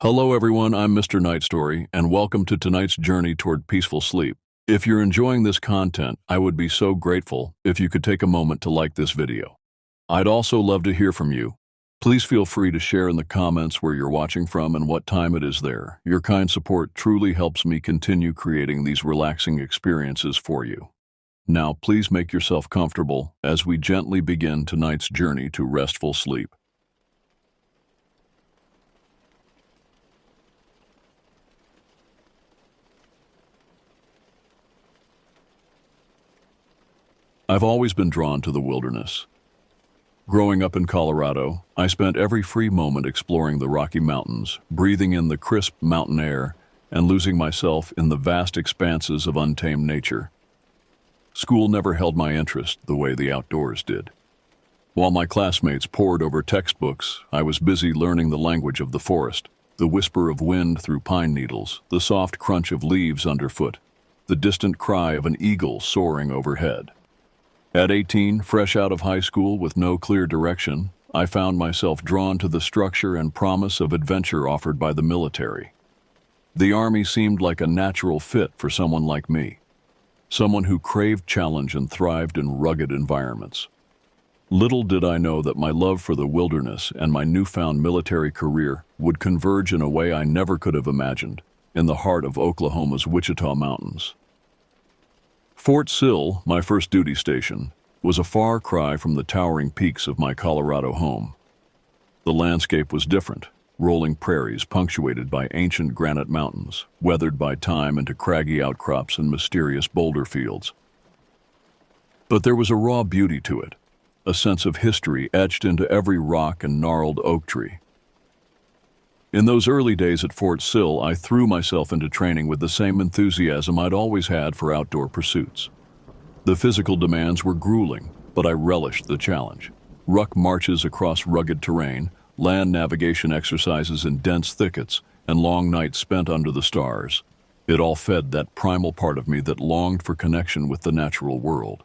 Hello everyone, I'm Mr. Night Story, and welcome to tonight's journey toward peaceful sleep. If you're enjoying this content, I would be so grateful if you could take a moment to like this video. I'd also love to hear from you. Please feel free to share in the comments where you're watching from and what time it is there. Your kind support truly helps me continue creating these relaxing experiences for you. Now, please make yourself comfortable as we gently begin tonight's journey to restful sleep. I've always been drawn to the wilderness. Growing up in Colorado, I spent every free moment exploring the Rocky Mountains, breathing in the crisp mountain air, and losing myself in the vast expanses of untamed nature. School never held my interest the way the outdoors did. While my classmates pored over textbooks, I was busy learning the language of the forest, the whisper of wind through pine needles, the soft crunch of leaves underfoot, the distant cry of an eagle soaring overhead. At 18, fresh out of high school with no clear direction, I found myself drawn to the structure and promise of adventure offered by the military. The Army seemed like a natural fit for someone like me, someone who craved challenge and thrived in rugged environments. Little did I know that my love for the wilderness and my newfound military career would converge in a way I never could have imagined, in the heart of Oklahoma's Wichita Mountains. Fort Sill, my first duty station, was a far cry from the towering peaks of my Colorado home. The landscape was different, rolling prairies punctuated by ancient granite mountains, weathered by time into craggy outcrops and mysterious boulder fields. But there was a raw beauty to it, a sense of history etched into every rock and gnarled oak tree. In those early days at Fort Sill, I threw myself into training with the same enthusiasm I'd always had for outdoor pursuits. The physical demands were grueling, but I relished the challenge. Ruck marches across rugged terrain, land navigation exercises in dense thickets, and long nights spent under the stars. It all fed that primal part of me that longed for connection with the natural world.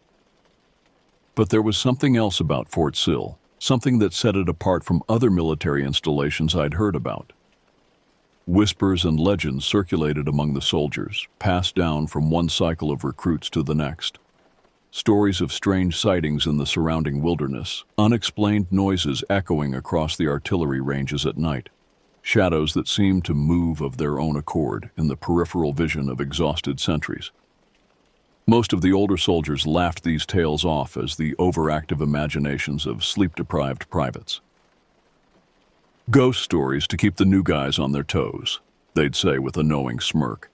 But there was something else about Fort Sill, something that set it apart from other military installations I'd heard about. Whispers and legends circulated among the soldiers, passed down from one cycle of recruits to the next. Stories of strange sightings in the surrounding wilderness, unexplained noises echoing across the artillery ranges at night, shadows that seemed to move of their own accord in the peripheral vision of exhausted sentries. Most of the older soldiers laughed these tales off as the overactive imaginations of sleep-deprived privates. Ghost stories to keep the new guys on their toes, they'd say with a knowing smirk.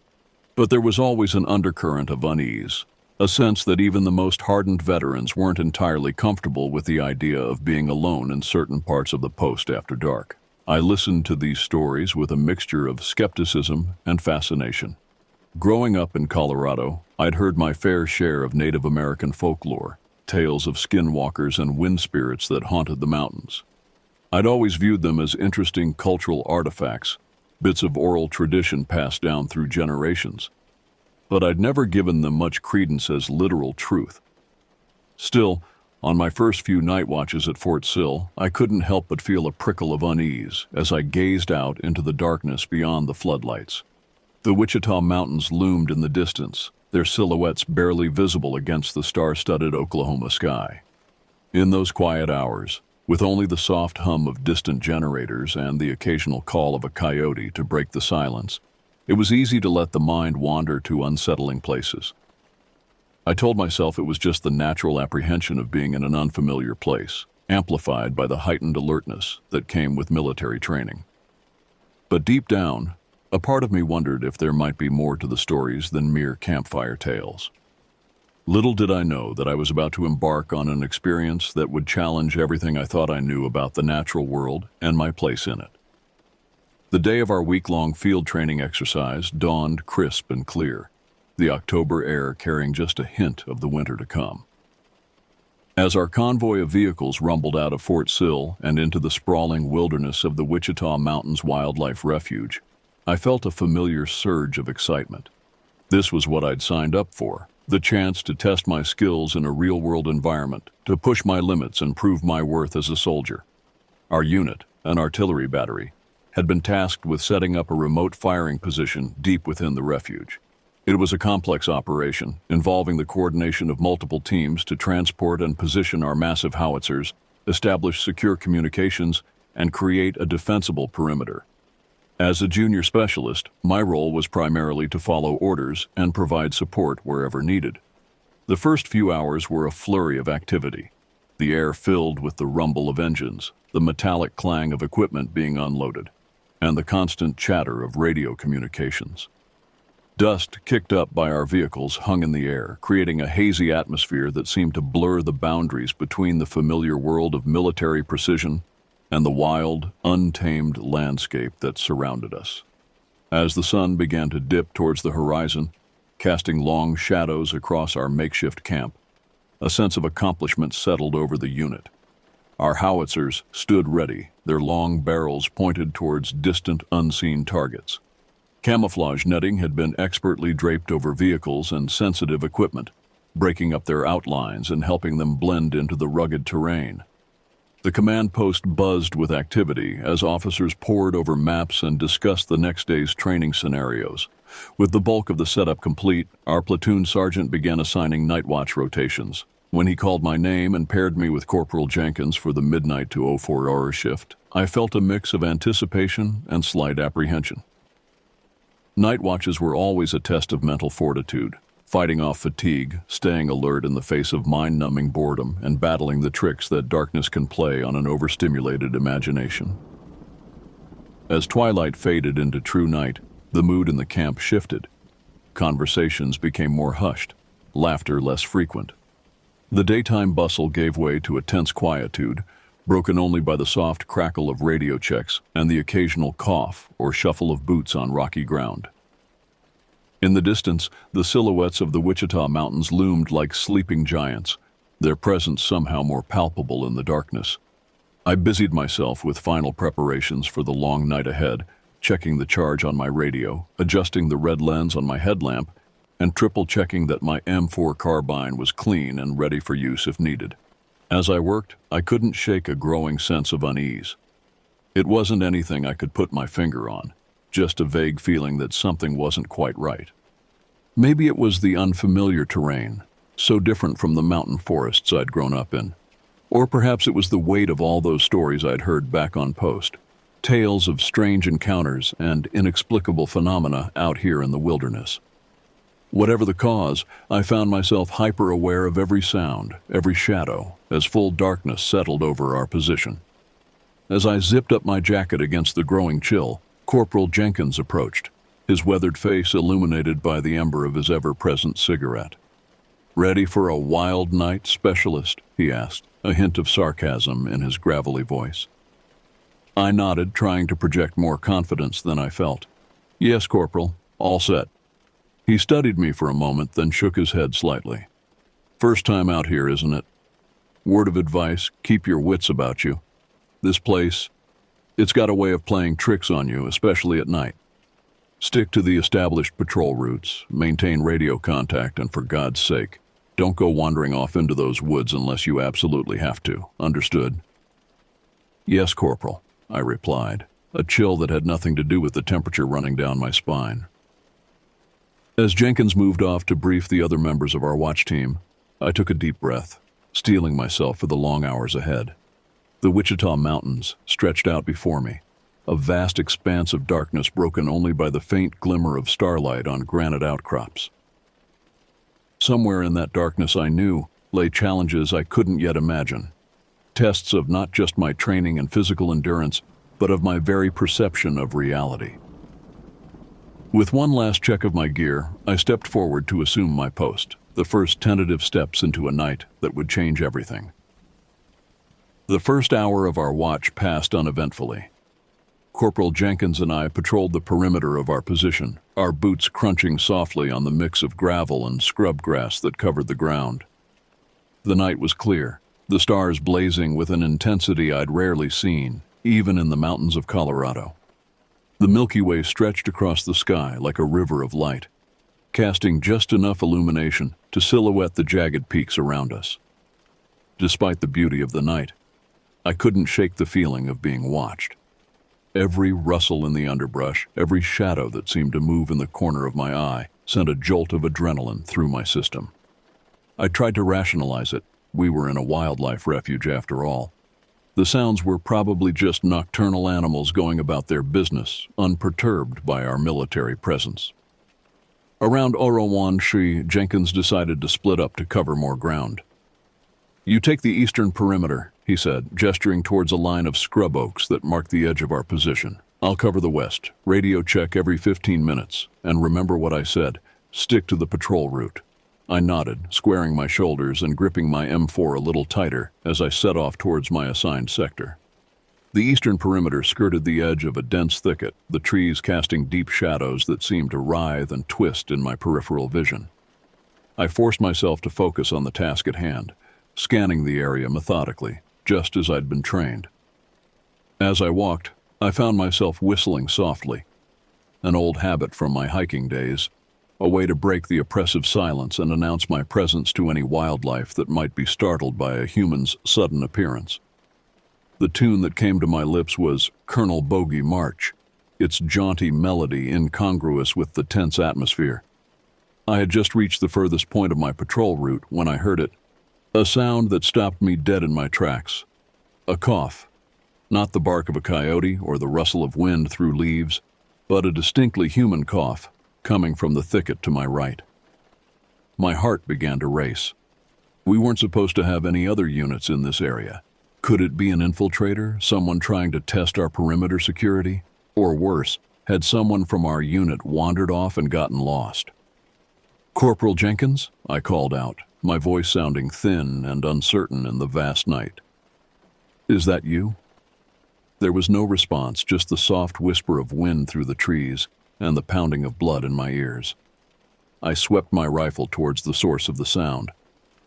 But there was always an undercurrent of unease, a sense that even the most hardened veterans weren't entirely comfortable with the idea of being alone in certain parts of the post after dark. I listened to these stories with a mixture of skepticism and fascination. Growing up in Colorado, I'd heard my fair share of Native American folklore, tales of skinwalkers and wind spirits that haunted the mountains. I'd always viewed them as interesting cultural artifacts, bits of oral tradition passed down through generations. But I'd never given them much credence as literal truth. Still, on my first few night watches at Fort Sill, I couldn't help but feel a prickle of unease as I gazed out into the darkness beyond the floodlights. The Wichita Mountains loomed in the distance, their silhouettes barely visible against the star-studded Oklahoma sky. In those quiet hours, with only the soft hum of distant generators and the occasional call of a coyote to break the silence, it was easy to let the mind wander to unsettling places. I told myself it was just the natural apprehension of being in an unfamiliar place, amplified by the heightened alertness that came with military training. But deep down, a part of me wondered if there might be more to the stories than mere campfire tales. Little did I know that I was about to embark on an experience that would challenge everything I thought I knew about the natural world and my place in it. The day of our week-long field training exercise dawned crisp and clear, the October air carrying just a hint of the winter to come. As our convoy of vehicles rumbled out of Fort Sill and into the sprawling wilderness of the Wichita Mountains Wildlife Refuge, I felt a familiar surge of excitement. This was what I'd signed up for, the chance to test my skills in a real-world environment, to push my limits and prove my worth as a soldier. Our unit, an artillery battery, had been tasked with setting up a remote firing position deep within the refuge. It was a complex operation, involving the coordination of multiple teams to transport and position our massive howitzers, establish secure communications, and create a defensible perimeter. As a junior specialist, my role was primarily to follow orders and provide support wherever needed. The first few hours were a flurry of activity, the air filled with the rumble of engines, the metallic clang of equipment being unloaded, and the constant chatter of radio communications. Dust kicked up by our vehicles hung in the air, creating a hazy atmosphere that seemed to blur the boundaries between the familiar world of military precision and the wild, untamed landscape that surrounded us. As the sun began to dip towards the horizon, casting long shadows across our makeshift camp, a sense of accomplishment settled over the unit. Our howitzers stood ready, their long barrels pointed towards distant, unseen targets. Camouflage netting had been expertly draped over vehicles and sensitive equipment, breaking up their outlines and helping them blend into the rugged terrain. The command post buzzed with activity as officers pored over maps and discussed the next day's training scenarios. With the bulk of the setup complete, our platoon sergeant began assigning night watch rotations. When he called my name and paired me with Corporal Jenkins for the midnight to 04-hour shift, I felt a mix of anticipation and slight apprehension. Night watches were always a test of mental fortitude, fighting off fatigue, staying alert in the face of mind-numbing boredom, and battling the tricks that darkness can play on an overstimulated imagination. As twilight faded into true night, the mood in the camp shifted. Conversations became more hushed, laughter less frequent. The daytime bustle gave way to a tense quietude, broken only by the soft crackle of radio checks and the occasional cough or shuffle of boots on rocky ground. In the distance, the silhouettes of the Wichita Mountains loomed like sleeping giants, their presence somehow more palpable in the darkness. I busied myself with final preparations for the long night ahead, checking the charge on my radio, adjusting the red lens on my headlamp, and triple-checking that my M4 carbine was clean and ready for use if needed. As I worked, I couldn't shake a growing sense of unease. It wasn't anything I could put my finger on, just a vague feeling that something wasn't quite right. Maybe it was the unfamiliar terrain, so different from the mountain forests I'd grown up in. Or perhaps it was the weight of all those stories I'd heard back on post, tales of strange encounters and inexplicable phenomena out here in the wilderness. Whatever the cause, I found myself hyper-aware of every sound, every shadow, as full darkness settled over our position. As I zipped up my jacket against the growing chill, Corporal Jenkins approached, his weathered face illuminated by the ember of his ever-present cigarette. "Ready for a wild night, Specialist?" he asked, a hint of sarcasm in his gravelly voice. I nodded, trying to project more confidence than I felt. "Yes, Corporal, all set." He studied me for a moment, then shook his head slightly. "First time out here, isn't it? Word of advice, keep your wits about you. This place, it's got a way of playing tricks on you, especially at night. Stick to the established patrol routes, maintain radio contact, and for God's sake, don't go wandering off into those woods unless you absolutely have to. Understood?" "Yes, Corporal," I replied, a chill that had nothing to do with the temperature running down my spine. As Jenkins moved off to brief the other members of our watch team, I took a deep breath, steeling myself for the long hours ahead. The Wichita Mountains stretched out before me, a vast expanse of darkness broken only by the faint glimmer of starlight on granite outcrops. Somewhere in that darkness, I knew, lay challenges I couldn't yet imagine, tests of not just my training and physical endurance, but of my very perception of reality. With one last check of my gear, I stepped forward to assume my post, the first tentative steps into a night that would change everything. The first hour of our watch passed uneventfully. Corporal Jenkins and I patrolled the perimeter of our position, our boots crunching softly on the mix of gravel and scrub grass that covered the ground. The night was clear, the stars blazing with an intensity I'd rarely seen, even in the mountains of Colorado. The Milky Way stretched across the sky like a river of light, casting just enough illumination to silhouette the jagged peaks around us. Despite the beauty of the night, I couldn't shake the feeling of being watched. Every rustle in the underbrush, every shadow that seemed to move in the corner of my eye, sent a jolt of adrenaline through my system. I tried to rationalize it. We were in a wildlife refuge after all. The sounds were probably just nocturnal animals going about their business, unperturbed by our military presence. Around Orowanshi, Jenkins decided to split up to cover more ground. "You take the eastern perimeter," he said, gesturing towards a line of scrub oaks that marked the edge of our position. "I'll cover the west. Radio check every 15 minutes. And remember what I said. Stick to the patrol route." I nodded, squaring my shoulders and gripping my M4 a little tighter as I set off towards my assigned sector. The eastern perimeter skirted the edge of a dense thicket, the trees casting deep shadows that seemed to writhe and twist in my peripheral vision. I forced myself to focus on the task at hand, scanning the area methodically, just as I'd been trained. As I walked, I found myself whistling softly, an old habit from my hiking days, a way to break the oppressive silence and announce my presence to any wildlife that might be startled by a human's sudden appearance. The tune that came to my lips was Colonel Bogey March, its jaunty melody incongruous with the tense atmosphere. I had just reached the furthest point of my patrol route when I heard it, a sound that stopped me dead in my tracks. A cough, not the bark of a coyote or the rustle of wind through leaves, but a distinctly human cough coming from the thicket to my right. My heart began to race. We weren't supposed to have any other units in this area. Could it be an infiltrator, someone trying to test our perimeter security? Or worse, had someone from our unit wandered off and gotten lost? "Corporal Jenkins?" I called out, my voice sounding thin and uncertain in the vast night. "Is that you?" There was no response, just the soft whisper of wind through the trees and the pounding of blood in my ears. I swept my rifle towards the source of the sound,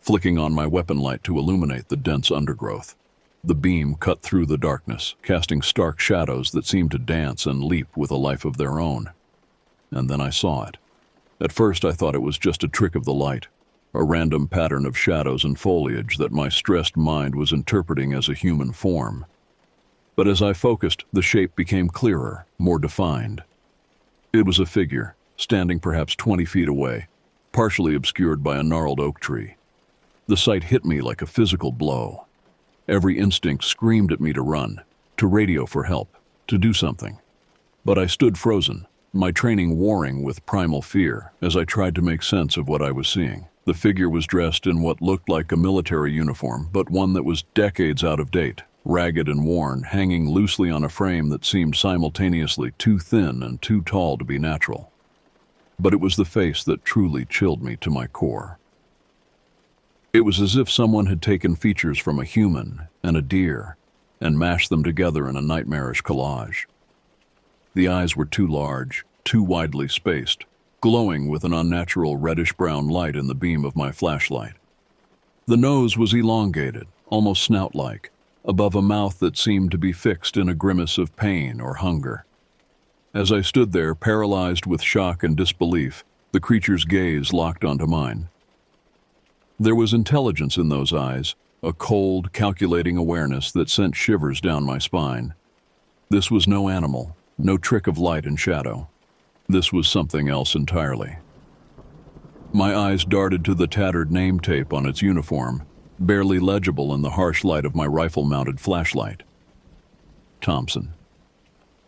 flicking on my weapon light to illuminate the dense undergrowth. The beam cut through the darkness, casting stark shadows that seemed to dance and leap with a life of their own. And then I saw it. At first I thought it was just a trick of the light, a random pattern of shadows and foliage that my stressed mind was interpreting as a human form. But as I focused, the shape became clearer, more defined. It was a figure, standing perhaps 20 feet away, partially obscured by a gnarled oak tree. The sight hit me like a physical blow. Every instinct screamed at me to run, to radio for help, to do something. But I stood frozen, my training warring with primal fear as I tried to make sense of what I was seeing. The figure was dressed in what looked like a military uniform, but one that was decades out of date, ragged and worn, hanging loosely on a frame that seemed simultaneously too thin and too tall to be natural. But it was the face that truly chilled me to my core. It was as if someone had taken features from a human and a deer and mashed them together in a nightmarish collage. The eyes were too large, too widely spaced, glowing with an unnatural reddish-brown light in the beam of my flashlight. The nose was elongated, almost snout-like, above a mouth that seemed to be fixed in a grimace of pain or hunger. As I stood there, paralyzed with shock and disbelief, the creature's gaze locked onto mine. There was intelligence in those eyes, a cold, calculating awareness that sent shivers down my spine. This was no animal, no trick of light and shadow. This was something else entirely. My eyes darted to the tattered name tape on its uniform, barely legible in the harsh light of my rifle-mounted flashlight. Thompson.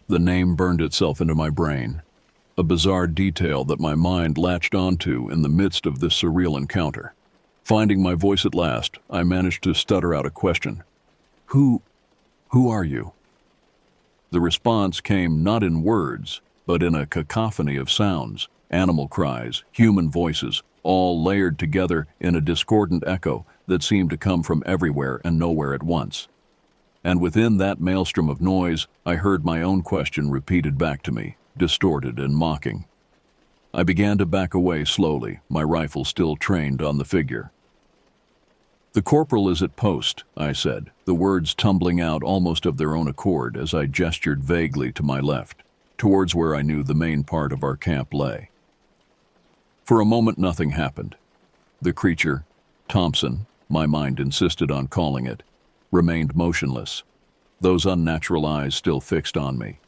The name burned itself into my brain, a bizarre detail that my mind latched onto in the midst of this surreal encounter. Finding my voice at last, I managed to stutter out a question. Who are you?" The response came not in words, but in a cacophony of sounds, animal cries, human voices, all layered together in a discordant echo that seemed to come from everywhere and nowhere at once. And within that maelstrom of noise, I heard my own question repeated back to me, distorted and mocking. I began to back away slowly, my rifle still trained on the figure. "The corporal is at post," I said, the words tumbling out almost of their own accord as I gestured vaguely to my left, towards where I knew the main part of our camp lay. For a moment nothing happened. The creature, Thompson, my mind insisted on calling it, remained motionless, those unnatural eyes still fixed on me,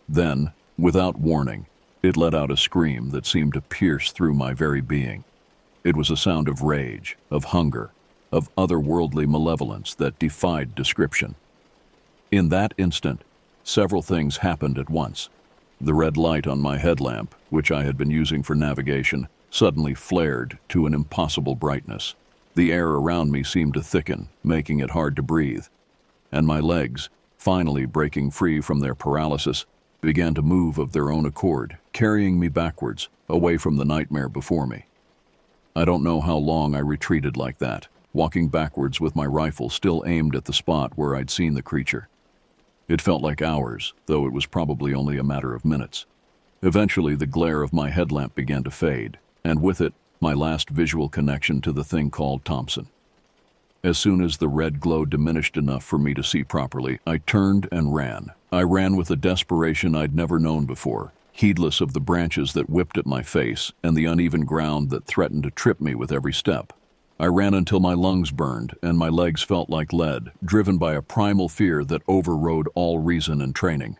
Then, without warning, it let out a scream that seemed to pierce through my very being. It was a sound of rage, of hunger, of otherworldly malevolence that defied description. In that instant, several things happened at once. The red light on my headlamp, which I had been using for navigation, suddenly flared to an impossible brightness. The air around me seemed to thicken, making it hard to breathe, and my legs, finally breaking free from their paralysis, began to move of their own accord, carrying me backwards, away from the nightmare before me. I don't know how long I retreated like that, walking backwards with my rifle still aimed at the spot where I'd seen the creature. It felt like hours, though it was probably only a matter of minutes. Eventually, the glare of my headlamp began to fade, and with it, my last visual connection to the thing called Thompson. As soon as the red glow diminished enough for me to see properly, I turned and ran. I ran with a desperation I'd never known before, heedless of the branches that whipped at my face and the uneven ground that threatened to trip me with every step. I ran until my lungs burned and my legs felt like lead, driven by a primal fear that overrode all reason and training.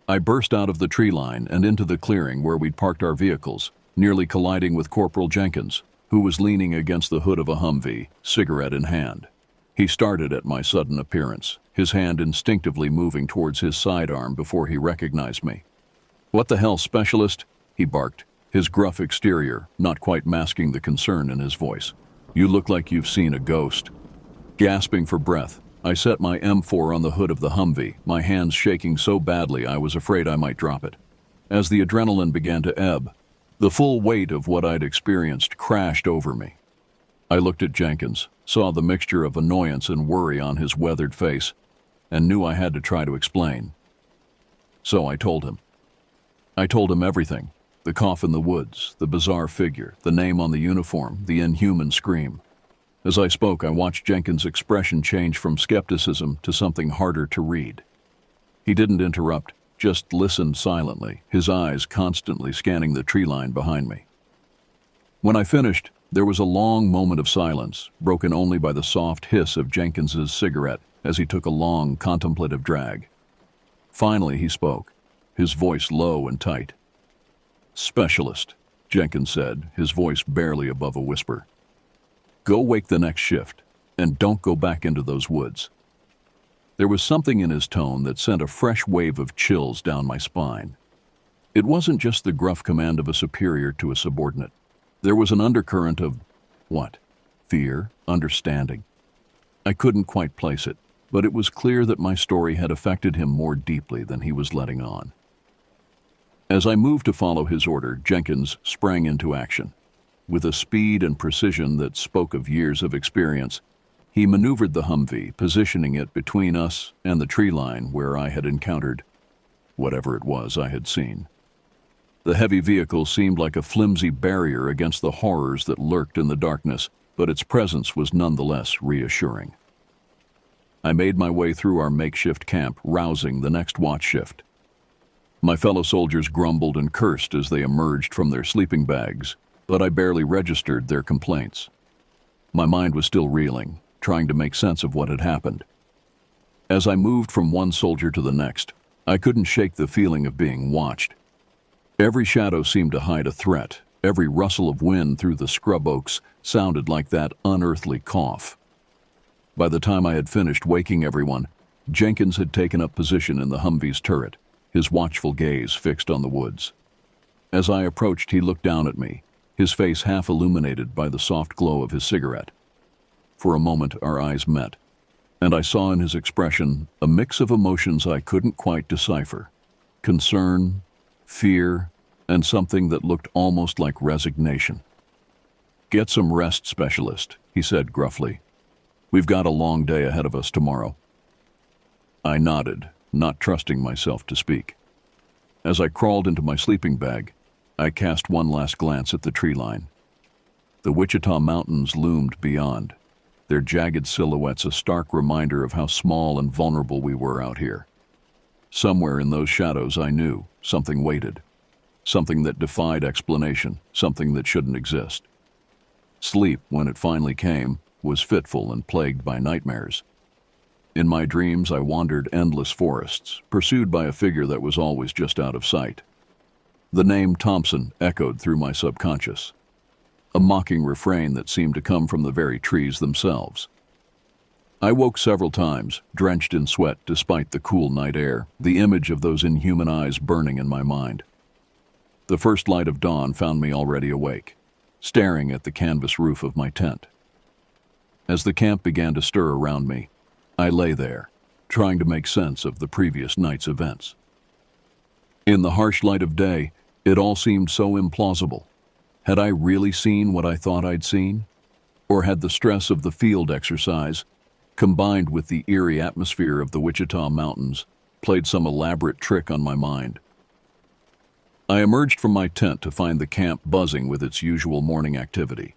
I burst out of the tree line and into the clearing where we'd parked our vehicles, nearly colliding with Corporal Jenkins, who was leaning against the hood of a Humvee, cigarette in hand. He started at my sudden appearance, his hand instinctively moving towards his sidearm before he recognized me. "What the hell, specialist?" he barked, his gruff exterior not quite masking the concern in his voice. "You look like you've seen a ghost." Gasping for breath, I set my M4 on the hood of the Humvee, my hands shaking so badly I was afraid I might drop it. As the adrenaline began to ebb, the full weight of what I'd experienced crashed over me. I looked at Jenkins, saw the mixture of annoyance and worry on his weathered face, and knew I had to try to explain. So I told him. I told him everything: the cough in the woods, the bizarre figure, the name on the uniform, the inhuman scream. As I spoke, I watched Jenkins' expression change from skepticism to something harder to read. He didn't interrupt, just listened silently, his eyes constantly scanning the tree line behind me. When I finished, there was a long moment of silence, broken only by the soft hiss of Jenkins's cigarette as he took a long, contemplative drag. Finally, he spoke, his voice low and tight. "Specialist," Jenkins said, his voice barely above a whisper. "Go wake the next shift, and don't go back into those woods." There was something in his tone that sent a fresh wave of chills down my spine. It wasn't just the gruff command of a superior to a subordinate. There was an undercurrent of, what? Fear? Understanding? I couldn't quite place it, but it was clear that my story had affected him more deeply than he was letting on. As I moved to follow his order, Jenkins sprang into action. With a speed and precision that spoke of years of experience, he maneuvered the Humvee, positioning it between us and the tree line where I had encountered whatever it was I had seen. The heavy vehicle seemed like a flimsy barrier against the horrors that lurked in the darkness, but its presence was nonetheless reassuring. I made my way through our makeshift camp, rousing the next watch shift. My fellow soldiers grumbled and cursed as they emerged from their sleeping bags, but I barely registered their complaints. My mind was still reeling, trying to make sense of what had happened. As I moved from one soldier to the next, I couldn't shake the feeling of being watched. Every shadow seemed to hide a threat. Every rustle of wind through the scrub oaks sounded like that unearthly cough. By the time I had finished waking everyone, Jenkins had taken up position in the Humvee's turret, his watchful gaze fixed on the woods. As I approached, he looked down at me, his face half illuminated by the soft glow of his cigarette. For a moment, our eyes met, and I saw in his expression a mix of emotions I couldn't quite decipher: concern, fear, and something that looked almost like resignation. "Get some rest, specialist," he said gruffly. "We've got a long day ahead of us tomorrow." I nodded, not trusting myself to speak. As I crawled into my sleeping bag, I cast one last glance at the tree line. The Wichita Mountains loomed beyond, their jagged silhouettes a stark reminder of how small and vulnerable we were out here. Somewhere in those shadows I knew something waited, something that defied explanation, something that shouldn't exist. Sleep, when it finally came, was fitful and plagued by nightmares. In my dreams, I wandered endless forests, pursued by a figure that was always just out of sight. The name Thompson echoed through my subconscious, a mocking refrain that seemed to come from the very trees themselves. I woke several times, drenched in sweat despite the cool night air, the image of those inhuman eyes burning in my mind. The first light of dawn found me already awake, staring at the canvas roof of my tent. As the camp began to stir around me, I lay there, trying to make sense of the previous night's events. In the harsh light of day, it all seemed so implausible. Had I really seen what I thought I'd seen? Or had the stress of the field exercise, combined with the eerie atmosphere of the Wichita Mountains, played some elaborate trick on my mind? I emerged from my tent to find the camp buzzing with its usual morning activity.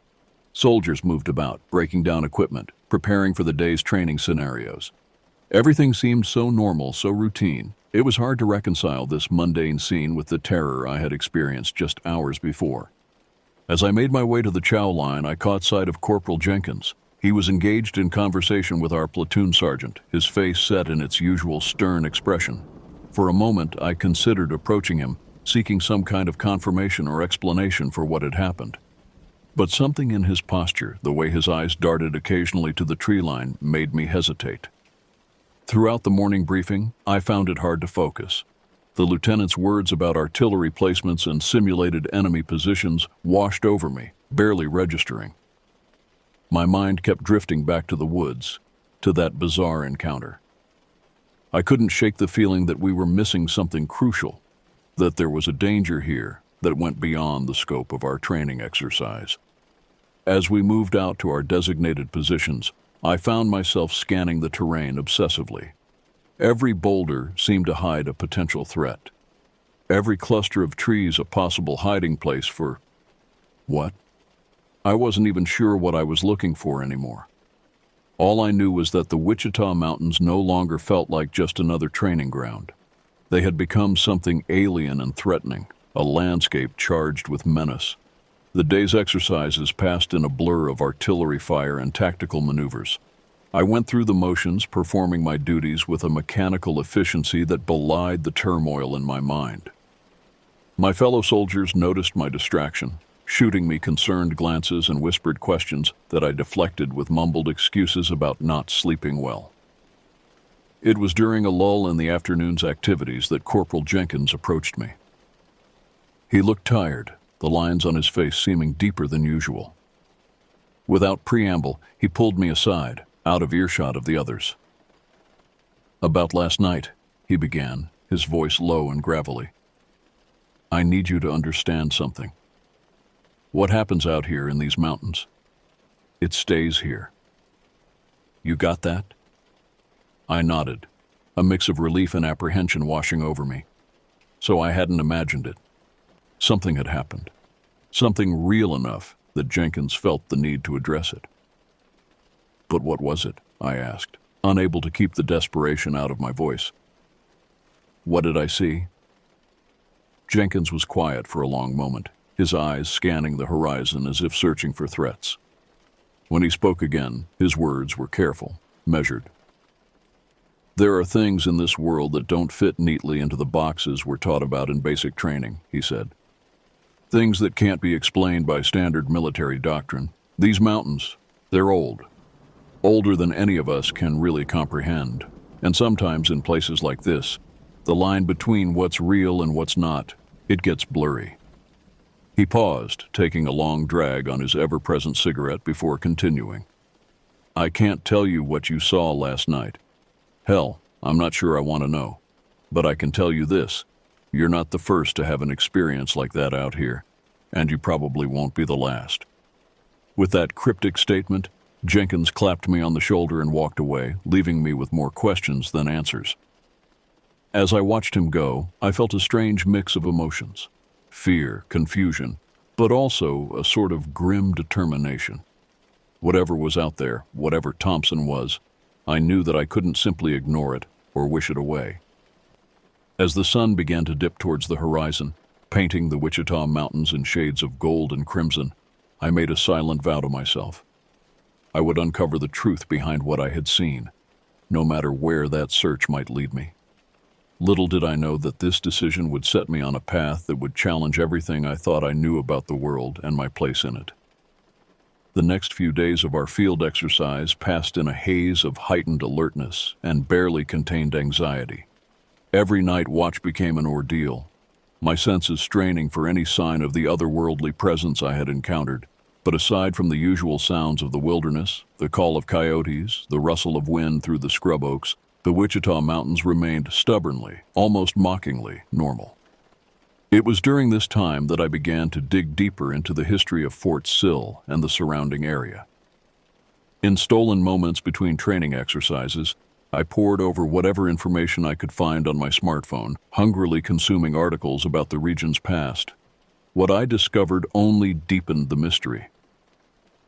Soldiers moved about, breaking down equipment, preparing for the day's training scenarios. Everything seemed so normal, so routine. It was hard to reconcile this mundane scene with the terror I had experienced just hours before. As I made my way to the chow line, I caught sight of Corporal Jenkins. He was engaged in conversation with our platoon sergeant, his face set in its usual stern expression. For a moment, I considered approaching him, seeking some kind of confirmation or explanation for what had happened. But something in his posture, the way his eyes darted occasionally to the tree line, made me hesitate. Throughout the morning briefing, I found it hard to focus. The lieutenant's words about artillery placements and simulated enemy positions washed over me, barely registering. My mind kept drifting back to the woods, to that bizarre encounter. I couldn't shake the feeling that we were missing something crucial, that there was a danger here that went beyond the scope of our training exercise. As we moved out to our designated positions, I found myself scanning the terrain obsessively. Every boulder seemed to hide a potential threat. Every cluster of trees a possible hiding place for... what? I wasn't even sure what I was looking for anymore. All I knew was that the Wichita Mountains no longer felt like just another training ground. They had become something alien and threatening, a landscape charged with menace. The day's exercises passed in a blur of artillery fire and tactical maneuvers. I went through the motions, performing my duties with a mechanical efficiency that belied the turmoil in my mind. My fellow soldiers noticed my distraction, shooting me concerned glances and whispered questions that I deflected with mumbled excuses about not sleeping well. It was during a lull in the afternoon's activities that Corporal Jenkins approached me. He looked tired, the lines on his face seeming deeper than usual. Without preamble, he pulled me aside, out of earshot of the others. "About last night," he began, his voice low and gravelly. "I need you to understand something. What happens out here in these mountains, it stays here. You got that?" I nodded, a mix of relief and apprehension washing over me. So I hadn't imagined it. Something had happened. Something real enough that Jenkins felt the need to address it. "But what was it?" I asked, unable to keep the desperation out of my voice. "What did I see?" Jenkins was quiet for a long moment, his eyes scanning the horizon as if searching for threats. When he spoke again, his words were careful, measured. "There are things in this world that don't fit neatly into the boxes we're taught about in basic training," he said. "Things that can't be explained by standard military doctrine. These mountains, they're old. Older than any of us can really comprehend. And sometimes in places like this, the line between what's real and what's not, it gets blurry." He paused, taking a long drag on his ever-present cigarette before continuing. "I can't tell you what you saw last night. Hell, I'm not sure I want to know. But I can tell you this, you're not the first to have an experience like that out here, and you probably won't be the last." With that cryptic statement, Jenkins clapped me on the shoulder and walked away, leaving me with more questions than answers. As I watched him go, I felt a strange mix of emotions. Fear, confusion, but also a sort of grim determination. Whatever was out there, whatever Thompson was, I knew that I couldn't simply ignore it or wish it away. As the sun began to dip towards the horizon, painting the Wichita Mountains in shades of gold and crimson, I made a silent vow to myself. I would uncover the truth behind what I had seen. no matter where that search might lead me. Little did I know that this decision would set me on a path that would challenge everything I thought I knew about the world and my place in it. The next few days of our field exercise passed in a haze of heightened alertness and barely contained anxiety. Every night watch became an ordeal, my senses straining for any sign of the otherworldly presence I had encountered. But aside from the usual sounds of the wilderness, the call of coyotes, the rustle of wind through the scrub oaks, the Wichita Mountains remained stubbornly, almost mockingly, normal. It was during this time that I began to dig deeper into the history of Fort Sill and the surrounding area. In stolen moments between training exercises, I pored over whatever information I could find on my smartphone, hungrily consuming articles about the region's past. What I discovered only deepened the mystery.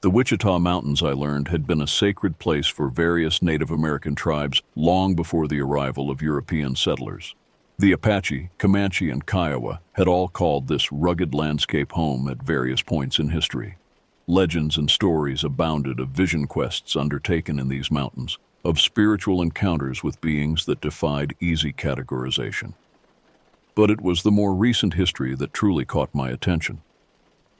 The Wichita Mountains, I learned, had been a sacred place for various Native American tribes long before the arrival of European settlers. The Apache, Comanche, and Kiowa had all called this rugged landscape home at various points in history. Legends and stories abounded of vision quests undertaken in these mountains, of spiritual encounters with beings that defied easy categorization. But it was the more recent history that truly caught my attention.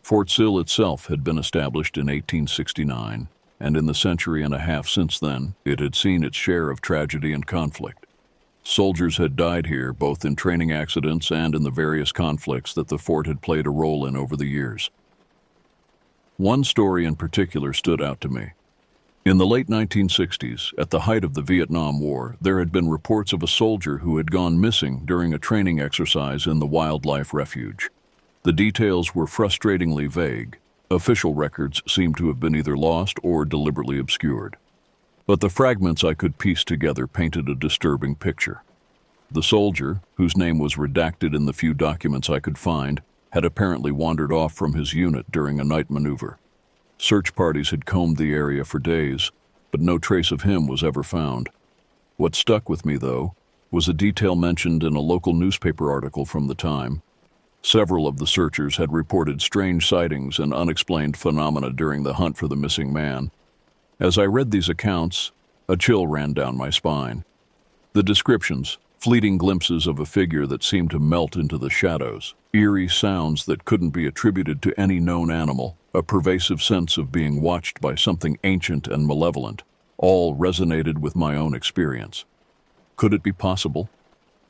Fort Sill itself had been established in 1869, and in the century and a half since then, it had seen its share of tragedy and conflict. Soldiers had died here, both in training accidents and in the various conflicts that the fort had played a role in over the years. One story in particular stood out to me. In the late 1960s, at the height of the Vietnam War, there had been reports of a soldier who had gone missing during a training exercise in the wildlife refuge. The details were frustratingly vague. Official records seemed to have been either lost or deliberately obscured. But the fragments I could piece together painted a disturbing picture. The soldier, whose name was redacted in the few documents I could find, had apparently wandered off from his unit during a night maneuver. Search parties had combed the area for days, but no trace of him was ever found. What stuck with me, though, was a detail mentioned in a local newspaper article from the time. Several of the searchers had reported strange sightings and unexplained phenomena during the hunt for the missing man. As I read these accounts, a chill ran down my spine. The descriptions, fleeting glimpses of a figure that seemed to melt into the shadows, eerie sounds that couldn't be attributed to any known animal, a pervasive sense of being watched by something ancient and malevolent, all resonated with my own experience. Could it be possible?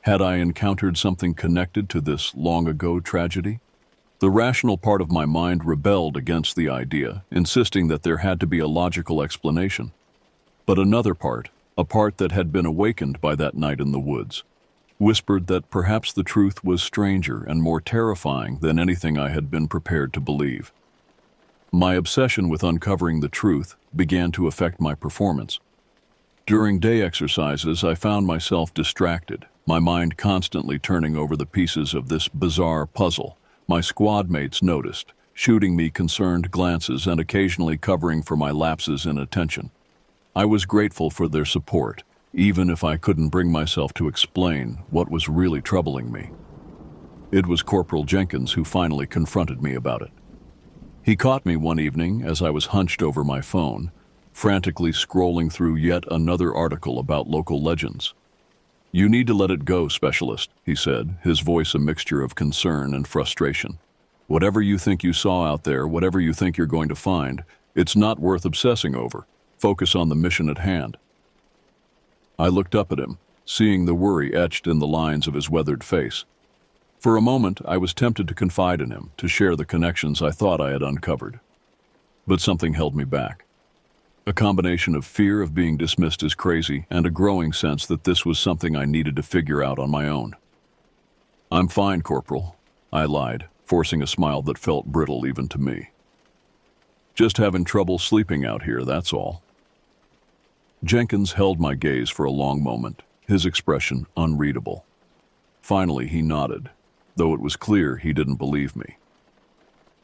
Had I encountered something connected to this long-ago tragedy? The rational part of my mind rebelled against the idea, insisting that there had to be a logical explanation. But another part, a part that had been awakened by that night in the woods, whispered that perhaps the truth was stranger and more terrifying than anything I had been prepared to believe. My obsession with uncovering the truth began to affect my performance. During day exercises, I found myself distracted, my mind constantly turning over the pieces of this bizarre puzzle. My squad mates noticed, shooting me concerned glances and occasionally covering for my lapses in attention. I was grateful for their support, even if I couldn't bring myself to explain what was really troubling me. It was Corporal Jenkins who finally confronted me about it. He caught me one evening as I was hunched over my phone, frantically scrolling through yet another article about local legends. "You need to let it go, specialist," he said, his voice a mixture of concern and frustration. "Whatever you think you saw out there, whatever you think you're going to find, it's not worth obsessing over. Focus on the mission at hand." I looked up at him, seeing the worry etched in the lines of his weathered face. For a moment, I was tempted to confide in him, to share the connections I thought I had uncovered. But something held me back. A combination of fear of being dismissed as crazy and a growing sense that this was something I needed to figure out on my own. "I'm fine, Corporal," I lied, forcing a smile that felt brittle even to me. "Just having trouble sleeping out here, that's all." Jenkins held my gaze for a long moment, his expression unreadable. Finally, he nodded, though it was clear he didn't believe me.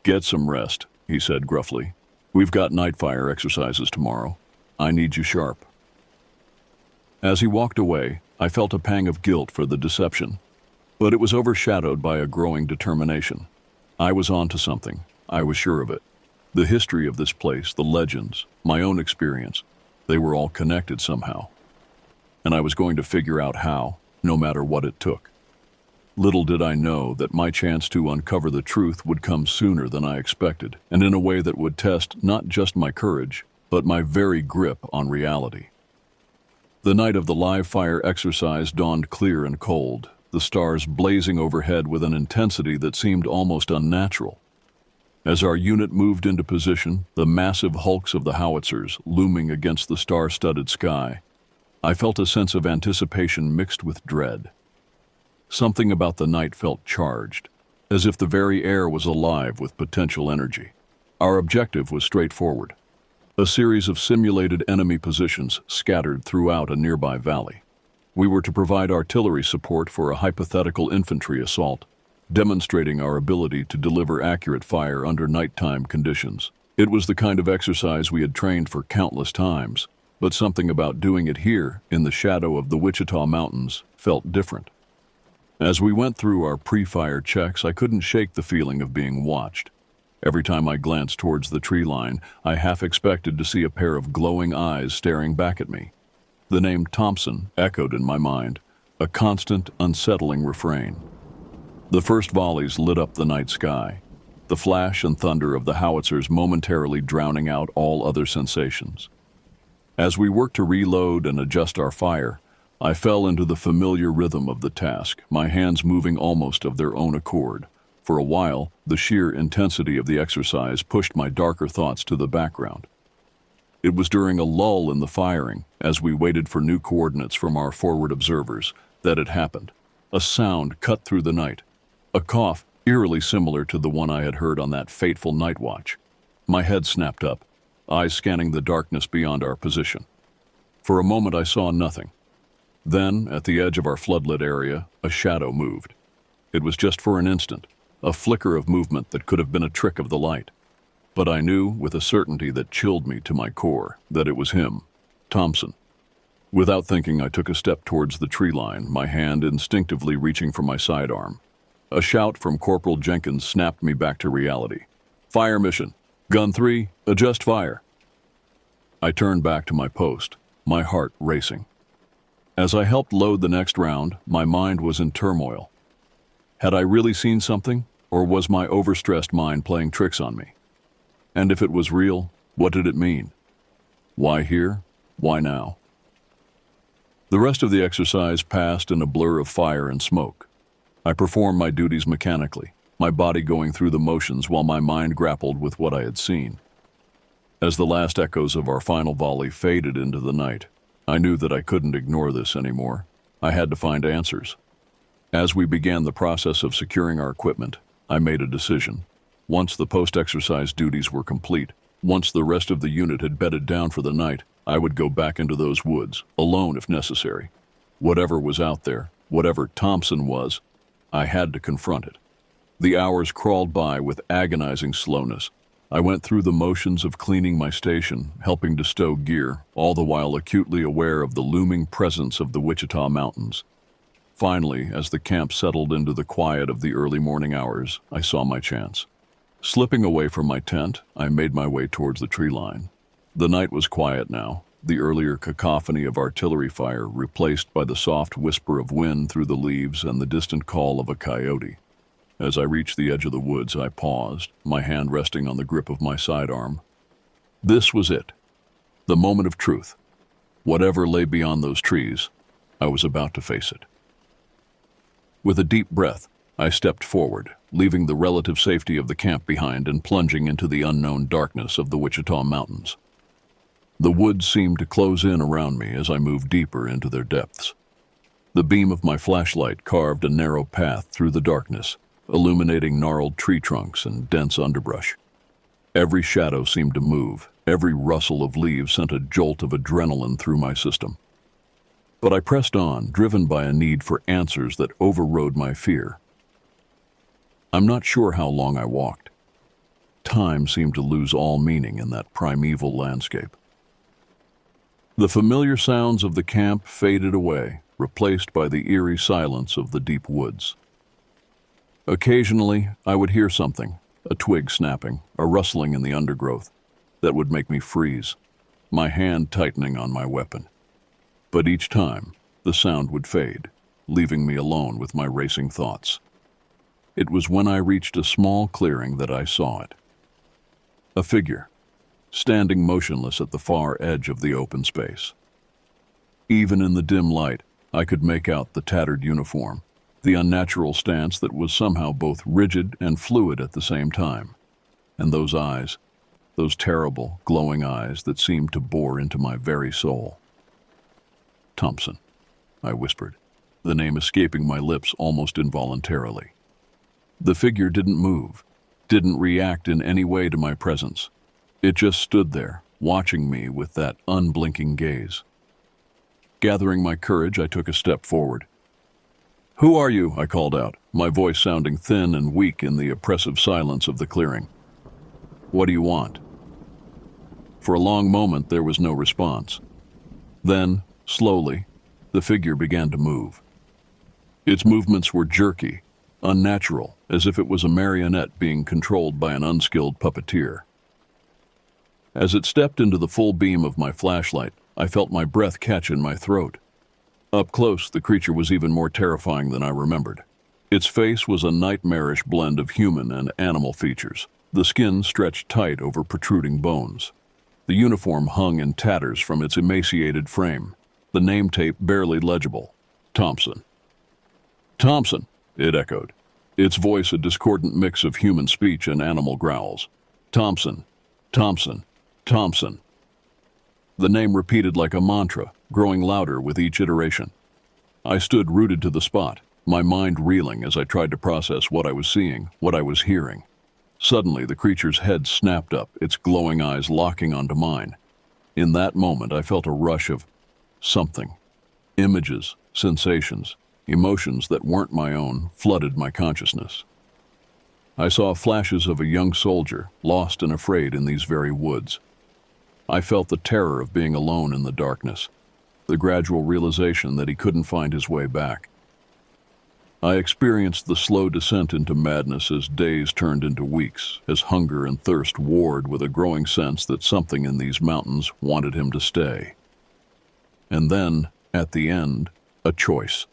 "Get some rest," he said gruffly. "We've got night fire exercises tomorrow. I need you sharp." As he walked away, I felt a pang of guilt for the deception, but it was overshadowed by a growing determination. I was onto something. I was sure of it. The history of this place, the legends, my own experience, they were all connected somehow. and I was going to figure out how, no matter what it took. Little did I know that my chance to uncover the truth would come sooner than I expected, and in a way that would test not just my courage, but my very grip on reality. The night of the live fire exercise dawned clear and cold, the stars blazing overhead with an intensity that seemed almost unnatural. As our unit moved into position, the massive hulks of the howitzers looming against the star-studded sky, I felt a sense of anticipation mixed with dread. Something about the night felt charged, as if the very air was alive with potential energy. Our objective was straightforward: a series of simulated enemy positions scattered throughout a nearby valley. We were to provide artillery support for a hypothetical infantry assault, demonstrating our ability to deliver accurate fire under nighttime conditions. It was the kind of exercise we had trained for countless times, but something about doing it here, in the shadow of the Wichita Mountains, felt different. As we went through our pre-fire checks, I couldn't shake the feeling of being watched. Every time I glanced towards the tree line, I half expected to see a pair of glowing eyes staring back at me. The name Thompson echoed in my mind, a constant, unsettling refrain. The first volleys lit up the night sky, the flash and thunder of the howitzers momentarily drowning out all other sensations. As we worked to reload and adjust our fire, I fell into the familiar rhythm of the task, my hands moving almost of their own accord. For a while, the sheer intensity of the exercise pushed my darker thoughts to the background. It was during a lull in the firing, as we waited for new coordinates from our forward observers, that it happened. A sound cut through the night, a cough eerily similar to the one I had heard on that fateful night watch. My head snapped up, eyes scanning the darkness beyond our position. For a moment I saw nothing. Then, at the edge of our floodlit area, a shadow moved. It was just for an instant, a flicker of movement that could have been a trick of the light. But I knew, with a certainty that chilled me to my core, that it was him, Thompson. Without thinking, I took a step towards the tree line, my hand instinctively reaching for my sidearm. A shout from Corporal Jenkins snapped me back to reality. "Fire mission! Gun 3, adjust fire!" I turned back to my post, my heart racing. As I helped load the next round, my mind was in turmoil. Had I really seen something, or was my overstressed mind playing tricks on me? And if it was real, what did it mean? Why here? Why now? The rest of the exercise passed in a blur of fire and smoke. I performed my duties mechanically, my body going through the motions while my mind grappled with what I had seen. As the last echoes of our final volley faded into the night, I knew that I couldn't ignore this anymore. I had to find answers. As we began the process of securing our equipment, I made a decision. Once the post-exercise duties were complete, once the rest of the unit had bedded down for the night, I would go back into those woods, alone if necessary. Whatever was out there, whatever Thompson was, I had to confront it. The hours crawled by with agonizing slowness. I went through the motions of cleaning my station, helping to stow gear, all the while acutely aware of the looming presence of the Wichita Mountains. Finally, as the camp settled into the quiet of the early morning hours, I saw my chance. Slipping away from my tent, I made my way towards the tree line. The night was quiet now, the earlier cacophony of artillery fire replaced by the soft whisper of wind through the leaves and the distant call of a coyote. As I reached the edge of the woods, I paused, my hand resting on the grip of my sidearm. This was it, the moment of truth. Whatever lay beyond those trees, I was about to face it. With a deep breath, I stepped forward, leaving the relative safety of the camp behind and plunging into the unknown darkness of the Wichita Mountains. The woods seemed to close in around me as I moved deeper into their depths. The beam of my flashlight carved a narrow path through the darkness, illuminating gnarled tree trunks and dense underbrush. Every shadow seemed to move, every rustle of leaves sent a jolt of adrenaline through my system. But I pressed on, driven by a need for answers that overrode my fear. I'm not sure how long I walked. Time seemed to lose all meaning in that primeval landscape. The familiar sounds of the camp faded away, replaced by the eerie silence of the deep woods. Occasionally, I would hear something, a twig snapping, a rustling in the undergrowth, that would make me freeze, my hand tightening on my weapon. But each time, the sound would fade, leaving me alone with my racing thoughts. It was when I reached a small clearing that I saw it. A figure, standing motionless at the far edge of the open space. Even in the dim light, I could make out the tattered uniform, the unnatural stance that was somehow both rigid and fluid at the same time. And those eyes, those terrible, glowing eyes that seemed to bore into my very soul. Thompson, I whispered, the name escaping my lips almost involuntarily. The figure didn't move, didn't react in any way to my presence. It just stood there, watching me with that unblinking gaze. Gathering my courage, I took a step forward. "Who are you?" I called out, my voice sounding thin and weak in the oppressive silence of the clearing. "What do you want?" For a long moment, there was no response. Then, slowly, the figure began to move. Its movements were jerky, unnatural, as if it was a marionette being controlled by an unskilled puppeteer. As it stepped into the full beam of my flashlight, I felt my breath catch in my throat. Up close, the creature was even more terrifying than I remembered. Its face was a nightmarish blend of human and animal features, the skin stretched tight over protruding bones. The uniform hung in tatters from its emaciated frame, the name tape barely legible. Thompson. "Thompson," it echoed, its voice a discordant mix of human speech and animal growls. "Thompson, Thompson, Thompson." The name repeated like a mantra, growing louder with each iteration. I stood rooted to the spot, my mind reeling as I tried to process what I was seeing, what I was hearing. Suddenly, the creature's head snapped up, its glowing eyes locking onto mine. In that moment, I felt a rush of something. Images, sensations, emotions that weren't my own flooded my consciousness. I saw flashes of a young soldier, lost and afraid in these very woods. I felt the terror of being alone in the darkness, the gradual realization that he couldn't find his way back. I experienced the slow descent into madness as days turned into weeks, as hunger and thirst warred with a growing sense that something in these mountains wanted him to stay. And then, at the end, a choice.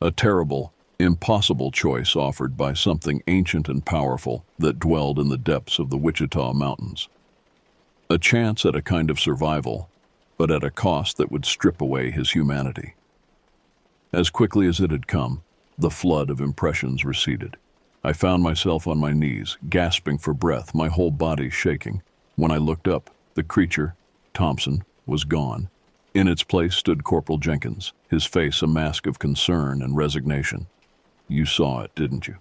A terrible, impossible choice offered by something ancient and powerful that dwelled in the depths of the Wichita Mountains. A chance at a kind of survival, but at a cost that would strip away his humanity. As quickly as it had come, the flood of impressions receded. I found myself on my knees, gasping for breath, my whole body shaking. When I looked up, the creature, Thompson, was gone. In its place stood Corporal Jenkins, his face a mask of concern and resignation. "You saw it, didn't you?"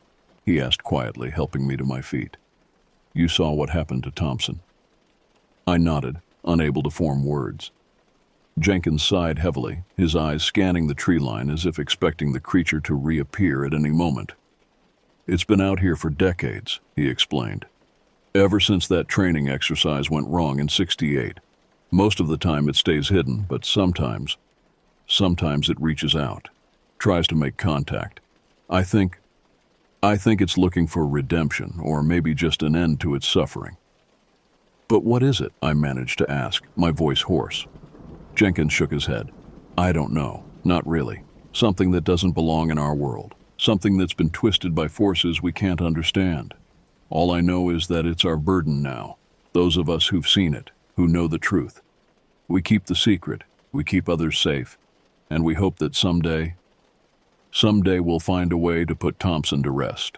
he asked quietly, helping me to my feet. "You saw what happened to Thompson?" I nodded, unable to form words. Jenkins sighed heavily, his eyes scanning the tree line as if expecting the creature to reappear at any moment. "It's been out here for decades," he explained. "Ever since that training exercise went wrong in '68. Most of the time it stays hidden, but sometimes it reaches out, tries to make contact. I think it's looking for redemption, or maybe just an end to its suffering." "But what is it?" I managed to ask, my voice hoarse. Jenkins shook his head. "I don't know. Not really. Something that doesn't belong in our world. Something that's been twisted by forces we can't understand. All I know is that it's our burden now, those of us who've seen it, who know the truth. We keep the secret, we keep others safe, and we hope that someday we'll find a way to put Thompson to rest."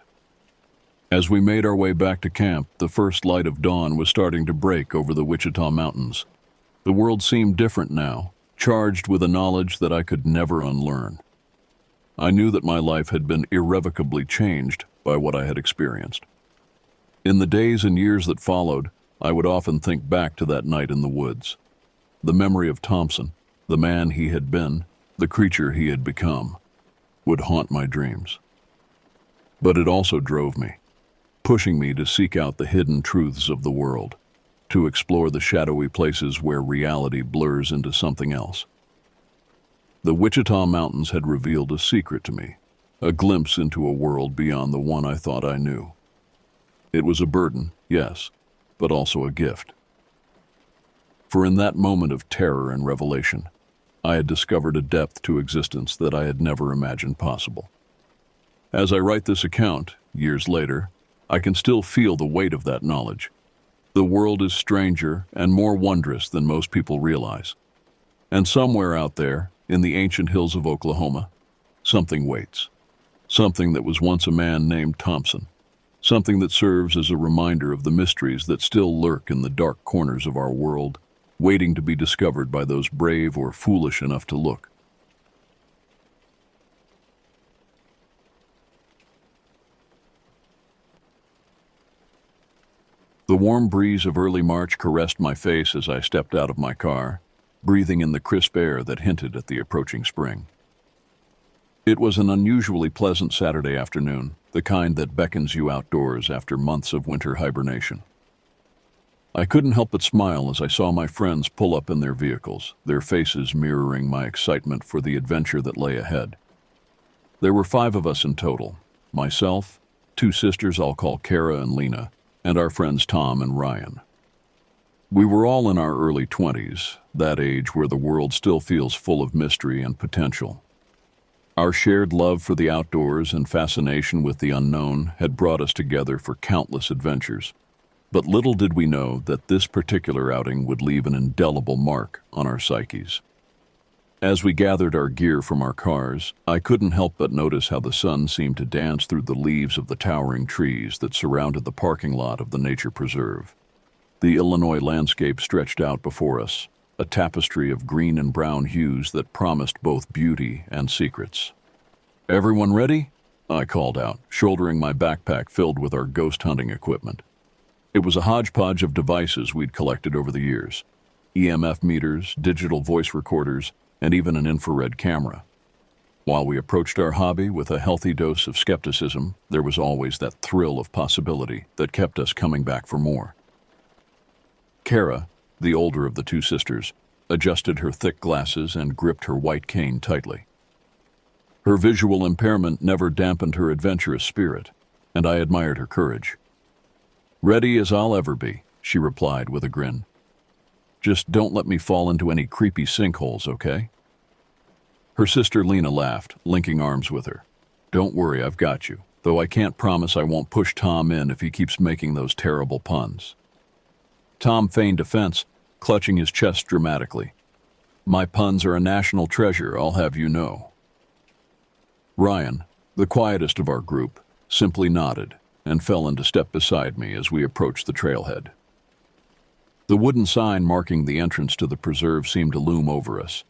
As we made our way back to camp, the first light of dawn was starting to break over the Wichita Mountains. The world seemed different now, charged with a knowledge that I could never unlearn. I knew that my life had been irrevocably changed by what I had experienced. In the days and years that followed, I would often think back to that night in the woods. The memory of Thompson, the man he had been, the creature he had become, would haunt my dreams. But it also drove me, pushing me to seek out the hidden truths of the world, to explore the shadowy places where reality blurs into something else. The Wichita Mountains had revealed a secret to me, a glimpse into a world beyond the one I thought I knew. It was a burden, yes, but also a gift. For in that moment of terror and revelation, I had discovered a depth to existence that I had never imagined possible. As I write this account, years later, I can still feel the weight of that knowledge. The world is stranger and more wondrous than most people realize. And somewhere out there, in the ancient hills of Oklahoma, something waits. Something that was once a man named Thompson. Something that serves as a reminder of the mysteries that still lurk in the dark corners of our world, waiting to be discovered by those brave or foolish enough to look. The warm breeze of early March caressed my face as I stepped out of my car, breathing in the crisp air that hinted at the approaching spring. It was an unusually pleasant Saturday afternoon, the kind that beckons you outdoors after months of winter hibernation. I couldn't help but smile as I saw my friends pull up in their vehicles, their faces mirroring my excitement for the adventure that lay ahead. There were 5 of us in total: myself, 2 sisters I'll call Kara and Lena, and our friends Tom and Ryan. We were all in our early 20s, that age where the world still feels full of mystery and potential. Our shared love for the outdoors and fascination with the unknown had brought us together for countless adventures. But little did we know that this particular outing would leave an indelible mark on our psyches. As we gathered our gear from our cars, I couldn't help but notice how the sun seemed to dance through the leaves of the towering trees that surrounded the parking lot of the nature preserve. The Illinois landscape stretched out before us, a tapestry of green and brown hues that promised both beauty and secrets. "Everyone ready?" I called out, shouldering my backpack filled with our ghost hunting equipment. It was a hodgepodge of devices we'd collected over the years: EMF meters, digital voice recorders, and even an infrared camera. While we approached our hobby with a healthy dose of skepticism, there was always that thrill of possibility that kept us coming back for more. Kara, the older of the 2 sisters, adjusted her thick glasses and gripped her white cane tightly. Her visual impairment never dampened her adventurous spirit, and I admired her courage. "Ready as I'll ever be," she replied with a grin. "Just don't let me fall into any creepy sinkholes, okay?" Her sister Lena laughed, linking arms with her. "Don't worry, I've got you, though I can't promise I won't push Tom in if he keeps making those terrible puns." Tom feigned offense, clutching his chest dramatically. "My puns are a national treasure, I'll have you know." Ryan, the quietest of our group, simply nodded and fell into step beside me as we approached the trailhead. The wooden sign marking the entrance to the preserve seemed to loom over us,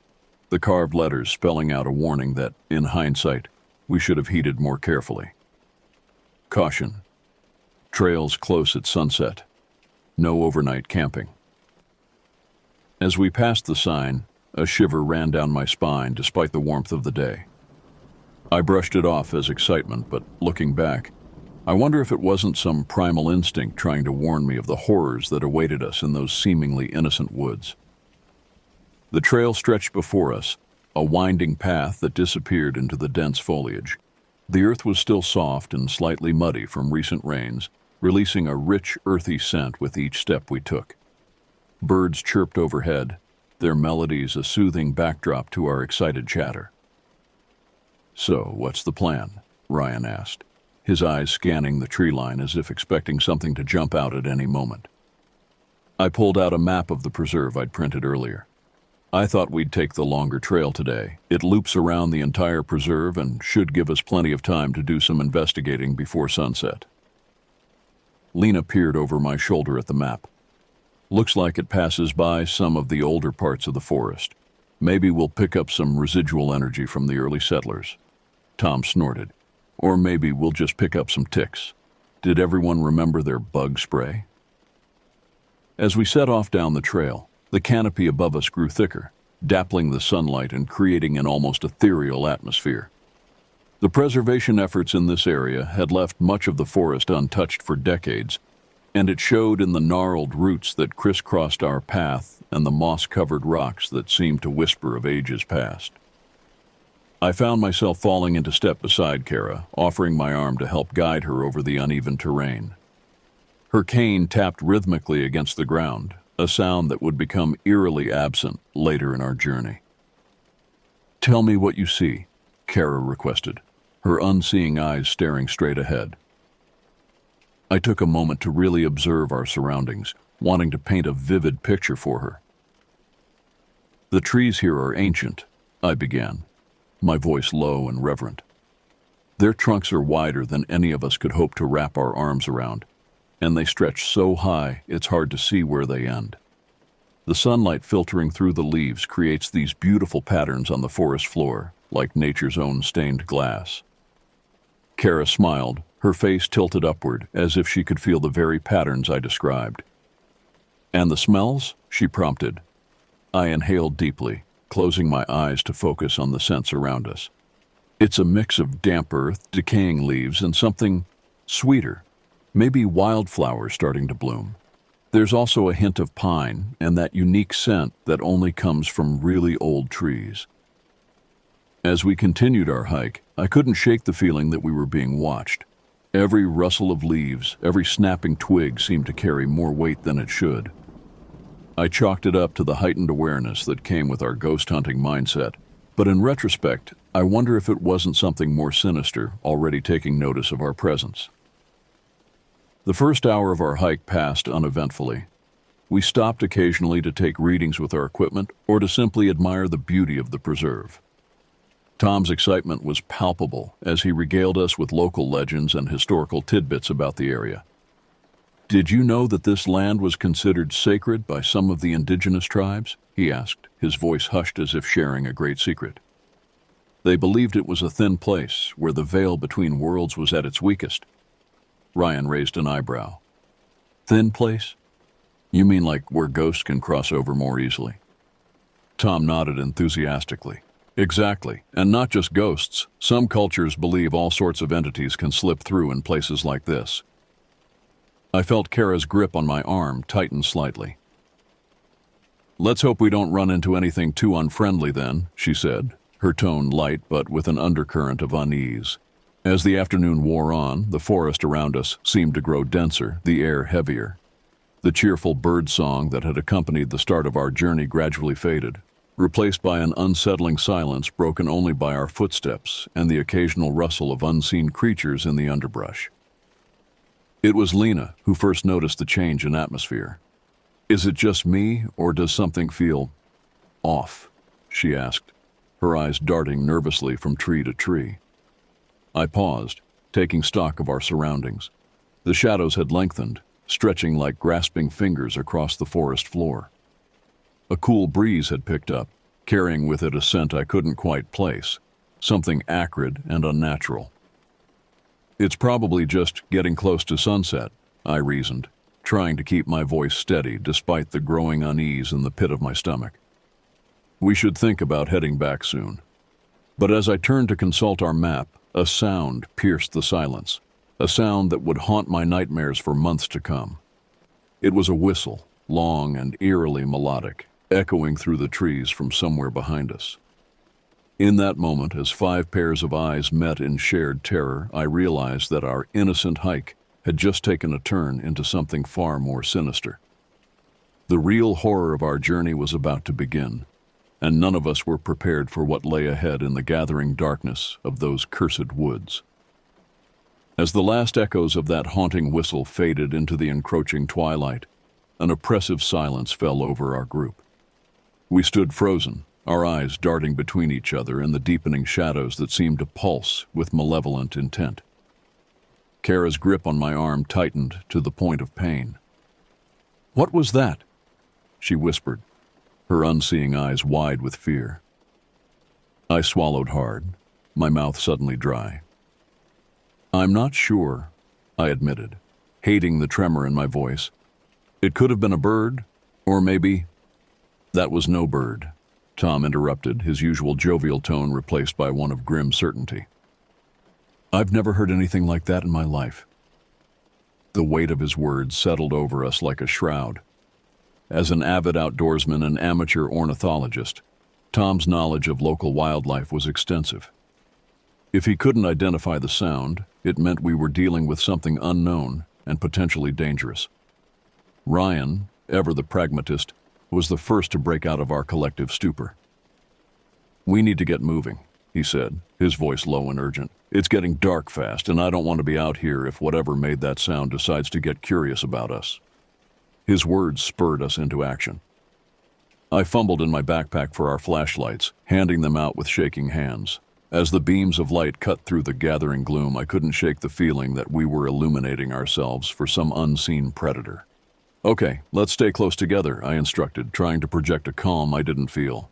the carved letters spelling out a warning that, in hindsight, we should have heeded more carefully. Caution. Trails close at sunset. No overnight camping. As we passed the sign, a shiver ran down my spine despite the warmth of the day. I brushed it off as excitement, but looking back, I wonder if it wasn't some primal instinct trying to warn me of the horrors that awaited us in those seemingly innocent woods. The trail stretched before us, a winding path that disappeared into the dense foliage. The earth was still soft and slightly muddy from recent rains, releasing a rich, earthy scent with each step we took. Birds chirped overhead, their melodies a soothing backdrop to our excited chatter. "So, what's the plan?" Ryan asked, his eyes scanning the tree line as if expecting something to jump out at any moment. I pulled out a map of the preserve I'd printed earlier. I thought we'd take the longer trail today. It loops around the entire preserve and should give us plenty of time to do some investigating before sunset. Lena peered over my shoulder at the map. "Looks like it passes by some of the older parts of the forest. Maybe we'll pick up some residual energy from the early settlers." Tom snorted. "Or maybe we'll just pick up some ticks. Did everyone remember their bug spray?" As we set off down the trail, the canopy above us grew thicker, dappling the sunlight and creating an almost ethereal atmosphere. The preservation efforts in this area had left much of the forest untouched for decades, and it showed in the gnarled roots that crisscrossed our path and the moss-covered rocks that seemed to whisper of ages past. I found myself falling into step beside Kara, offering my arm to help guide her over the uneven terrain. Her cane tapped rhythmically against the ground, a sound that would become eerily absent later in our journey. Tell me what you see, Kara requested, her unseeing eyes staring straight ahead. I took a moment to really observe our surroundings, wanting to paint a vivid picture for her. The trees here are ancient, I began, my voice low and reverent. Their trunks are wider than any of us could hope to wrap our arms around, and they stretch so high it's hard to see where they end. The sunlight filtering through the leaves creates these beautiful patterns on the forest floor, like nature's own stained glass. Kara smiled, her face tilted upward, as if she could feel the very patterns I described. And the smells? She prompted. I inhaled deeply, closing my eyes to focus on the scents around us. It's a mix of damp earth, decaying leaves, and something sweeter, maybe wildflowers starting to bloom. There's also a hint of pine and that unique scent that only comes from really old trees. As we continued our hike, I couldn't shake the feeling that we were being watched. Every rustle of leaves, every snapping twig seemed to carry more weight than it should. I chalked it up to the heightened awareness that came with our ghost hunting mindset, but in retrospect, I wonder if it wasn't something more sinister already taking notice of our presence. The first hour of our hike passed uneventfully. We stopped occasionally to take readings with our equipment or to simply admire the beauty of the preserve. Tom's excitement was palpable as he regaled us with local legends and historical tidbits about the area. Did you know that this land was considered sacred by some of the indigenous tribes? He asked, his voice hushed as if sharing a great secret. They believed it was a thin place where the veil between worlds was at its weakest. Ryan raised an eyebrow. Thin place? You mean like where ghosts can cross over more easily? Tom nodded enthusiastically. Exactly, and not just ghosts. Some cultures believe all sorts of entities can slip through in places like this. I felt Kara's grip on my arm tighten slightly. Let's hope we don't run into anything too unfriendly then, she said, her tone light but with an undercurrent of unease. As the afternoon wore on, the forest around us seemed to grow denser, the air heavier. The cheerful bird song that had accompanied the start of our journey gradually faded, replaced by an unsettling silence broken only by our footsteps and the occasional rustle of unseen creatures in the underbrush. It was Lena who first noticed the change in atmosphere. Is it just me, or does something feel off? She asked, her eyes darting nervously from tree to tree. I paused, taking stock of our surroundings. The shadows had lengthened, stretching like grasping fingers across the forest floor. A cool breeze had picked up, carrying with it a scent I couldn't quite place, something acrid and unnatural. It's probably just getting close to sunset, I reasoned, trying to keep my voice steady despite the growing unease in the pit of my stomach. We should think about heading back soon. But as I turned to consult our map, a sound pierced the silence, a sound that would haunt my nightmares for months to come. It was a whistle, long and eerily melodic, echoing through the trees from somewhere behind us. In that moment, as 5 pairs of eyes met in shared terror, I realized that our innocent hike had just taken a turn into something far more sinister. The real horror of our journey was about to begin, and none of us were prepared for what lay ahead in the gathering darkness of those cursed woods. As the last echoes of that haunting whistle faded into the encroaching twilight, an oppressive silence fell over our group. We stood frozen, our eyes darting between each other in the deepening shadows that seemed to pulse with malevolent intent. Kara's grip on my arm tightened to the point of pain. "What was that?" she whispered, her unseeing eyes wide with fear. I swallowed hard, my mouth suddenly dry. "I'm not sure," I admitted, hating the tremor in my voice. "It could have been a bird, or maybe—" "That was no bird," Tom interrupted, his usual jovial tone replaced by one of grim certainty. "I've never heard anything like that in my life." The weight of his words settled over us like a shroud. As an avid outdoorsman and amateur ornithologist, Tom's knowledge of local wildlife was extensive. If he couldn't identify the sound, it meant we were dealing with something unknown and potentially dangerous. Ryan, ever the pragmatist, was the first to break out of our collective stupor. "We need to get moving," he said, his voice low and urgent. "It's getting dark fast, and I don't want to be out here if whatever made that sound decides to get curious about us." His words spurred us into action. I fumbled in my backpack for our flashlights, handing them out with shaking hands. As the beams of light cut through the gathering gloom, I couldn't shake the feeling that we were illuminating ourselves for some unseen predator. "Okay, let's stay close together," I instructed, trying to project a calm I didn't feel.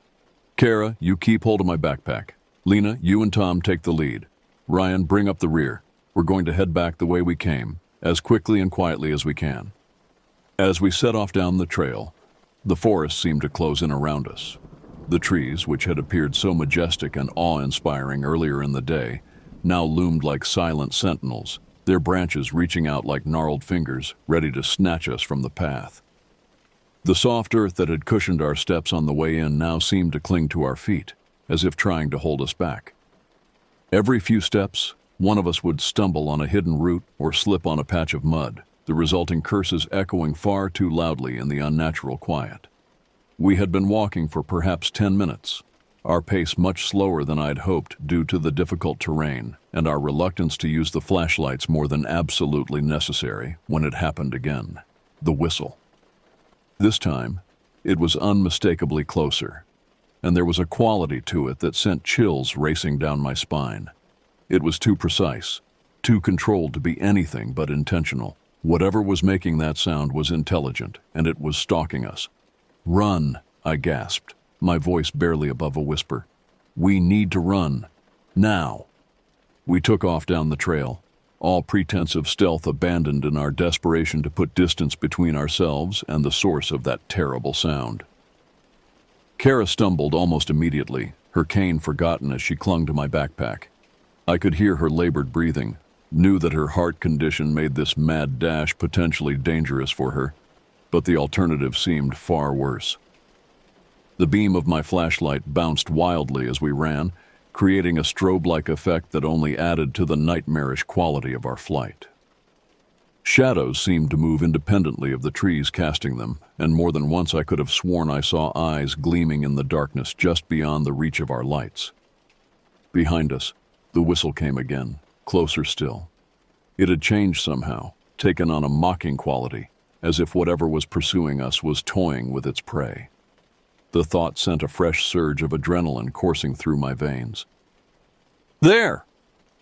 "Kara, you keep hold of my backpack. Lena, you and Tom take the lead. Ryan, bring up the rear. We're going to head back the way we came, as quickly and quietly as we can." As we set off down the trail, the forest seemed to close in around us. The trees, which had appeared so majestic and awe-inspiring earlier in the day, now loomed like silent sentinels, their branches reaching out like gnarled fingers, ready to snatch us from the path. The soft earth that had cushioned our steps on the way in now seemed to cling to our feet, as if trying to hold us back. Every few steps, one of us would stumble on a hidden root or slip on a patch of mud, the resulting curses echoing far too loudly in the unnatural quiet. We had been walking for perhaps 10 minutes, our pace much slower than I'd hoped due to the difficult terrain and our reluctance to use the flashlights more than absolutely necessary, when it happened again. The whistle. This time, it was unmistakably closer, and there was a quality to it that sent chills racing down my spine. It was too precise, too controlled to be anything but intentional. Whatever was making that sound was intelligent, and it was stalking us. "Run," I gasped, my voice barely above a whisper. "We need to run. Now." We took off down the trail, all pretense of stealth abandoned in our desperation to put distance between ourselves and the source of that terrible sound. Kara stumbled almost immediately, her cane forgotten as she clung to my backpack. I could hear her labored breathing, knew that her heart condition made this mad dash potentially dangerous for her, but the alternative seemed far worse. The beam of my flashlight bounced wildly as we ran, creating a strobe-like effect that only added to the nightmarish quality of our flight. Shadows seemed to move independently of the trees casting them, and more than once I could have sworn I saw eyes gleaming in the darkness just beyond the reach of our lights. Behind us, the whistle came again, closer still. It had changed somehow, taken on a mocking quality, as if whatever was pursuing us was toying with its prey. The thought sent a fresh surge of adrenaline coursing through my veins. "There!"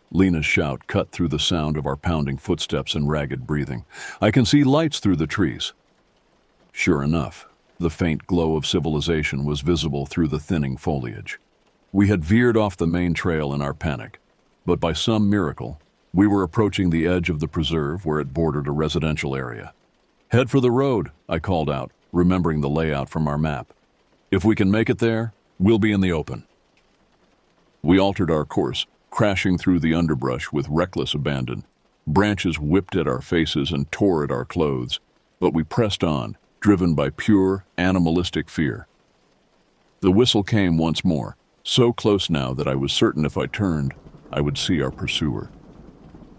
Lena's shout cut through the sound of our pounding footsteps and ragged breathing. "I can see lights through the trees." Sure enough, the faint glow of civilization was visible through the thinning foliage. We had veered off the main trail in our panic, but by some miracle, we were approaching the edge of the preserve where it bordered a residential area. "Head for the road," I called out, remembering the layout from our map. "If we can make it there, we'll be in the open." We altered our course, crashing through the underbrush with reckless abandon. Branches whipped at our faces and tore at our clothes, but we pressed on, driven by pure, animalistic fear. The whistle came once more, so close now that I was certain if I turned, I would see our pursuer.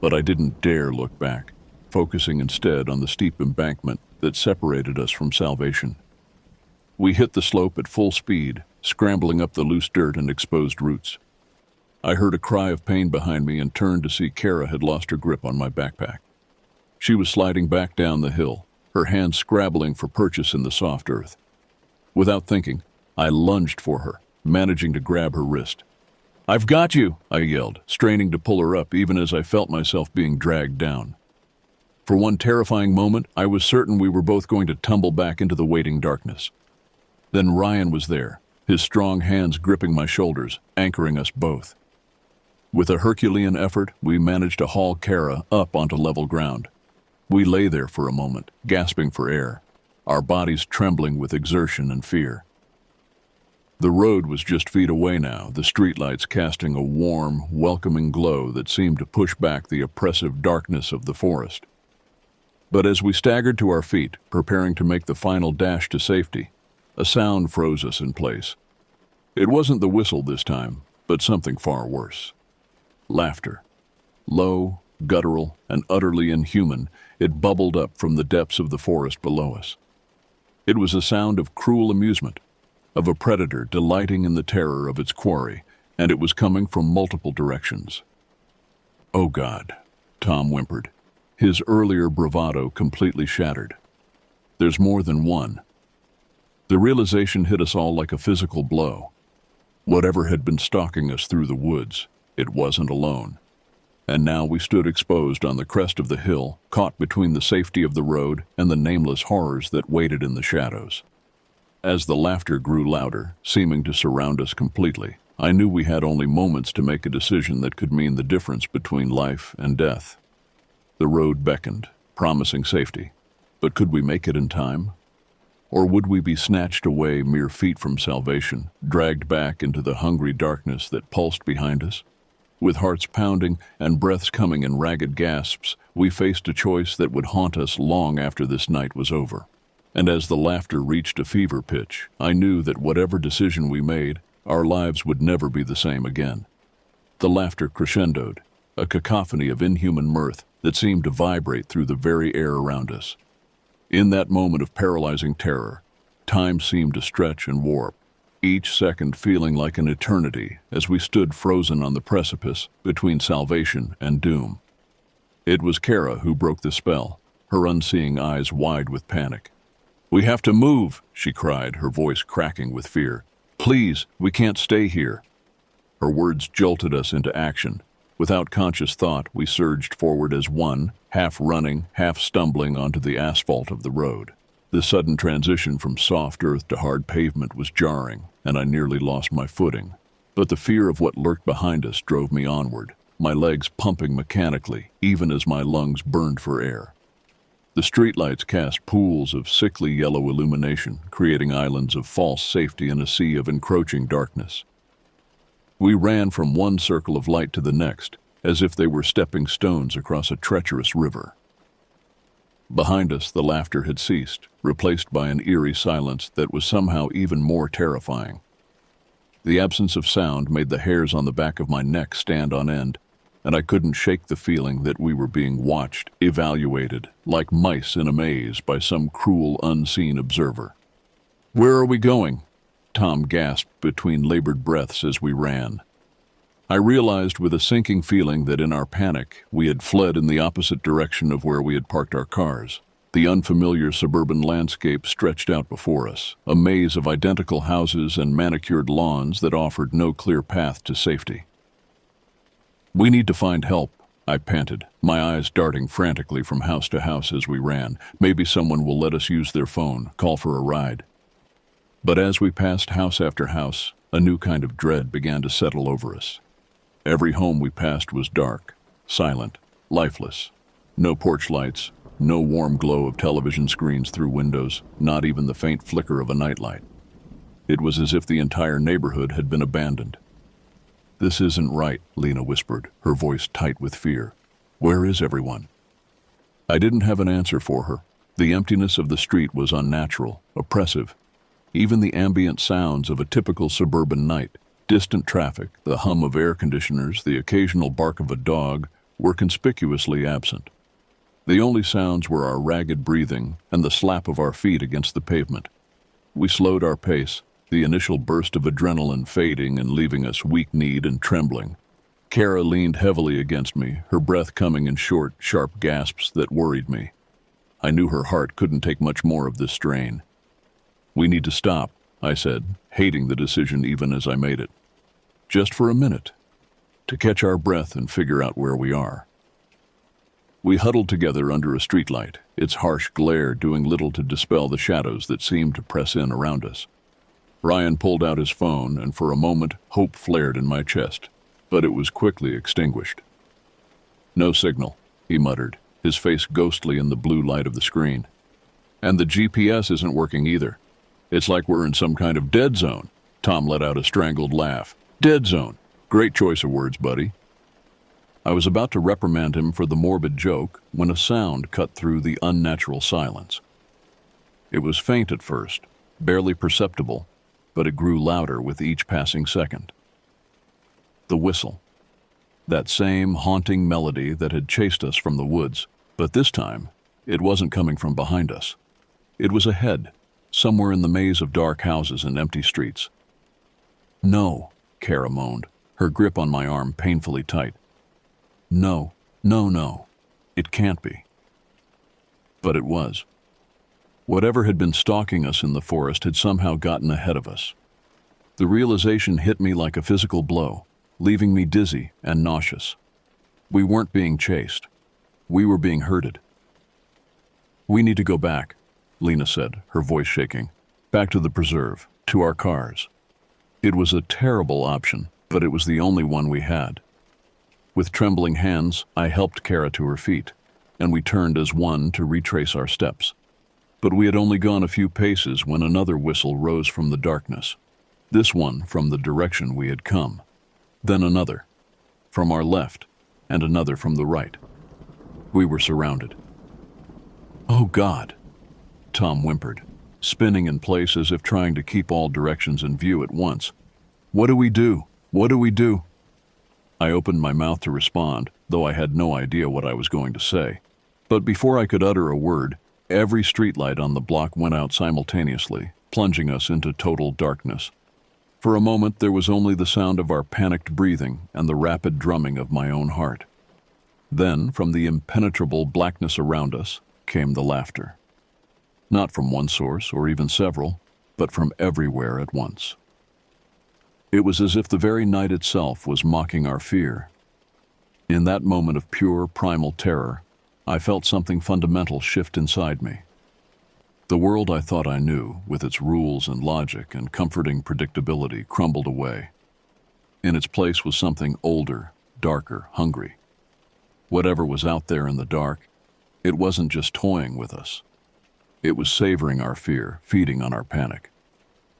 But I didn't dare look back, focusing instead on the steep embankment that separated us from salvation. We hit the slope at full speed, scrambling up the loose dirt and exposed roots. I heard a cry of pain behind me and turned to see Kara had lost her grip on my backpack. She was sliding back down the hill, her hands scrabbling for purchase in the soft earth. Without thinking, I lunged for her, managing to grab her wrist. "I've got you," I yelled, straining to pull her up even as I felt myself being dragged down. For one terrifying moment, I was certain we were both going to tumble back into the waiting darkness. Then Ryan was there, his strong hands gripping my shoulders, anchoring us both. With a Herculean effort, we managed to haul Kara up onto level ground. We lay there for a moment, gasping for air, our bodies trembling with exertion and fear. The road was just feet away now, the streetlights casting a warm, welcoming glow that seemed to push back the oppressive darkness of the forest. But as we staggered to our feet, preparing to make the final dash to safety, a sound froze us in place. It wasn't the whistle this time, but something far worse. Laughter. Low, guttural, and utterly inhuman, it bubbled up from the depths of the forest below us. It was a sound of cruel amusement, of a predator delighting in the terror of its quarry, and it was coming from multiple directions. "Oh God," Tom whimpered, his earlier bravado completely shattered. "There's more than one." The realization hit us all like a physical blow. Whatever had been stalking us through the woods, it wasn't alone. And now we stood exposed on the crest of the hill, caught between the safety of the road and the nameless horrors that waited in the shadows. As the laughter grew louder, seeming to surround us completely, I knew we had only moments to make a decision that could mean the difference between life and death. The road beckoned, promising safety. But could we make it in time? Or would we be snatched away mere feet from salvation, dragged back into the hungry darkness that pulsed behind us? With hearts pounding and breaths coming in ragged gasps, we faced a choice that would haunt us long after this night was over. And as the laughter reached a fever pitch, I knew that whatever decision we made, our lives would never be the same again. The laughter crescendoed, a cacophony of inhuman mirth that seemed to vibrate through the very air around us. In that moment of paralyzing terror, time seemed to stretch and warp, each second feeling like an eternity as we stood frozen on the precipice between salvation and doom. It was Kara who broke the spell, her unseeing eyes wide with panic. "We have to move," she cried, her voice cracking with fear. "Please, we can't stay here." Her words jolted us into action. Without conscious thought, we surged forward as one, half running, half stumbling onto the asphalt of the road. The sudden transition from soft earth to hard pavement was jarring, and I nearly lost my footing. But the fear of what lurked behind us drove me onward, my legs pumping mechanically, even as my lungs burned for air. The streetlights cast pools of sickly yellow illumination, creating islands of false safety in a sea of encroaching darkness. We ran from one circle of light to the next, as if they were stepping stones across a treacherous river. Behind us, the laughter had ceased, replaced by an eerie silence that was somehow even more terrifying. The absence of sound made the hairs on the back of my neck stand on end, and I couldn't shake the feeling that we were being watched, evaluated, like mice in a maze by some cruel, unseen observer. "Where are we going?" Tom gasped between labored breaths as we ran. I realized with a sinking feeling that in our panic, we had fled in the opposite direction of where we had parked our cars. The unfamiliar suburban landscape stretched out before us, a maze of identical houses and manicured lawns that offered no clear path to safety. "We need to find help," I panted, my eyes darting frantically from house to house as we ran. "Maybe someone will let us use their phone, call for a ride." But as we passed house after house, a new kind of dread began to settle over us. Every home we passed was dark, silent, lifeless. No porch lights, no warm glow of television screens through windows, not even the faint flicker of a nightlight. It was as if the entire neighborhood had been abandoned. "This isn't right," Lena whispered, her voice tight with fear. "Where is everyone?" I didn't have an answer for her. The emptiness of the street was unnatural, oppressive. Even the ambient sounds of a typical suburban night, distant traffic, the hum of air conditioners, the occasional bark of a dog, were conspicuously absent. The only sounds were our ragged breathing and the slap of our feet against the pavement. We slowed our pace, the initial burst of adrenaline fading and leaving us weak-kneed and trembling. Kara leaned heavily against me, her breath coming in short, sharp gasps that worried me. I knew her heart couldn't take much more of this strain. "We need to stop," I said, hating the decision even as I made it. "Just for a minute, to catch our breath and figure out where we are." We huddled together under a streetlight, its harsh glare doing little to dispel the shadows that seemed to press in around us. Ryan pulled out his phone, and for a moment, hope flared in my chest, but it was quickly extinguished. "No signal," he muttered, his face ghostly in the blue light of the screen. "And the GPS isn't working either. It's like we're in some kind of dead zone." Tom let out a strangled laugh. "Dead zone. Great choice of words, buddy." I was about to reprimand him for the morbid joke when a sound cut through the unnatural silence. It was faint at first, barely perceptible, but it grew louder with each passing second. The whistle. That same haunting melody that had chased us from the woods, but this time, it wasn't coming from behind us. It was ahead, somewhere in the maze of dark houses and empty streets. "No," Kara moaned, her grip on my arm painfully tight. "No, no, no. It can't be." But it was. Whatever had been stalking us in the forest had somehow gotten ahead of us. The realization hit me like a physical blow, leaving me dizzy and nauseous. We weren't being chased. We were being herded. "We need to go back," Lena said, her voice shaking. "Back to the preserve, to our cars." It was a terrible option, but it was the only one we had. With trembling hands, I helped Kara to her feet, and we turned as one to retrace our steps. But we had only gone a few paces when another whistle rose from the darkness. This one from the direction we had come. Then another, from our left, and another from the right. We were surrounded. "Oh God," Tom whimpered, spinning in place as if trying to keep all directions in view at once. "What do we do? What do we do?" I opened my mouth to respond, though I had no idea what I was going to say. But before I could utter a word, every streetlight on the block went out simultaneously, plunging us into total darkness. For a moment, there was only the sound of our panicked breathing and the rapid drumming of my own heart. Then, from the impenetrable blackness around us, came the laughter. Not from one source, or even several, but from everywhere at once. It was as if the very night itself was mocking our fear. In that moment of pure, primal terror, I felt something fundamental shift inside me. The world I thought I knew, with its rules and logic and comforting predictability, crumbled away. In its place was something older, darker, hungry. Whatever was out there in the dark, it wasn't just toying with us. It was savoring our fear, feeding on our panic.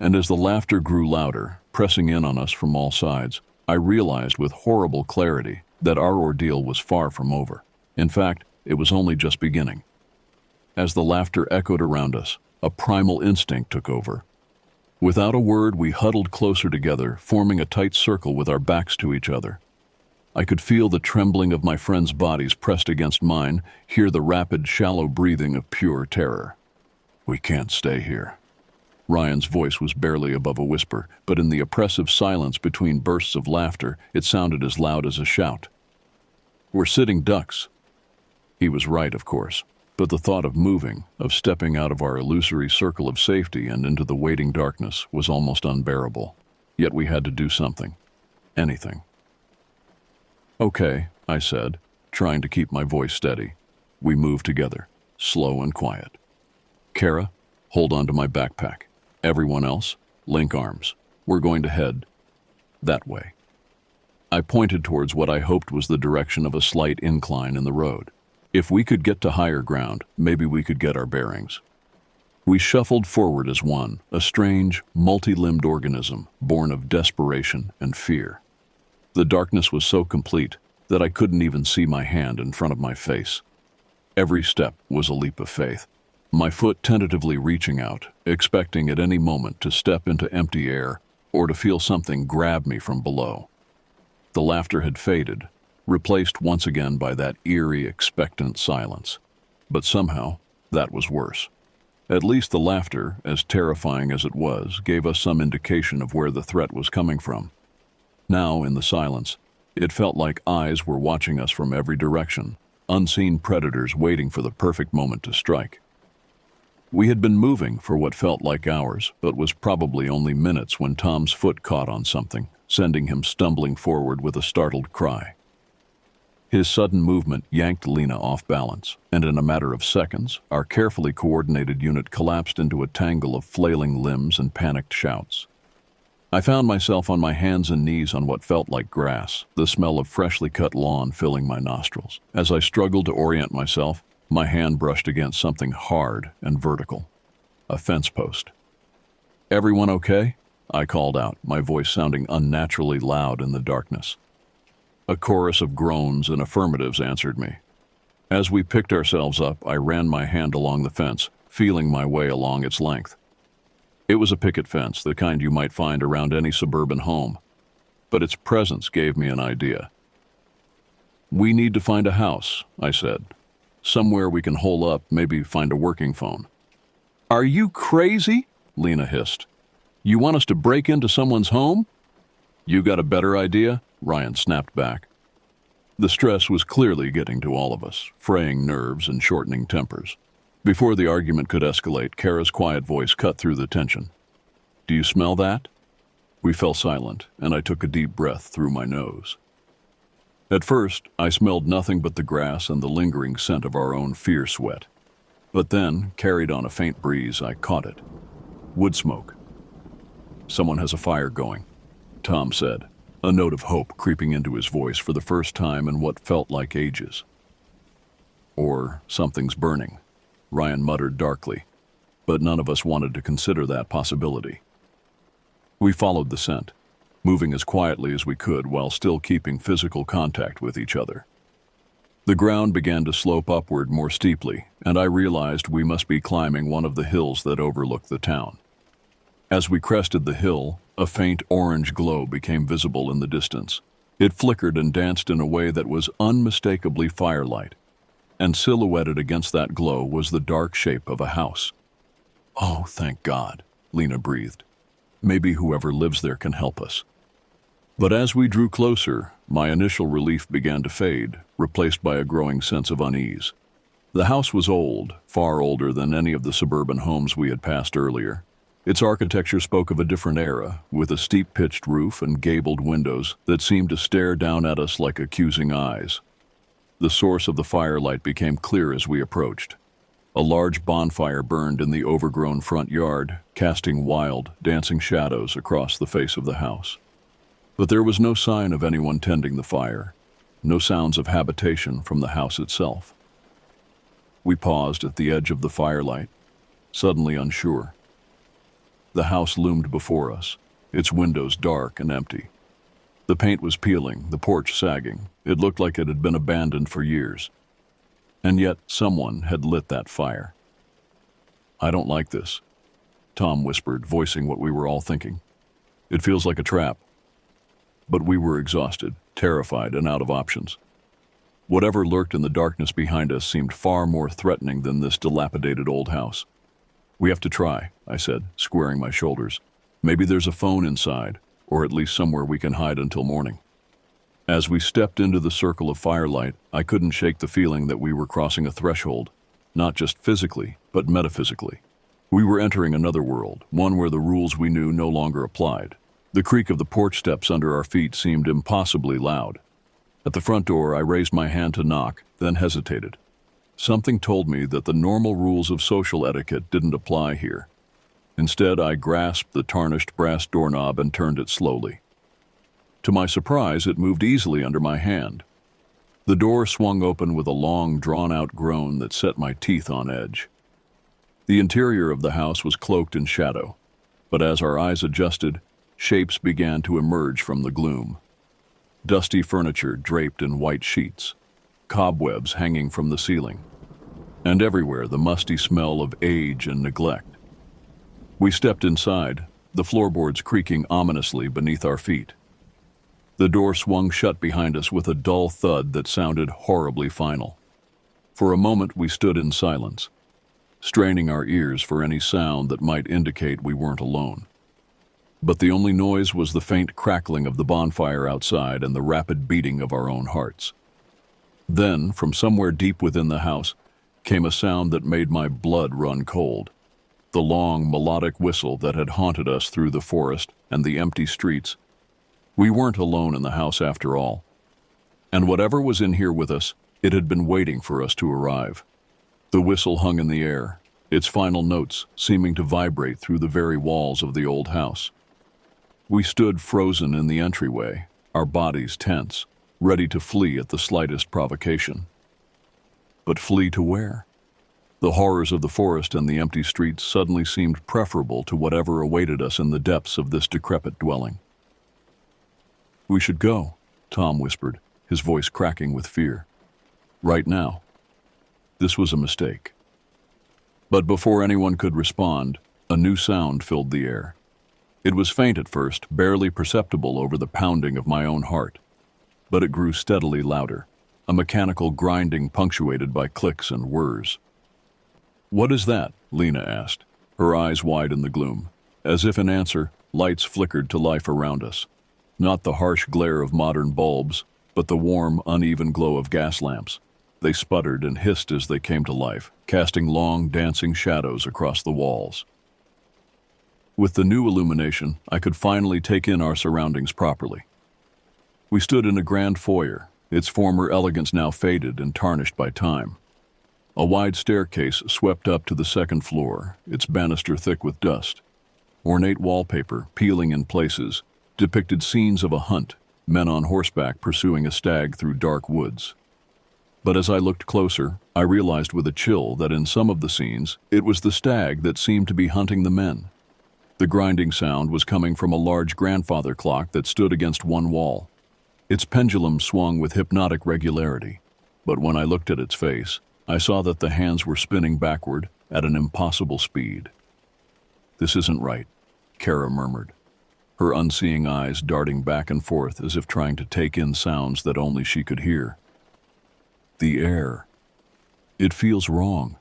And as the laughter grew louder, pressing in on us from all sides, I realized with horrible clarity that our ordeal was far from over. In fact, it was only just beginning. As the laughter echoed around us, a primal instinct took over. Without a word, we huddled closer together, forming a tight circle with our backs to each other. I could feel the trembling of my friends' bodies pressed against mine, hear the rapid, shallow breathing of pure terror. "We can't stay here." Ryan's voice was barely above a whisper, but in the oppressive silence between bursts of laughter, it sounded as loud as a shout. "We're sitting ducks." He was right, of course, but the thought of moving, of stepping out of our illusory circle of safety and into the waiting darkness was almost unbearable. Yet we had to do something. Anything. "Okay," I said, trying to keep my voice steady. We moved together, slow and quiet. "Kara, hold on to my backpack. Everyone else, link arms. We're going to head that way." I pointed towards what I hoped was the direction of a slight incline in the road. If we could get to higher ground, maybe we could get our bearings. We shuffled forward as one, a strange, multi-limbed organism born of desperation and fear. The darkness was so complete that I couldn't even see my hand in front of my face. Every step was a leap of faith. My foot tentatively reaching out, expecting at any moment to step into empty air or to feel something grab me from below. The laughter had faded, replaced once again by that eerie, expectant silence. But somehow, that was worse. At least the laughter, as terrifying as it was, gave us some indication of where the threat was coming from. Now, in the silence, it felt like eyes were watching us from every direction, unseen predators waiting for the perfect moment to strike. We had been moving for what felt like hours, but was probably only minutes when Tom's foot caught on something, sending him stumbling forward with a startled cry. His sudden movement yanked Lena off balance, and in a matter of seconds, our carefully coordinated unit collapsed into a tangle of flailing limbs and panicked shouts. I found myself on my hands and knees on what felt like grass, the smell of freshly cut lawn filling my nostrils. As I struggled to orient myself, my hand brushed against something hard and vertical. A fence post. "Everyone okay?" I called out, my voice sounding unnaturally loud in the darkness. A chorus of groans and affirmatives answered me. As we picked ourselves up, I ran my hand along the fence, feeling my way along its length. It was a picket fence, the kind you might find around any suburban home, but its presence gave me an idea. "We need to find a house," I said. "Somewhere we can hole up, maybe find a working phone." Are you crazy? Lena hissed. You want us to break into someone's home? You got a better idea? Ryan snapped back. The stress was clearly getting to all of us, fraying nerves and shortening tempers. Before the argument could escalate, Kara's quiet voice cut through the tension. Do you smell that? We fell silent, and I took a deep breath through my nose. At first, I smelled nothing but the grass and the lingering scent of our own fear sweat. But then, carried on a faint breeze, I caught it. Wood smoke. Someone has a fire going, Tom said, a note of hope creeping into his voice for the first time in what felt like ages. Or something's burning, Ryan muttered darkly, but none of us wanted to consider that possibility. We followed the scent, moving as quietly as we could while still keeping physical contact with each other. The ground began to slope upward more steeply, and I realized we must be climbing one of the hills that overlook the town. As we crested the hill, a faint orange glow became visible in the distance. It flickered and danced in a way that was unmistakably firelight, and silhouetted against that glow was the dark shape of a house. Oh, thank God, Lena breathed. Maybe whoever lives there can help us. But as we drew closer, my initial relief began to fade, replaced by a growing sense of unease. The house was old, far older than any of the suburban homes we had passed earlier. Its architecture spoke of a different era, with a steep-pitched roof and gabled windows that seemed to stare down at us like accusing eyes. The source of the firelight became clear as we approached. A large bonfire burned in the overgrown front yard, casting wild, dancing shadows across the face of the house. But there was no sign of anyone tending the fire, no sounds of habitation from the house itself. We paused at the edge of the firelight, suddenly unsure. The house loomed before us, its windows dark and empty. The paint was peeling, the porch sagging. It looked like it had been abandoned for years. And yet someone had lit that fire. I don't like this, Tom whispered, voicing what we were all thinking. It feels like a trap. But we were exhausted, terrified, and out of options. Whatever lurked in the darkness behind us seemed far more threatening than this dilapidated old house. We have to try, I said, squaring my shoulders. Maybe there's a phone inside, or at least somewhere we can hide until morning. As we stepped into the circle of firelight, I couldn't shake the feeling that we were crossing a threshold, not just physically, but metaphysically. We were entering another world, one where the rules we knew no longer applied. The creak of the porch steps under our feet seemed impossibly loud. At the front door, I raised my hand to knock, then hesitated. Something told me that the normal rules of social etiquette didn't apply here. Instead, I grasped the tarnished brass doorknob and turned it slowly. To my surprise, it moved easily under my hand. The door swung open with a long, drawn-out groan that set my teeth on edge. The interior of the house was cloaked in shadow, but as our eyes adjusted, shapes began to emerge from the gloom. Dusty furniture draped in white sheets, cobwebs hanging from the ceiling, and everywhere the musty smell of age and neglect. We stepped inside, the floorboards creaking ominously beneath our feet. The door swung shut behind us with a dull thud that sounded horribly final. For a moment we stood in silence, straining our ears for any sound that might indicate we weren't alone. But the only noise was the faint crackling of the bonfire outside and the rapid beating of our own hearts. Then, from somewhere deep within the house, came a sound that made my blood run cold. The long, melodic whistle that had haunted us through the forest and the empty streets. We weren't alone in the house after all. And whatever was in here with us, it had been waiting for us to arrive. The whistle hung in the air, its final notes seeming to vibrate through the very walls of the old house. We stood frozen in the entryway, our bodies tense, ready to flee at the slightest provocation. But flee to where? The horrors of the forest and the empty streets suddenly seemed preferable to whatever awaited us in the depths of this decrepit dwelling. We should go, Tom whispered, his voice cracking with fear. Right now. This was a mistake. But before anyone could respond, a new sound filled the air. It was faint at first, barely perceptible over the pounding of my own heart. But it grew steadily louder, a mechanical grinding punctuated by clicks and whirs. "What is that?" Lena asked. her eyes wide in the gloom. As if in answer, lights flickered to life around us. Not the harsh glare of modern bulbs, but the warm, uneven glow of gas lamps. They sputtered and hissed as they came to life, casting long, dancing shadows across the walls. With the new illumination, I could finally take in our surroundings properly. We stood in a grand foyer, its former elegance now faded and tarnished by time. A wide staircase swept up to the second floor, its banister thick with dust. Ornate wallpaper, peeling in places, depicted scenes of a hunt, men on horseback pursuing a stag through dark woods. But as I looked closer, I realized with a chill that in some of the scenes, it was the stag that seemed to be hunting the men. The grinding sound was coming from a large grandfather clock that stood against one wall. Its pendulum swung with hypnotic regularity, but when I looked at its face, I saw that the hands were spinning backward at an impossible speed. "This isn't right," Kara murmured, her unseeing eyes darting back and forth as if trying to take in sounds that only she could hear. "The air. It feels wrong,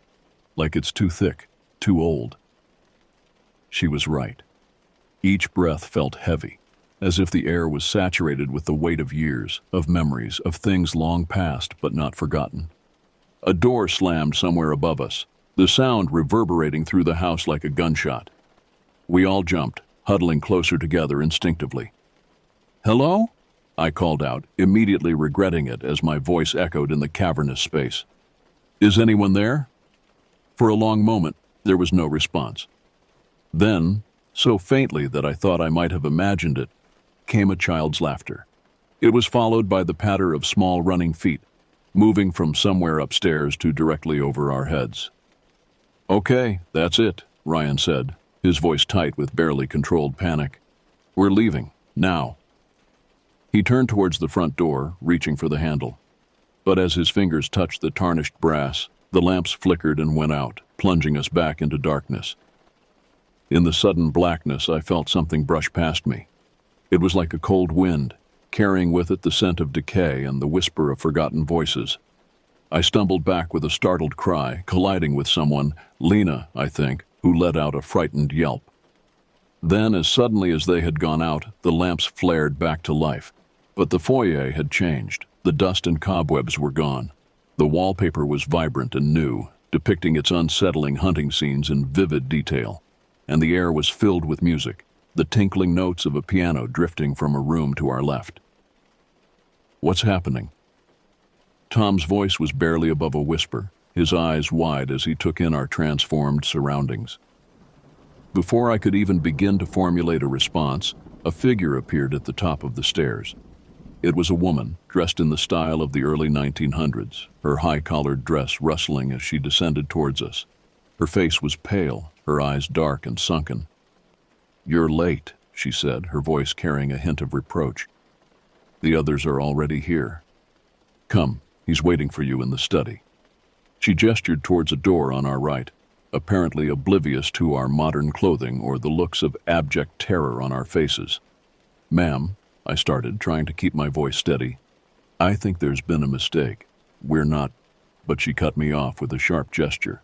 like it's too thick, too old." She was right. Each breath felt heavy, as if the air was saturated with the weight of years, of memories, of things long past but not forgotten. A door slammed somewhere above us, the sound reverberating through the house like a gunshot. We all jumped, huddling closer together instinctively. "Hello?" I called out, immediately regretting it as my voice echoed in the cavernous space. "Is anyone there?" For a long moment, there was no response. Then, so faintly that I thought I might have imagined it, came a child's laughter. It was followed by the patter of small running feet, moving from somewhere upstairs to directly over our heads. "Okay, that's it," Ryan said, his voice tight with barely controlled panic. "We're leaving, now." He turned towards the front door, reaching for the handle. But as his fingers touched the tarnished brass, the lamps flickered and went out, plunging us back into darkness. In the sudden blackness, I felt something brush past me. It was like a cold wind, carrying with it the scent of decay and the whisper of forgotten voices. I stumbled back with a startled cry, colliding with someone, Lena, I think, who let out a frightened yelp. Then, as suddenly as they had gone out, the lamps flared back to life. But the foyer had changed. The dust and cobwebs were gone. The wallpaper was vibrant and new, depicting its unsettling hunting scenes in vivid detail. And the air was filled with music, the tinkling notes of a piano drifting from a room to our left. "What's happening?" Tom's voice was barely above a whisper, his eyes wide as he took in our transformed surroundings. Before I could even begin to formulate a response, a figure appeared at the top of the stairs. It was a woman, dressed in the style of the early 1900s, her high-collared dress rustling as she descended towards us. Her face was pale, her eyes dark and sunken. "You're late," she said, her voice carrying a hint of reproach. "The others are already here. Come, he's waiting for you in the study." She gestured towards a door on our right, apparently oblivious to our modern clothing or the looks of abject terror on our faces. "Ma'am," I started, trying to keep my voice steady, "I think there's been a mistake. We're not—" But she cut me off with a sharp gesture.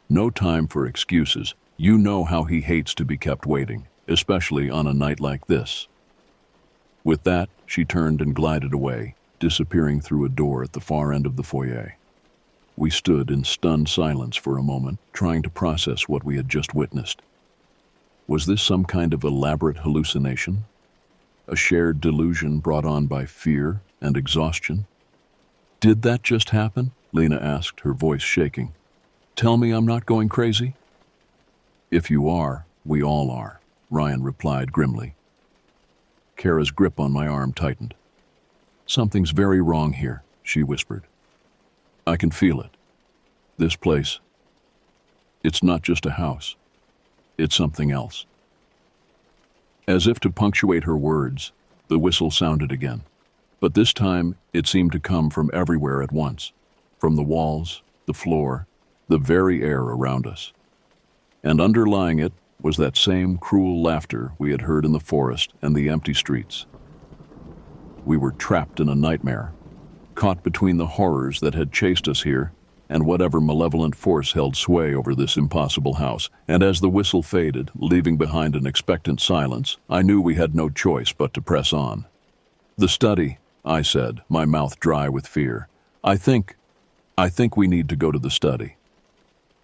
"No time for excuses. You know how he hates to be kept waiting, especially on a night like this." With that, she turned and glided away, disappearing through a door at the far end of the foyer. We stood in stunned silence for a moment, trying to process what we had just witnessed. Was this some kind of elaborate hallucination? A shared delusion brought on by fear and exhaustion? "Did that just happen?" Lena asked, her voice shaking. "Tell me I'm not going crazy?" "If you are, we all are," Ryan replied grimly. Kara's grip on my arm tightened. "Something's very wrong here," she whispered. "I can feel it. This place, it's not just a house. It's something else." As if to punctuate her words, the whistle sounded again. But this time, it seemed to come from everywhere at once. From the walls, the floor, the very air around us. And underlying it was that same cruel laughter we had heard in the forest and the empty streets. We were trapped in a nightmare, caught between the horrors that had chased us here and whatever malevolent force held sway over this impossible house, and as the whistle faded, leaving behind an expectant silence, I knew we had no choice but to press on. "The study," I said, my mouth dry with fear. I think we need to go to the study."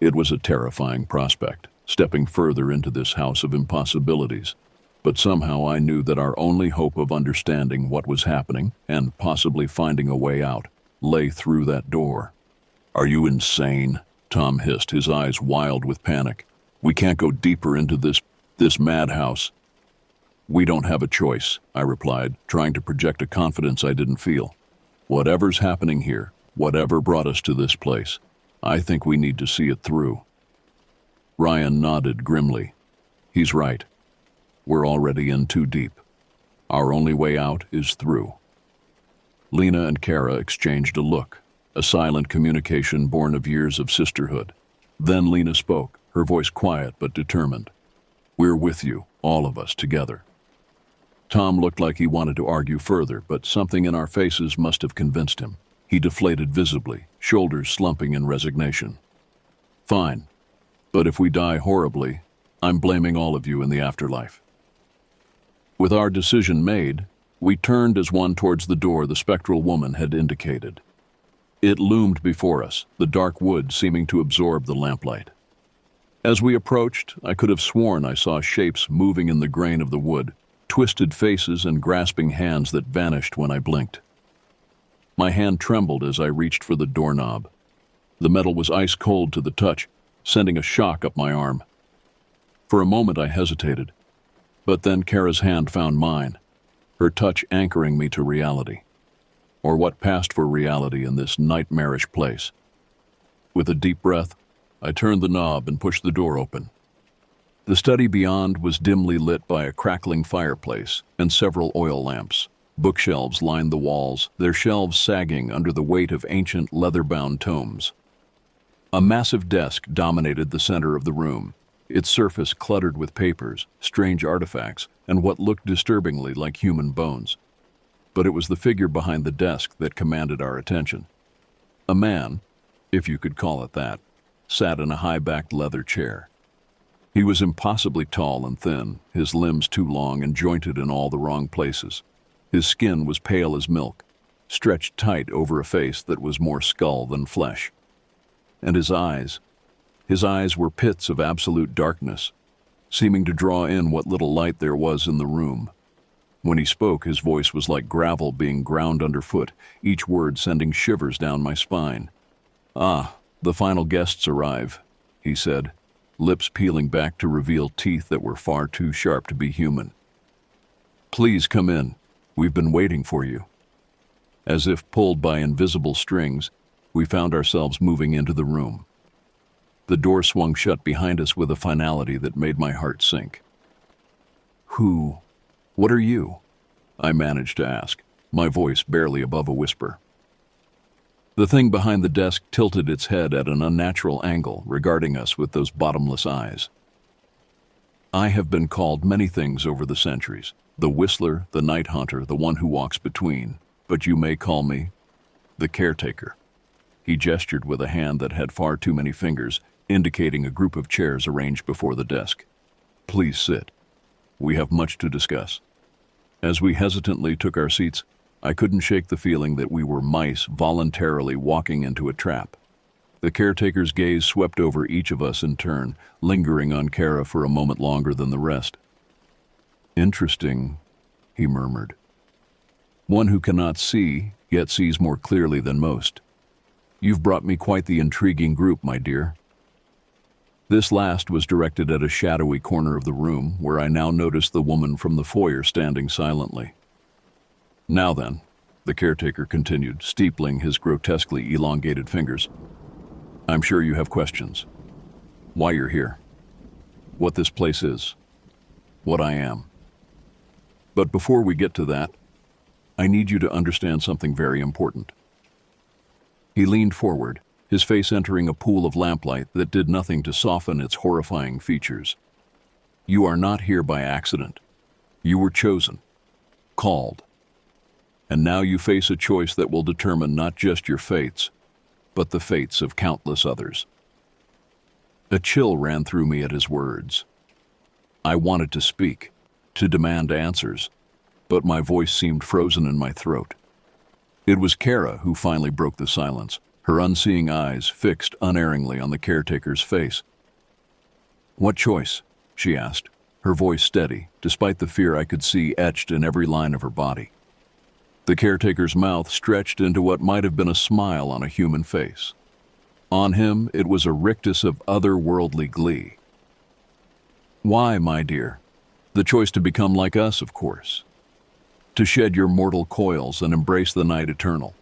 It was a terrifying prospect, stepping further into this house of impossibilities. But somehow I knew that our only hope of understanding what was happening, and possibly finding a way out, lay through that door. "Are you insane?" Tom hissed, his eyes wild with panic. "We can't go deeper into this madhouse." "We don't have a choice," I replied, trying to project a confidence I didn't feel. "Whatever's happening here, whatever brought us to this place, I think we need to see it through." Ryan nodded grimly. "He's right. We're already in too deep. Our only way out is through." Lena and Kara exchanged a look, a silent communication born of years of sisterhood. Then Lena spoke, her voice quiet but determined. "We're with you, all of us, together." Tom looked like he wanted to argue further, but something in our faces must have convinced him. He deflated visibly, shoulders slumping in resignation. "Fine. But if we die horribly, I'm blaming all of you in the afterlife." With our decision made, we turned as one towards the door the spectral woman had indicated. It loomed before us, the dark wood seeming to absorb the lamplight. As we approached, I could have sworn I saw shapes moving in the grain of the wood, twisted faces and grasping hands that vanished when I blinked. My hand trembled as I reached for the doorknob. The metal was ice cold to the touch, sending a shock up my arm. For a moment I hesitated, but then Kara's hand found mine, her touch anchoring me to reality, or what passed for reality in this nightmarish place. With a deep breath, I turned the knob and pushed the door open. The study beyond was dimly lit by a crackling fireplace and several oil lamps. Bookshelves lined the walls, their shelves sagging under the weight of ancient leather-bound tomes. A massive desk dominated the center of the room, its surface cluttered with papers, strange artifacts, and what looked disturbingly like human bones. But it was the figure behind the desk that commanded our attention. A man, if you could call it that, sat in a high-backed leather chair. He was impossibly tall and thin, his limbs too long and jointed in all the wrong places. His skin was pale as milk, stretched tight over a face that was more skull than flesh. And his eyes were pits of absolute darkness, seeming to draw in what little light there was in the room. When he spoke, his voice was like gravel being ground underfoot, each word sending shivers down my spine. "Ah, the final guests arrive," he said, lips peeling back to reveal teeth that were far too sharp to be human. "Please come in. We've been waiting for you." As if pulled by invisible strings, we found ourselves moving into the room. The door swung shut behind us with a finality that made my heart sink. What are you?" I managed to ask, my voice barely above a whisper. The thing behind the desk tilted its head at an unnatural angle, regarding us with those bottomless eyes. "I have been called many things over the centuries. The whistler, the night hunter, the one who walks between. But you may call me the caretaker." He gestured with a hand that had far too many fingers, indicating a group of chairs arranged before the desk. "Please sit. We have much to discuss." As we hesitantly took our seats, I couldn't shake the feeling that we were mice voluntarily walking into a trap. The caretaker's gaze swept over each of us in turn, lingering on Kara for a moment longer than the rest. "Interesting," he murmured. "One who cannot see, yet sees more clearly than most. You've brought me quite the intriguing group, my dear." This last was directed at a shadowy corner of the room, where I now noticed the woman from the foyer standing silently. "Now then," the caretaker continued, steepling his grotesquely elongated fingers, "I'm sure you have questions. Why you're here. What this place is. What I am. But before we get to that, I need you to understand something very important." He leaned forward, his face entering a pool of lamplight that did nothing to soften its horrifying features. "You are not here by accident. You were chosen, called. And now you face a choice that will determine not just your fates, but the fates of countless others. A chill ran through me at his words. I wanted to speak, to demand answers, but my voice seemed frozen in my throat. It was Kara who finally broke the silence, her unseeing eyes fixed unerringly on the caretaker's face. "What choice?" she asked, her voice steady, despite the fear I could see etched in every line of her body. The caretaker's mouth stretched into what might have been a smile on a human face. On him, it was a rictus of otherworldly glee. "Why, my dear? The choice to become like us, of course. To shed your mortal coils and embrace the night eternal.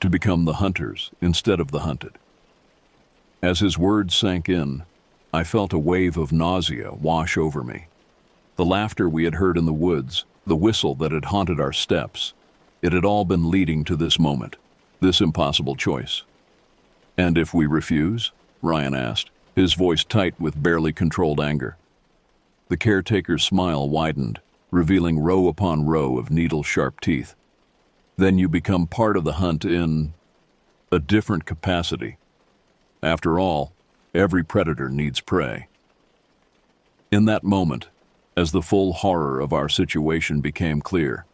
To become the hunters instead of the hunted." As his words sank in, I felt a wave of nausea wash over me. The laughter we had heard in the woods, the whistle that had haunted our steps, it had all been leading to this moment, this impossible choice. "And if we refuse?" Ryan asked, his voice tight with barely controlled anger. The caretaker's smile widened, revealing row upon row of needle-sharp teeth. "Then you become part of the hunt in a different capacity. After all, every predator needs prey." In that moment, as the full horror of our situation became clear,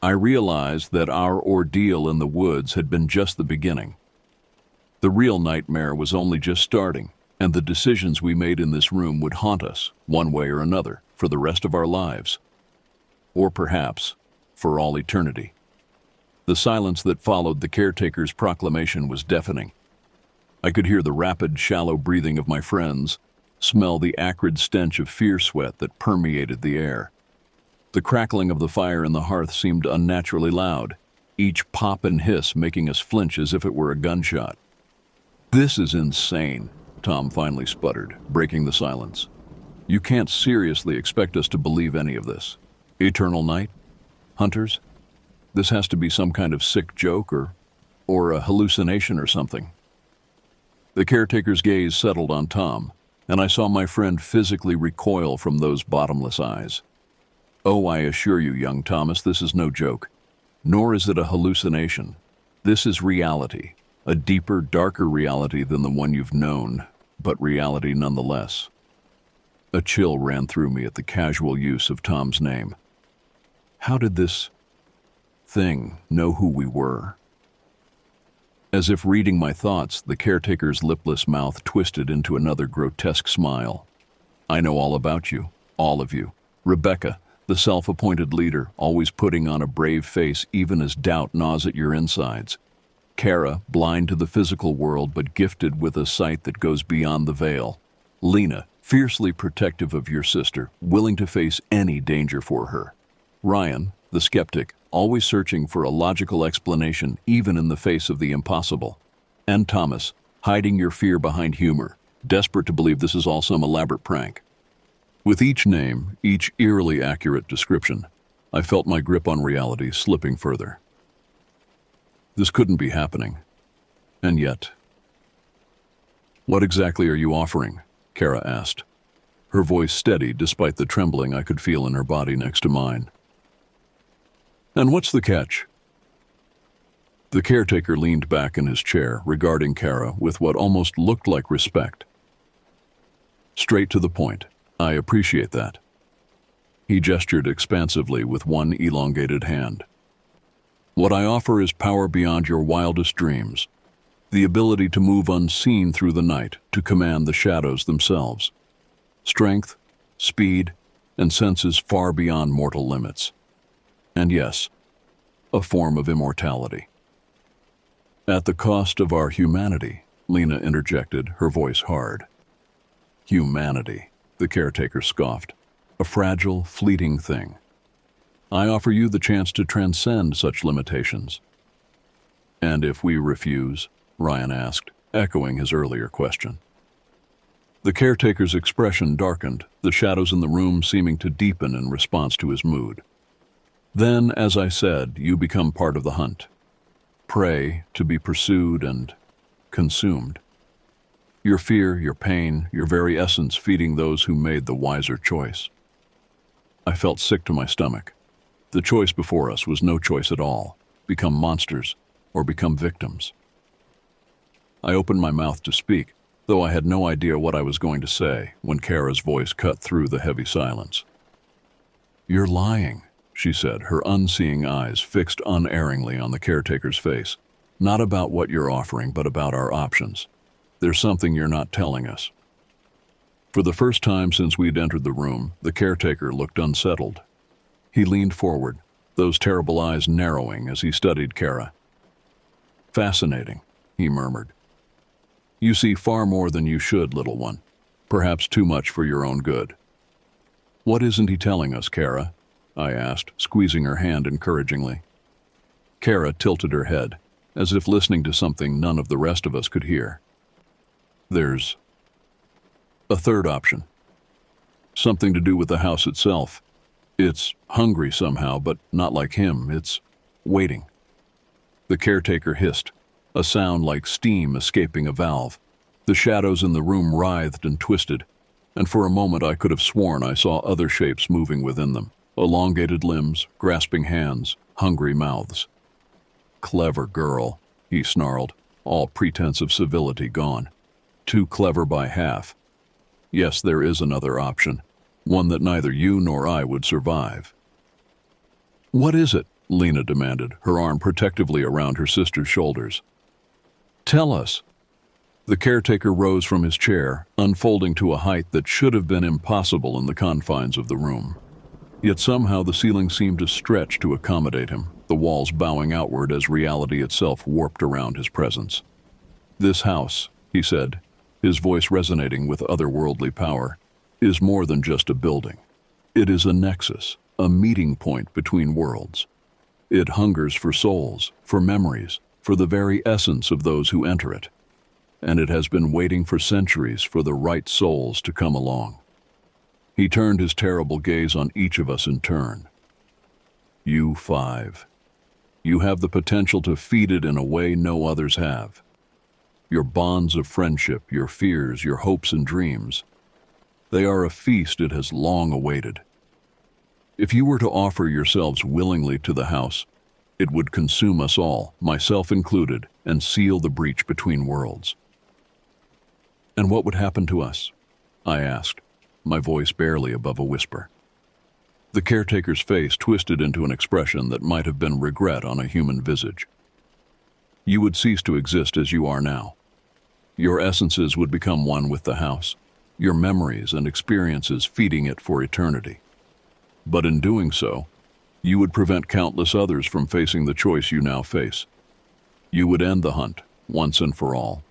I realized that our ordeal in the woods had been just the beginning. The real nightmare was only just starting, and the decisions we made in this room would haunt us, one way or another, for the rest of our lives. Or perhaps, for all eternity. The silence that followed the caretaker's proclamation was deafening. I could hear the rapid, shallow breathing of my friends, smell the acrid stench of fear sweat that permeated the air. The crackling of the fire in the hearth seemed unnaturally loud, each pop and hiss making us flinch as if it were a gunshot. "This is insane," Tom finally sputtered, breaking the silence. "You can't seriously expect us to believe any of this. Eternal night? Hunters? This has to be some kind of sick joke or a hallucination or something." The caretaker's gaze settled on Tom, and I saw my friend physically recoil from those bottomless eyes. "Oh, I assure you, young Thomas, this is no joke. Nor is it a hallucination. This is reality, a deeper, darker reality than the one you've known, but reality nonetheless." A chill ran through me at the casual use of Tom's name. How did this thing know who we were? As if reading my thoughts, the caretaker's lipless mouth twisted into another grotesque smile. "I know all about you, all of you. Rebecca, the self-appointed leader, always putting on a brave face even as doubt gnaws at your insides. Kara, blind to the physical world but gifted with a sight that goes beyond the veil. Lena, fiercely protective of your sister, willing to face any danger for her. Ryan, the skeptic, always searching for a logical explanation even in the face of the impossible. And Thomas, hiding your fear behind humor, desperate to believe this is all some elaborate prank." With each name, each eerily accurate description, I felt my grip on reality slipping further. This couldn't be happening. And yet... "What exactly are you offering?" Kara asked, her voice steady despite the trembling I could feel in her body next to mine. "And what's the catch?" The caretaker leaned back in his chair, regarding Kara with what almost looked like respect. "Straight to the point. I appreciate that." He gestured expansively with one elongated hand. "What I offer is power beyond your wildest dreams. The ability to move unseen through the night, to command the shadows themselves. Strength, speed, and senses far beyond mortal limits. And yes, a form of immortality." "At the cost of our humanity," Lena interjected, her voice hard. "Humanity," the caretaker scoffed. "A fragile, fleeting thing. I offer you the chance to transcend such limitations." "And if we refuse?" Ryan asked, echoing his earlier question. The caretaker's expression darkened, the shadows in the room seeming to deepen in response to his mood. "Then, as I said, you become part of the hunt. Prey to be pursued and consumed. Your fear, your pain, your very essence feeding those who made the wiser choice." I felt sick to my stomach. The choice before us was no choice at all. Become monsters or become victims. I opened my mouth to speak, though I had no idea what I was going to say when Kara's voice cut through the heavy silence. "You're lying," she said, her unseeing eyes fixed unerringly on the caretaker's face. "Not about what you're offering, but about our options. There's something you're not telling us." For the first time since we'd entered the room, the caretaker looked unsettled. He leaned forward, those terrible eyes narrowing as he studied Kara. "Fascinating," he murmured. "You see far more than you should, little one. Perhaps too much for your own good." "What isn't he telling us, Kara?" I asked, squeezing her hand encouragingly. Kara tilted her head, as if listening to something none of the rest of us could hear. "There's a third option. Something to do with the house itself. It's hungry somehow, but not like him. It's waiting." The caretaker hissed, a sound like steam escaping a valve. The shadows in the room writhed and twisted, and for a moment I could have sworn I saw other shapes moving within them. Elongated limbs, grasping hands, hungry mouths. "Clever girl," he snarled, all pretense of civility gone. "Too clever by half. Yes, there is another option, one that neither you nor I would survive." "What is it?" Lena demanded, her arm protectively around her sister's shoulders. "Tell us." The caretaker rose from his chair, unfolding to a height that should have been impossible in the confines of the room. Yet somehow the ceiling seemed to stretch to accommodate him, the walls bowing outward as reality itself warped around his presence. "This house," he said, his voice resonating with otherworldly power, "is more than just a building. It is a nexus, a meeting point between worlds. It hungers for souls, for memories, for the very essence of those who enter it. And it has been waiting for centuries for the right souls to come along." He turned his terrible gaze on each of us in turn. "You 5. You have the potential to feed it in a way no others have. Your bonds of friendship, your fears, your hopes and dreams, they are a feast it has long awaited. If you were to offer yourselves willingly to the house, it would consume us all, myself included, and seal the breach between worlds." "And what would happen to us?" I asked, my voice barely above a whisper. The caretaker's face twisted into an expression that might have been regret on a human visage. "You would cease to exist as you are now. Your essences would become one with the house, your memories and experiences feeding it for eternity. But in doing so, you would prevent countless others from facing the choice you now face. You would end the hunt, once and for all."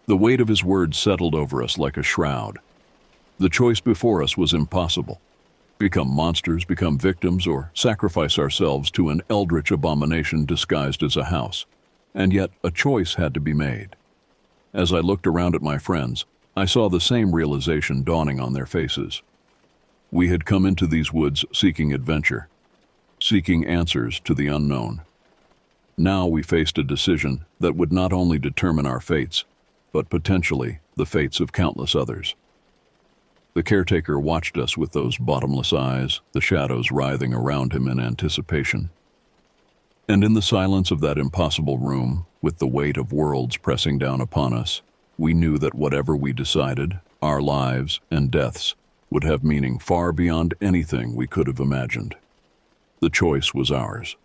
The weight of his words settled over us like a shroud. The choice before us was impossible. Become monsters, become victims, or sacrifice ourselves to an eldritch abomination disguised as a house. And yet a choice had to be made. As I looked around at my friends, I saw the same realization dawning on their faces. We had come into these woods seeking adventure, seeking answers to the unknown. Now we faced a decision that would not only determine our fates, but potentially the fates of countless others. The caretaker watched us with those bottomless eyes, the shadows writhing around him in anticipation. And in the silence of that impossible room, with the weight of worlds pressing down upon us, we knew that whatever we decided, our lives and deaths, would have meaning far beyond anything we could have imagined. The choice was ours.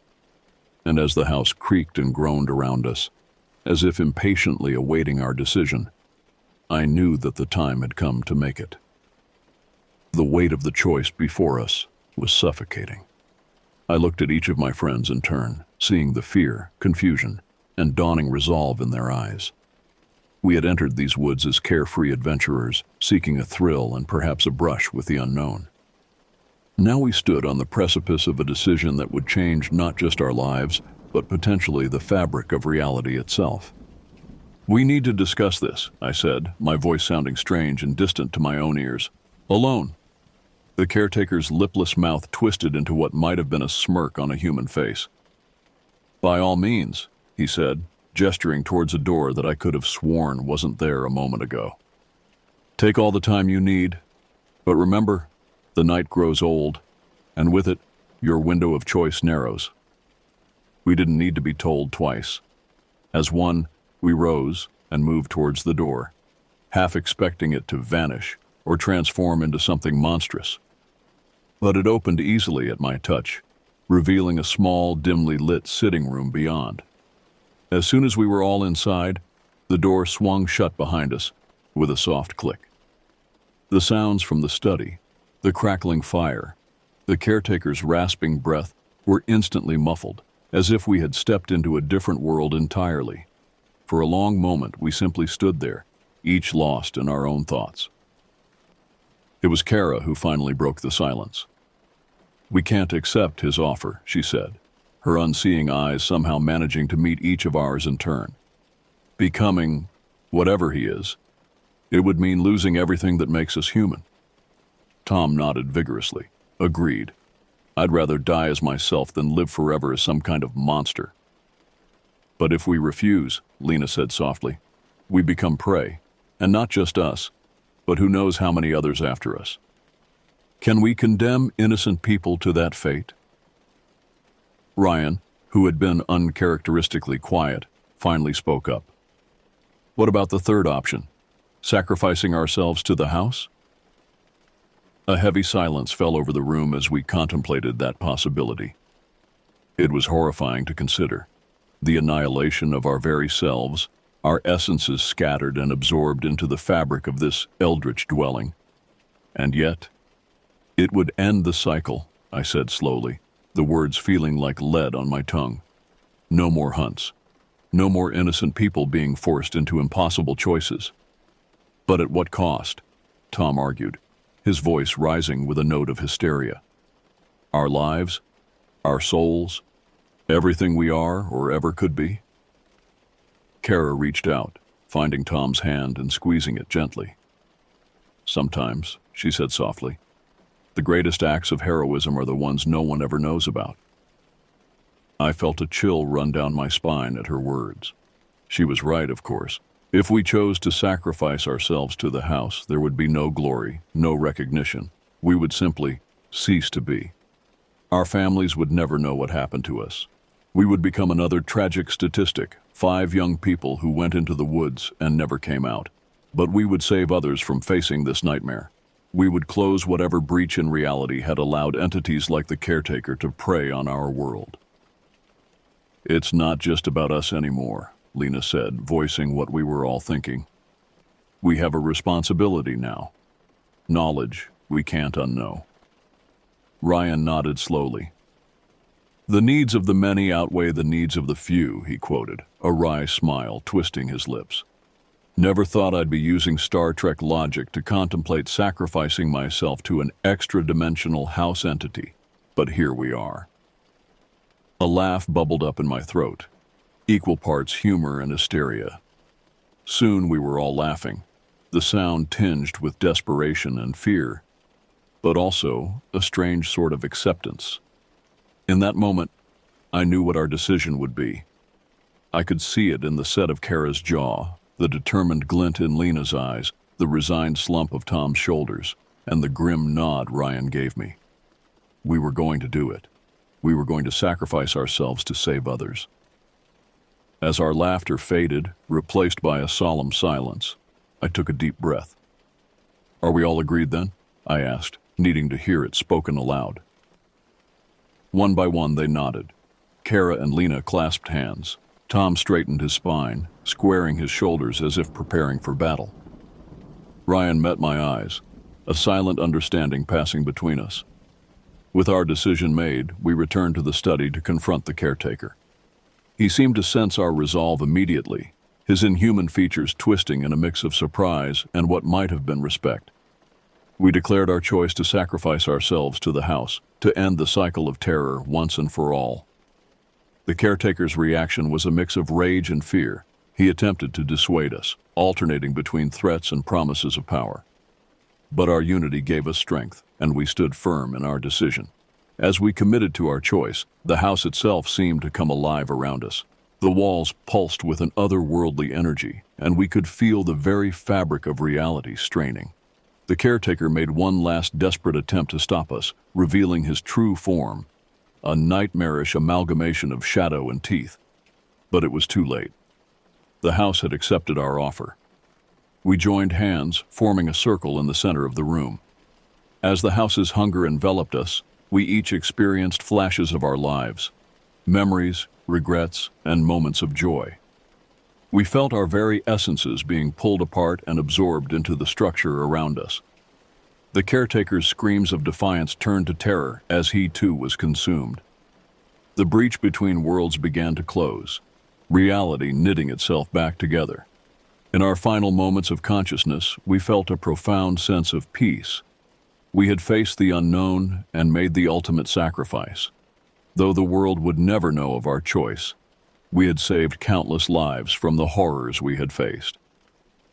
And as the house creaked and groaned around us, as if impatiently awaiting our decision, I knew that the time had come to make it. The weight of the choice before us was suffocating. I looked at each of my friends in turn, seeing the fear, confusion, and dawning resolve in their eyes. We had entered these woods as carefree adventurers, seeking a thrill and perhaps a brush with the unknown. Now we stood on the precipice of a decision that would change not just our lives, but potentially the fabric of reality itself. "We need to discuss this," I said, my voice sounding strange and distant to my own ears. "Alone." The caretaker's lipless mouth twisted into what might have been a smirk on a human face. "By all means," he said, gesturing towards a door that I could have sworn wasn't there a moment ago. "Take all the time you need, but remember, the night grows old, and with it, your window of choice narrows." We didn't need to be told twice. As one, We rose and moved towards the door, half expecting it to vanish or transform into something monstrous. But it opened easily at my touch, revealing a small, dimly lit sitting room beyond. As soon as we were all inside, the door swung shut behind us with a soft click. The sounds from the study, the crackling fire, the caretaker's rasping breath were instantly muffled, as if we had stepped into a different world entirely. For a long moment, we simply stood there, each lost in our own thoughts. It was Kara who finally broke the silence. "We can't accept his offer," she said, her unseeing eyes somehow managing to meet each of ours in turn. "Becoming whatever he is, it would mean losing everything that makes us human." Tom nodded vigorously. "Agreed. I'd rather die as myself than live forever as some kind of monster." "But if we refuse," Lena said softly, "we become prey, and not just us, but who knows how many others after us. Can we condemn innocent people to that fate?" Ryan, who had been uncharacteristically quiet, finally spoke up. "What about the third option? Sacrificing ourselves to the house?" A heavy silence fell over the room as we contemplated that possibility. It was horrifying to consider. The annihilation of our very selves, our essences scattered and absorbed into the fabric of this eldritch dwelling. And yet, "It would end the cycle," I said slowly, the words feeling like lead on my tongue. "No more hunts. No more innocent people being forced into impossible choices." "But at what cost?" Tom argued, his voice rising with a note of hysteria. "Our lives, our souls, everything we are or ever could be?" Kara reached out, finding Tom's hand and squeezing it gently. "Sometimes," she said softly, "the greatest acts of heroism are the ones no one ever knows about." I felt a chill run down my spine at her words. She was right, of course. If we chose to sacrifice ourselves to the house, there would be no glory, no recognition. We would simply cease to be. Our families would never know what happened to us. We would become another tragic statistic, 5 young people who went into the woods and never came out. But we would save others from facing this nightmare. We would close whatever breach in reality had allowed entities like the caretaker to prey on our world. "It's not just about us anymore," Lena said, voicing what we were all thinking. "We have a responsibility now. Knowledge we can't unknow." Ryan nodded slowly. "The needs of the many outweigh the needs of the few," he quoted, a wry smile twisting his lips. "Never thought I'd be using Star Trek logic to contemplate sacrificing myself to an extra-dimensional house entity, but here we are." A laugh bubbled up in my throat, equal parts humor and hysteria. Soon we were all laughing, the sound tinged with desperation and fear, but also a strange sort of acceptance. In that moment, I knew what our decision would be. I could see it in the set of Kara's jaw, the determined glint in Lena's eyes, the resigned slump of Tom's shoulders, and the grim nod Ryan gave me. We were going to do it. We were going to sacrifice ourselves to save others. As our laughter faded, replaced by a solemn silence, I took a deep breath. "Are we all agreed then?" I asked, needing to hear it spoken aloud. One by one they nodded. Kara and Lena clasped hands. Tom straightened his spine, squaring his shoulders as if preparing for battle. Ryan met my eyes, a silent understanding passing between us. With our decision made, we returned to the study to confront the caretaker. He seemed to sense our resolve immediately, his inhuman features twisting in a mix of surprise and what might have been respect. We declared our choice to sacrifice ourselves to the house, to end the cycle of terror once and for all. The caretaker's reaction was a mix of rage and fear. He attempted to dissuade us, alternating between threats and promises of power. But our unity gave us strength, and we stood firm in our decision. As we committed to our choice, the house itself seemed to come alive around us. The walls pulsed with an otherworldly energy, and we could feel the very fabric of reality straining. The caretaker made one last desperate attempt to stop us, revealing his true form, a nightmarish amalgamation of shadow and teeth. But it was too late. The house had accepted our offer. We joined hands, forming a circle in the center of the room. As the house's hunger enveloped us, we each experienced flashes of our lives, memories, regrets, and moments of joy. We felt our very essences being pulled apart and absorbed into the structure around us. The caretaker's screams of defiance turned to terror as he too was consumed. The breach between worlds began to close, reality knitting itself back together. In our final moments of consciousness, we felt a profound sense of peace. We had faced the unknown and made the ultimate sacrifice. Though the world would never know of our choice, we had saved countless lives from the horrors we had faced.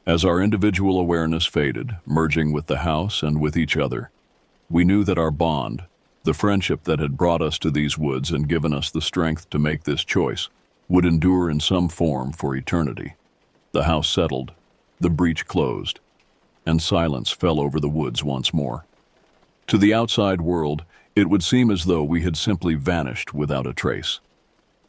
As our individual awareness faded, merging with the house and with each other, we knew that our bond, the friendship that had brought us to these woods and given us the strength to make this choice, would endure in some form for eternity. The house settled, the breach closed, and silence fell over the woods once more. To the outside world, it would seem as though we had simply vanished without a trace.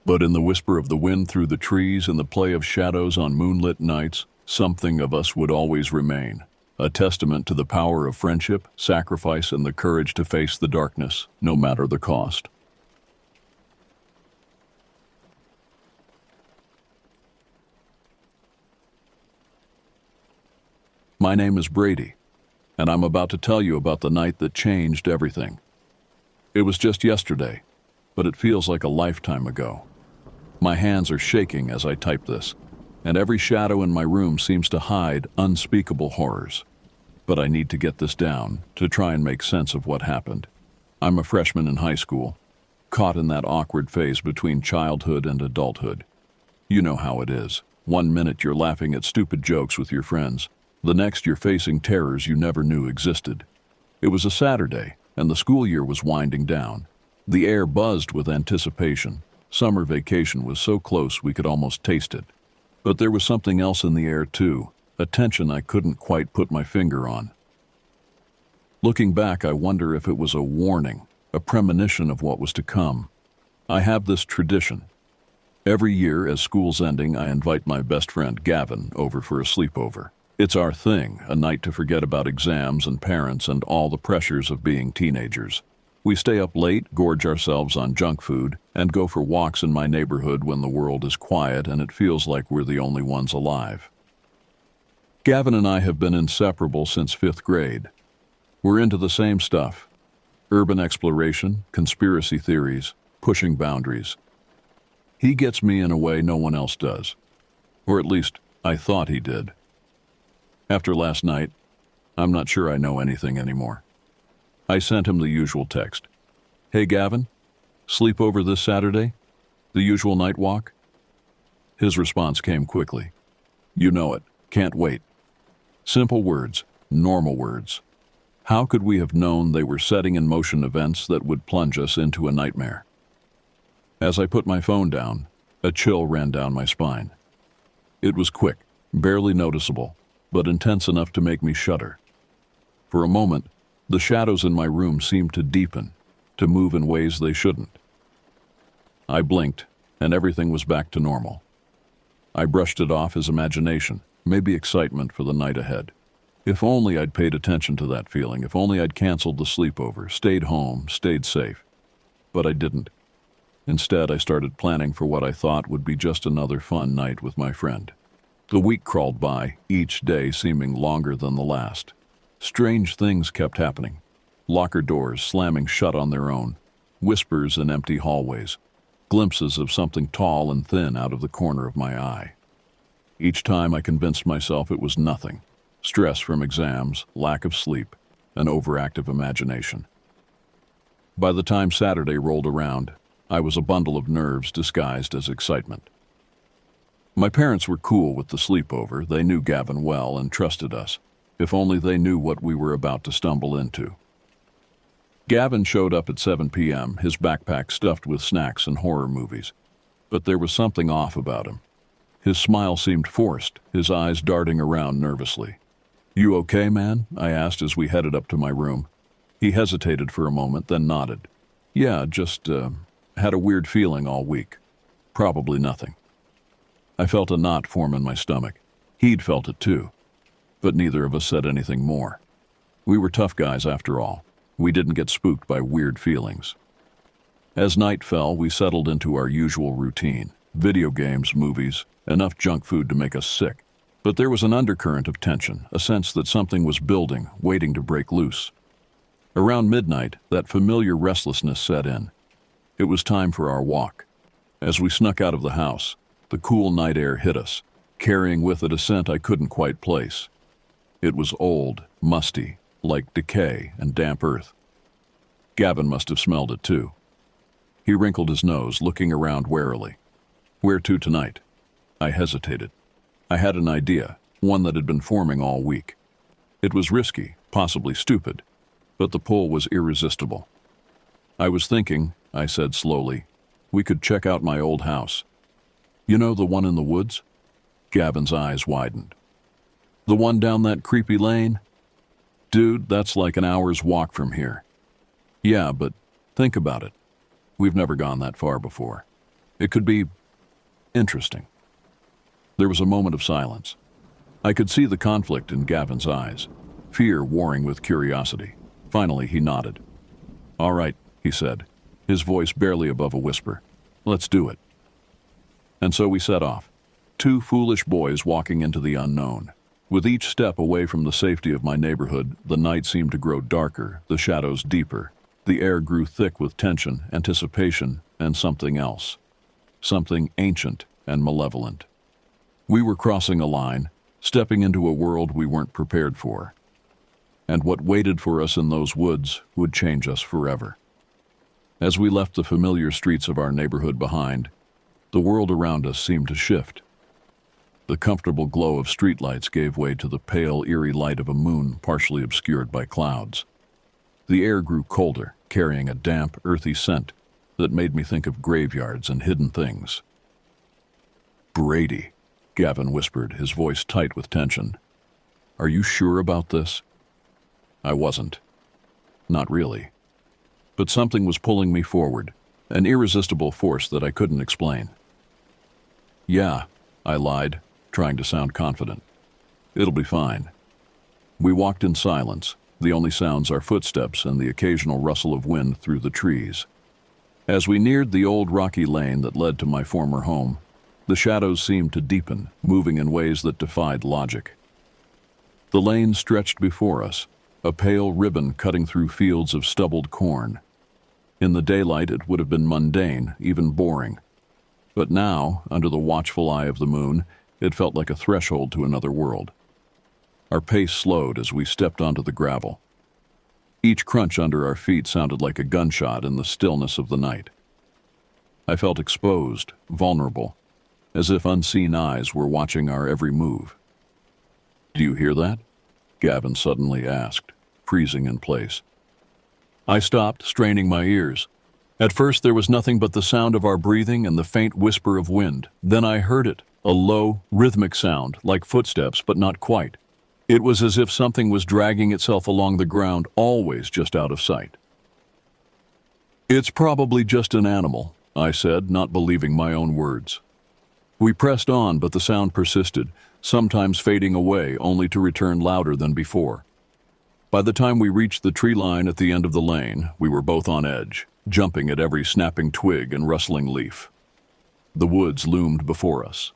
But in the whisper of the wind through the trees and the play of shadows on moonlit nights, something of us would always remain, a testament to the power of friendship, sacrifice, and the courage to face the darkness, no matter the cost. My name is Brady, and I'm about to tell you about the night that changed everything. It was just yesterday, but it feels like a lifetime ago. My hands are shaking as I type this, and every shadow in my room seems to hide unspeakable horrors. But I need to get this down to try and make sense of what happened. I'm a freshman in high school, caught in that awkward phase between childhood and adulthood. You know how it is. 1 minute you're laughing at stupid jokes with your friends. The next you're facing terrors you never knew existed. It was a Saturday, and the school year was winding down. The air buzzed with anticipation. Summer vacation was so close we could almost taste it. But there was something else in the air too, a tension I couldn't quite put my finger on. Looking back, I wonder if it was a warning, a premonition of what was to come. I have this tradition. Every year, as school's ending, I invite my best friend Gavin over for a sleepover. It's our thing, a night to forget about exams and parents and all the pressures of being teenagers. We stay up late, gorge ourselves on junk food, and go for walks in my neighborhood when the world is quiet and it feels like we're the only ones alive. Gavin and I have been inseparable since 5th grade. We're into the same stuff: urban exploration, conspiracy theories, pushing boundaries. He gets me in a way no one else does. Or at least, I thought he did. After last night, I'm not sure I know anything anymore. I sent him the usual text. Hey Gavin, sleepover this Saturday? The usual night walk? His response came quickly. You know it, can't wait. Simple words, normal words. How could we have known they were setting in motion events that would plunge us into a nightmare? As I put my phone down, a chill ran down my spine. It was quick, barely noticeable, but intense enough to make me shudder. For a moment, the shadows in my room seemed to deepen, to move in ways they shouldn't. I blinked, and everything was back to normal. I brushed it off as imagination, maybe excitement for the night ahead. If only I'd paid attention to that feeling, if only I'd canceled the sleepover, stayed home, stayed safe. But I didn't. Instead, I started planning for what I thought would be just another fun night with my friend. The week crawled by, each day seeming longer than the last. Strange things kept happening. Locker doors slamming shut on their own, whispers in empty hallways, glimpses of something tall and thin out of the corner of my eye. Each time I convinced myself it was nothing. Stress from exams, lack of sleep, an overactive imagination. By the time Saturday rolled around, I was a bundle of nerves disguised as excitement. My parents were cool with the sleepover. They knew Gavin well and trusted us. If only they knew what we were about to stumble into. Gavin showed up at 7 p.m., his backpack stuffed with snacks and horror movies. But there was something off about him. His smile seemed forced, his eyes darting around nervously. You okay, man? I asked as we headed up to my room. He hesitated for a moment, then nodded. Yeah, just had a weird feeling all week. Probably nothing. I felt a knot form in my stomach. He'd felt it too. But neither of us said anything more. We were tough guys after all. We didn't get spooked by weird feelings. As night fell, we settled into our usual routine. Video games, movies, enough junk food to make us sick. But there was an undercurrent of tension, a sense that something was building, waiting to break loose. Around midnight, that familiar restlessness set in. It was time for our walk. As we snuck out of the house, the cool night air hit us, carrying with it a scent I couldn't quite place. It was old, musty, like decay and damp earth. Gavin must have smelled it too. He wrinkled his nose, looking around warily. Where to tonight? I hesitated. I had an idea, one that had been forming all week. It was risky, possibly stupid, but the pull was irresistible. I was thinking, I said slowly, we could check out my old house. You know, the one in the woods? Gavin's eyes widened. The one down that creepy lane? Dude, that's like an hour's walk from here. Yeah, but think about it. We've never gone that far before. It could be interesting. There was a moment of silence. I could see the conflict in Gavin's eyes, fear warring with curiosity. Finally, he nodded. All right, he said, his voice barely above a whisper. Let's do it. And so we set off, two foolish boys walking into the unknown. With each step away from the safety of my neighborhood, the night seemed to grow darker, the shadows deeper. The air grew thick with tension, anticipation, and something else. Something ancient and malevolent. We were crossing a line, stepping into a world we weren't prepared for. And what waited for us in those woods would change us forever. As we left the familiar streets of our neighborhood behind, the world around us seemed to shift. The comfortable glow of streetlights gave way to the pale, eerie light of a moon partially obscured by clouds. The air grew colder, carrying a damp, earthy scent that made me think of graveyards and hidden things. Brady, Gavin whispered, his voice tight with tension. Are you sure about this? I wasn't. Not really. But something was pulling me forward, an irresistible force that I couldn't explain. Yeah, I lied, trying to sound confident. It'll be fine. We walked in silence, the only sounds our footsteps and the occasional rustle of wind through the trees. As we neared the old rocky lane that led to my former home, the shadows seemed to deepen, moving in ways that defied logic. The lane stretched before us, a pale ribbon cutting through fields of stubbled corn. In the daylight it would have been mundane, even boring. But now, under the watchful eye of the moon, it felt like a threshold to another world. Our pace slowed as we stepped onto the gravel. Each crunch under our feet sounded like a gunshot in the stillness of the night. I felt exposed, vulnerable, as if unseen eyes were watching our every move. Do you hear that? Gavin suddenly asked, freezing in place. I stopped, straining my ears. At first there was nothing but the sound of our breathing and the faint whisper of wind. Then I heard it, a low, rhythmic sound, like footsteps, but not quite. It was as if something was dragging itself along the ground, always just out of sight. It's probably just an animal, I said, not believing my own words. We pressed on, but the sound persisted, sometimes fading away, only to return louder than before. By the time we reached the tree line at the end of the lane, we were both on edge, jumping at every snapping twig and rustling leaf. The woods loomed before us,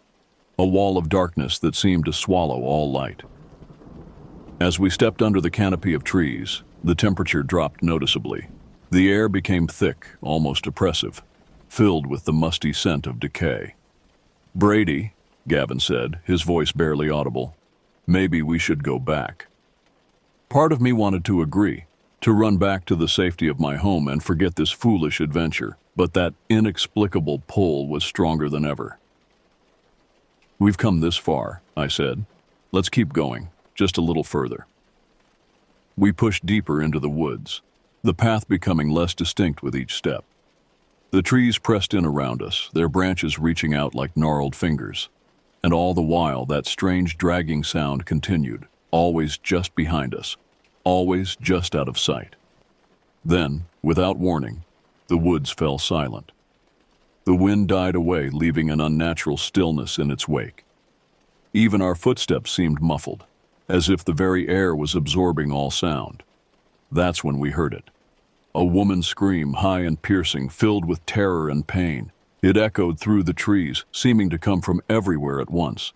a wall of darkness that seemed to swallow all light. As we stepped under the canopy of trees, the temperature dropped noticeably. The air became thick, almost oppressive, filled with the musty scent of decay. Brady, Gavin said, his voice barely audible, maybe we should go back. Part of me wanted to agree, to run back to the safety of my home and forget this foolish adventure, but that inexplicable pull was stronger than ever. We've come this far, I said. Let's keep going, just a little further. We pushed deeper into the woods, the path becoming less distinct with each step. The trees pressed in around us, their branches reaching out like gnarled fingers. And all the while, that strange dragging sound continued, always just behind us, always just out of sight. Then, without warning, the woods fell silent. The wind died away, leaving an unnatural stillness in its wake. Even our footsteps seemed muffled, as if the very air was absorbing all sound. That's when we heard it. A woman's scream, high and piercing, filled with terror and pain. It echoed through the trees, seeming to come from everywhere at once.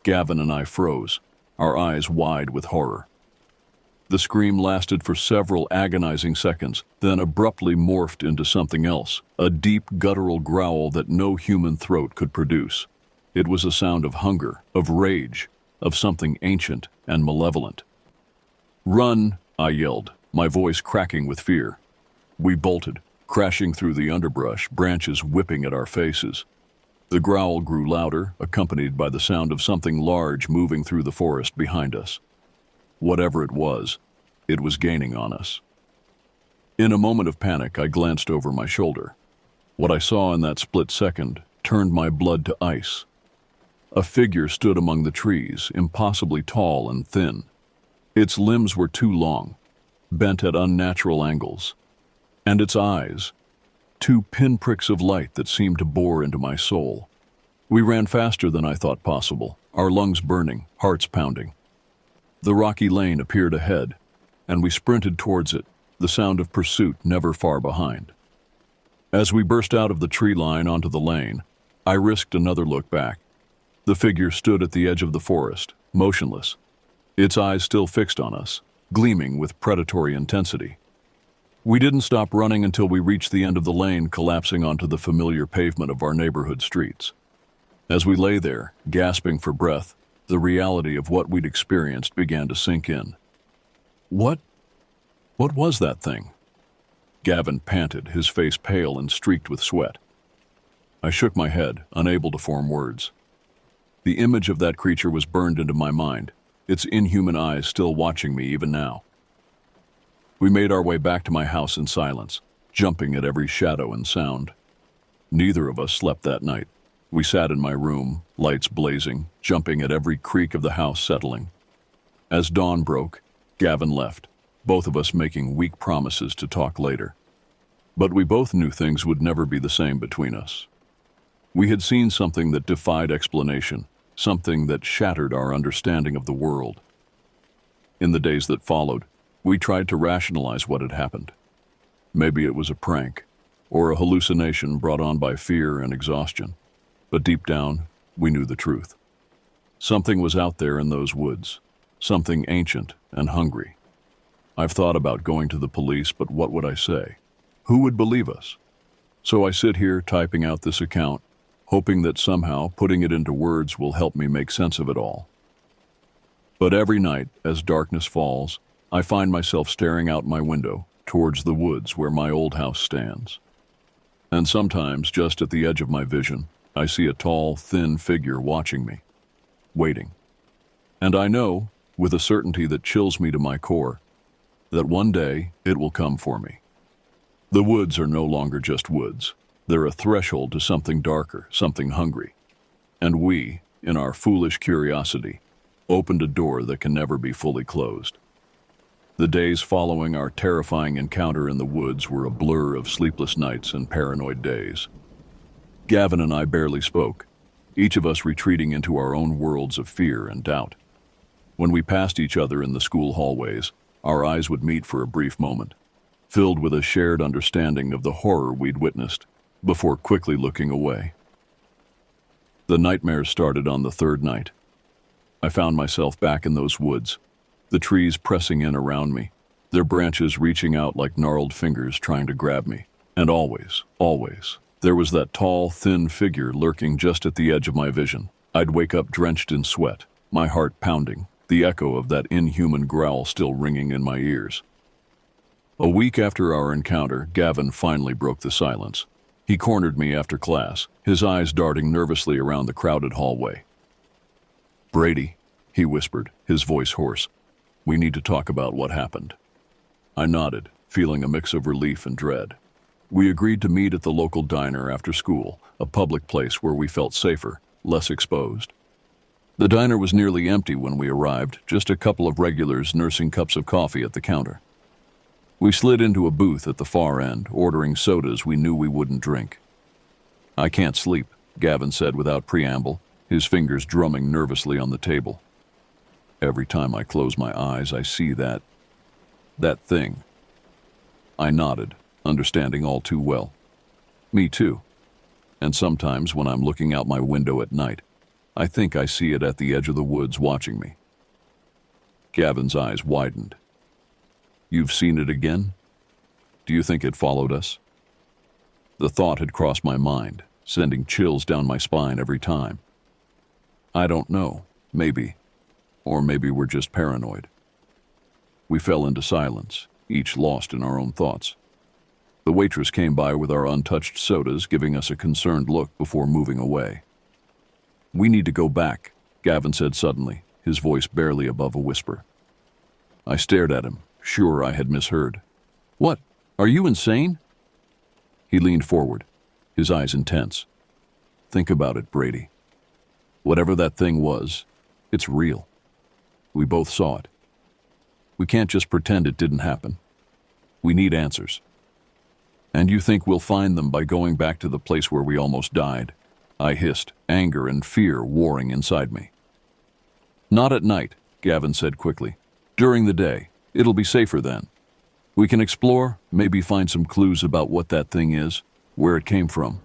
Gavin and I froze, our eyes wide with horror. The scream lasted for several agonizing seconds, then abruptly morphed into something else, a deep guttural growl that no human throat could produce. It was a sound of hunger, of rage, of something ancient and malevolent. "Run!" I yelled, my voice cracking with fear. We bolted, crashing through the underbrush, branches whipping at our faces. The growl grew louder, accompanied by the sound of something large moving through the forest behind us. Whatever it was gaining on us. In a moment of panic, I glanced over my shoulder. What I saw in that split second turned my blood to ice. A figure stood among the trees, impossibly tall and thin. Its limbs were too long, bent at unnatural angles, and its eyes, two pinpricks of light that seemed to bore into my soul. We ran faster than I thought possible, our lungs burning, hearts pounding. The rocky lane appeared ahead, and we sprinted towards it, the sound of pursuit never far behind. As we burst out of the tree line onto the lane, I risked another look back. The figure stood at the edge of the forest, motionless, its eyes still fixed on us, gleaming with predatory intensity. We didn't stop running until we reached the end of the lane, collapsing onto the familiar pavement of our neighborhood streets. As we lay there, gasping for breath, the reality of what we'd experienced began to sink in. What was that thing? Gavin panted, his face pale and streaked with sweat. I shook my head, unable to form words. The image of that creature was burned into my mind, its inhuman eyes still watching me even now. We made our way back to my house in silence, jumping at every shadow and sound. Neither of us slept that night. We sat in my room, lights blazing, jumping at every creak of the house settling. As dawn broke, Gavin left, both of us making weak promises to talk later. But we both knew things would never be the same between us. We had seen something that defied explanation, something that shattered our understanding of the world. In the days that followed, we tried to rationalize what had happened. Maybe it was a prank, or a hallucination brought on by fear and exhaustion. But deep down, we knew the truth. Something was out there in those woods, something ancient and hungry. I've thought about going to the police, but what would I say? Who would believe us? So I sit here typing out this account, hoping that somehow putting it into words will help me make sense of it all. But every night, as darkness falls, I find myself staring out my window towards the woods where my old house stands. And sometimes, just at the edge of my vision, I see a tall, thin figure watching me, waiting. And I know, with a certainty that chills me to my core, that one day it will come for me. The woods are no longer just woods. They're a threshold to something darker, something hungry. And we, in our foolish curiosity, opened a door that can never be fully closed. The days following our terrifying encounter in the woods were a blur of sleepless nights and paranoid days. Gavin and I barely spoke, each of us retreating into our own worlds of fear and doubt. When we passed each other in the school hallways, our eyes would meet for a brief moment, filled with a shared understanding of the horror we'd witnessed, before quickly looking away. The nightmares started on the third night. I found myself back in those woods, the trees pressing in around me, their branches reaching out like gnarled fingers trying to grab me. And always, there was that tall, thin figure lurking just at the edge of my vision. I'd wake up drenched in sweat, my heart pounding, the echo of that inhuman growl still ringing in my ears. A week after our encounter, Gavin finally broke the silence. He cornered me after class, his eyes darting nervously around the crowded hallway. "Brady," he whispered, his voice hoarse, "we need to talk about what happened." I nodded, feeling a mix of relief and dread. We agreed to meet at the local diner after school, a public place where we felt safer, less exposed. The diner was nearly empty when we arrived, just a couple of regulars nursing cups of coffee at the counter. We slid into a booth at the far end, ordering sodas we knew we wouldn't drink. "I can't sleep," Gavin said without preamble, his fingers drumming nervously on the table. "Every time I close my eyes, I see that thing." I nodded, understanding all too well. "Me too. And sometimes when I'm looking out my window at night, I think I see it at the edge of the woods watching me." Gavin's eyes widened. "You've seen it again? Do you think it followed us?" The thought had crossed my mind, sending chills down my spine every time. "I don't know. Maybe. Or maybe we're just paranoid." We fell into silence, each lost in our own thoughts. The waitress came by with our untouched sodas, giving us a concerned look before moving away. "We need to go back," Gavin said suddenly, his voice barely above a whisper. I stared at him, sure I had misheard. "What? Are you insane?" He leaned forward, his eyes intense. "Think about it, Brady. Whatever that thing was, it's real. We both saw it. We can't just pretend it didn't happen. We need answers. And you think we'll find them by going back to the place where we almost died?" I hissed, anger and fear warring inside me. "Not at night," Gavin said quickly. "During the day. It'll be safer then. We can explore, maybe find some clues about what that thing is, where it came from."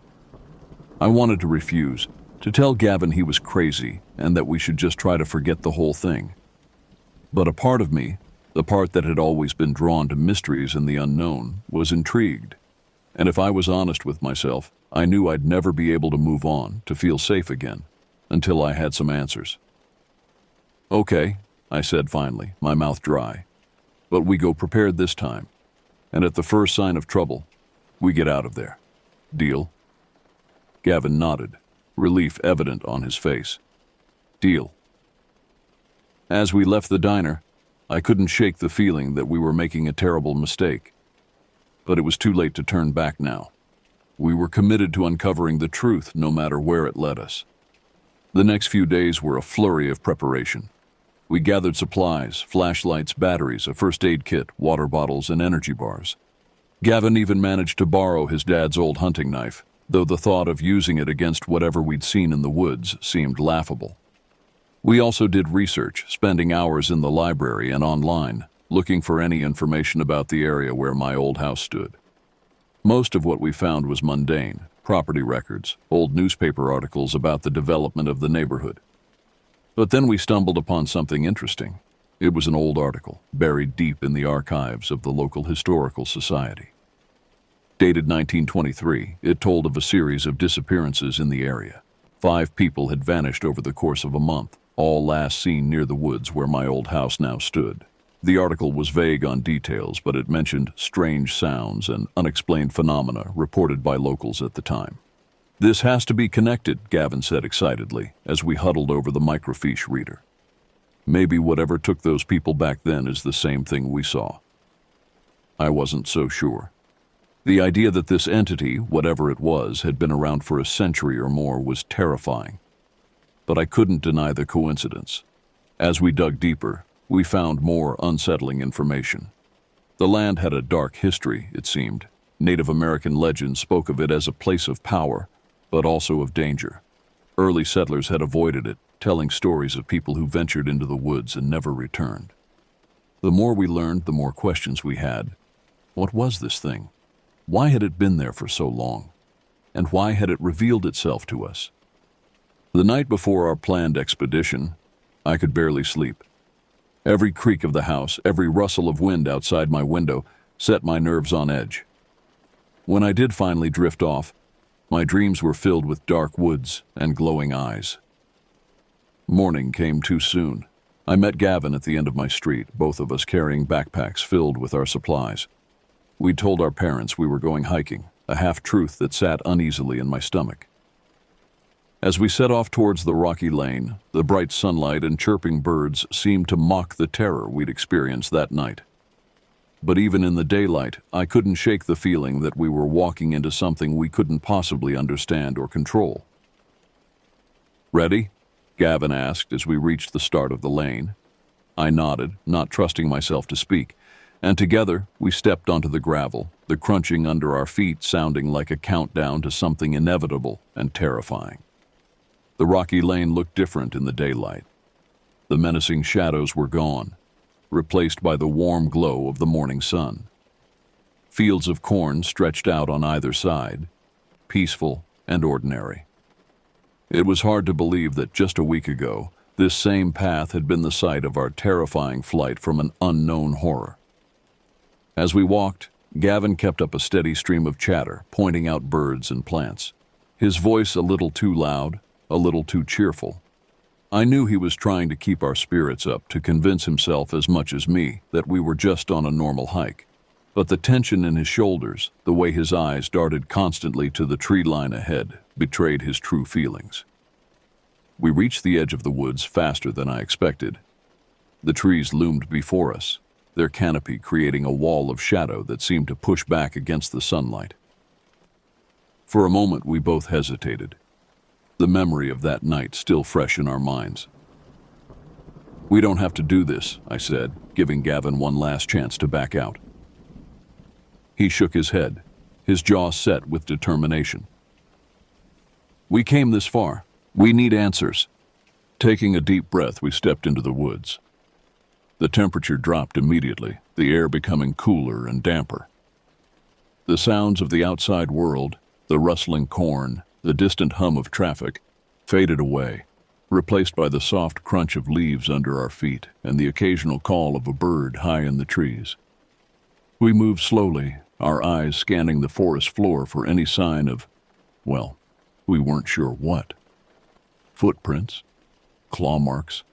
I wanted to refuse, to tell Gavin he was crazy and that we should just try to forget the whole thing. But a part of me, the part that had always been drawn to mysteries and the unknown, was intrigued. And if I was honest with myself, I knew I'd never be able to move on, to feel safe again, until I had some answers. "Okay," I said finally, my mouth dry. "But we go prepared this time. And at the first sign of trouble, we get out of there. Deal?" Gavin nodded, relief evident on his face. "Deal." As we left the diner, I couldn't shake the feeling that we were making a terrible mistake. But it was too late to turn back now. We were committed to uncovering the truth no matter where it led us. The next few days were a flurry of preparation. We gathered supplies, flashlights, batteries, a first aid kit, water bottles, and energy bars. Gavin even managed to borrow his dad's old hunting knife, though the thought of using it against whatever we'd seen in the woods seemed laughable. We also did research, spending hours in the library and online, looking for any information about the area where my old house stood. Most of what we found was mundane, property records, old newspaper articles about the development of the neighborhood. But then we stumbled upon something interesting. It was an old article, buried deep in the archives of the local historical society. Dated 1923, it told of a series of disappearances in the area. 5 people had vanished over the course of a month, all last seen near the woods where my old house now stood. The article was vague on details, but it mentioned strange sounds and unexplained phenomena reported by locals at the time. "This has to be connected," Gavin said excitedly, as we huddled over the microfiche reader. "Maybe whatever took those people back then is the same thing we saw." I wasn't so sure. The idea that this entity, whatever it was, had been around for a century or more was terrifying. But I couldn't deny the coincidence. As we dug deeper, we found more unsettling information. The land had a dark history, it seemed. Native American legend spoke of it as a place of power, but also of danger. Early settlers had avoided it, telling stories of people who ventured into the woods and never returned. The more we learned, the more questions we had. What was this thing? Why had it been there for so long? And why had it revealed itself to us? The night before our planned expedition, I could barely sleep. Every creak of the house, every rustle of wind outside my window set my nerves on edge. When I did finally drift off, my dreams were filled with dark woods and glowing eyes. Morning came too soon. I met Gavin at the end of my street, both of us carrying backpacks filled with our supplies. We'd told our parents we were going hiking, a half-truth that sat uneasily in my stomach. As we set off towards the rocky lane, the bright sunlight and chirping birds seemed to mock the terror we'd experienced that night. But even in the daylight, I couldn't shake the feeling that we were walking into something we couldn't possibly understand or control. "Ready?" Gavin asked as we reached the start of the lane. I nodded, not trusting myself to speak, and together we stepped onto the gravel, the crunching under our feet sounding like a countdown to something inevitable and terrifying. The rocky lane looked different in the daylight. The menacing shadows were gone, replaced by the warm glow of the morning sun. Fields of corn stretched out on either side, peaceful and ordinary. It was hard to believe that just a week ago, this same path had been the site of our terrifying flight from an unknown horror. As we walked, Gavin kept up a steady stream of chatter, pointing out birds and plants. His voice a little too loud, a little too cheerful. I knew he was trying to keep our spirits up, to convince himself as much as me that we were just on a normal hike. But the tension in his shoulders, the way his eyes darted constantly to the tree line ahead, betrayed his true feelings. We reached the edge of the woods faster than I expected. The trees loomed before us, their canopy creating a wall of shadow that seemed to push back against the sunlight. For a moment we both hesitated, the memory of that night still fresh in our minds. "We don't have to do this," I said, giving Gavin one last chance to back out. He shook his head, his jaw set with determination. "We came this far. We need answers." Taking a deep breath, we stepped into the woods. The temperature dropped immediately, the air becoming cooler and damper. The sounds of the outside world, the rustling corn, the distant hum of traffic, faded away, replaced by the soft crunch of leaves under our feet and the occasional call of a bird high in the trees. We moved slowly, our eyes scanning the forest floor for any sign of, well, we weren't sure what. Footprints, claw marks,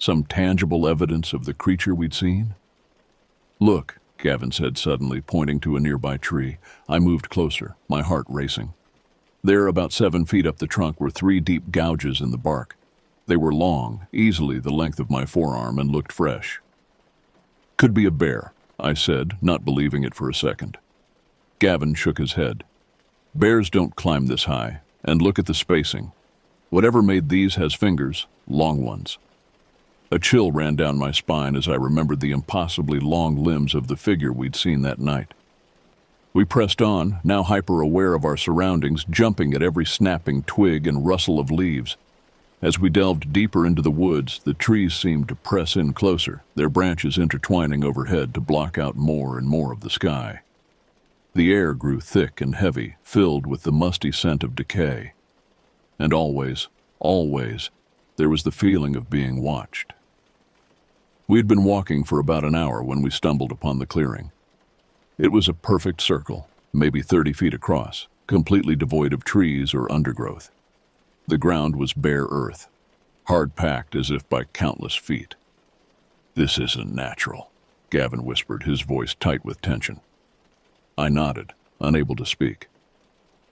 some tangible evidence of the creature we'd seen? "Look," Gavin said suddenly, pointing to a nearby tree. I moved closer, my heart racing. There, about 7 feet up the trunk, were 3 deep gouges in the bark. They were long, easily the length of my forearm, and looked fresh. "Could be a bear," I said, not believing it for a second. Gavin shook his head. "Bears don't climb this high, and look at the spacing. Whatever made these has fingers, long ones." A chill ran down my spine as I remembered the impossibly long limbs of the figure we'd seen that night. We pressed on, now hyper-aware of our surroundings, jumping at every snapping twig and rustle of leaves. As we delved deeper into the woods, the trees seemed to press in closer, their branches intertwining overhead to block out more and more of the sky. The air grew thick and heavy, filled with the musty scent of decay. And always, there was the feeling of being watched. We'd been walking for about an hour when we stumbled upon the clearing. It was a perfect circle, maybe 30 feet across, completely devoid of trees or undergrowth. The ground was bare earth, hard-packed as if by countless feet. "This isn't natural," Gavin whispered, his voice tight with tension. I nodded, unable to speak.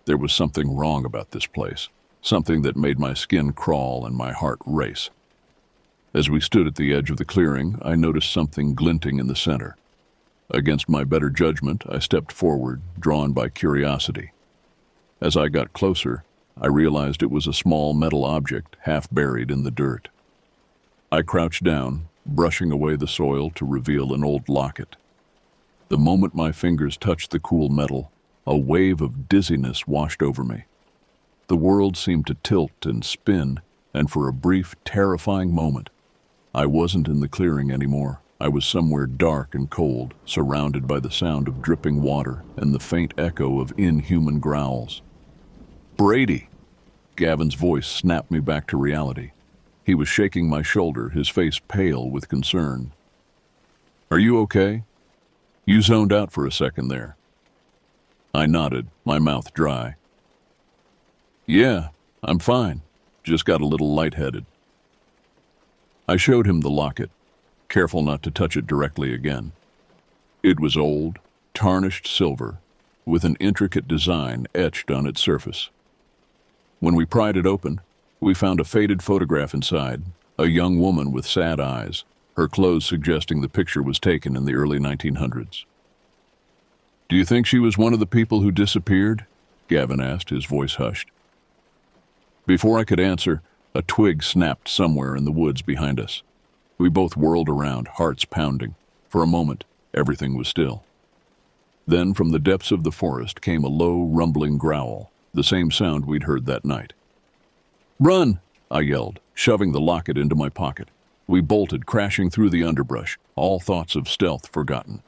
There was something wrong about this place, something that made my skin crawl and my heart race. As we stood at the edge of the clearing, I noticed something glinting in the center. Against my better judgment, I stepped forward, drawn by curiosity. As I got closer, I realized it was a small metal object half buried in the dirt. I crouched down, brushing away the soil to reveal an old locket. The moment my fingers touched the cool metal, a wave of dizziness washed over me. The world seemed to tilt and spin, and for a brief, terrifying moment, I wasn't in the clearing anymore. I was somewhere dark and cold, surrounded by the sound of dripping water and the faint echo of inhuman growls. "Brady!" Gavin's voice snapped me back to reality. He was shaking my shoulder, his face pale with concern. "Are you okay? You zoned out for a second there." I nodded, my mouth dry. "Yeah, I'm fine. Just got a little lightheaded." I showed him the locket, careful not to touch it directly again. It was old, tarnished silver, with an intricate design etched on its surface. When we pried it open, we found a faded photograph inside, a young woman with sad eyes, her clothes suggesting the picture was taken in the early 1900s. "Do you think she was one of the people who disappeared?" Gavin asked, his voice hushed. Before I could answer, a twig snapped somewhere in the woods behind us. We both whirled around, hearts pounding. For a moment, everything was still. Then from the depths of the forest came a low, rumbling growl, the same sound we'd heard that night. "Run!" I yelled, shoving the locket into my pocket. We bolted, crashing through the underbrush, all thoughts of stealth forgotten.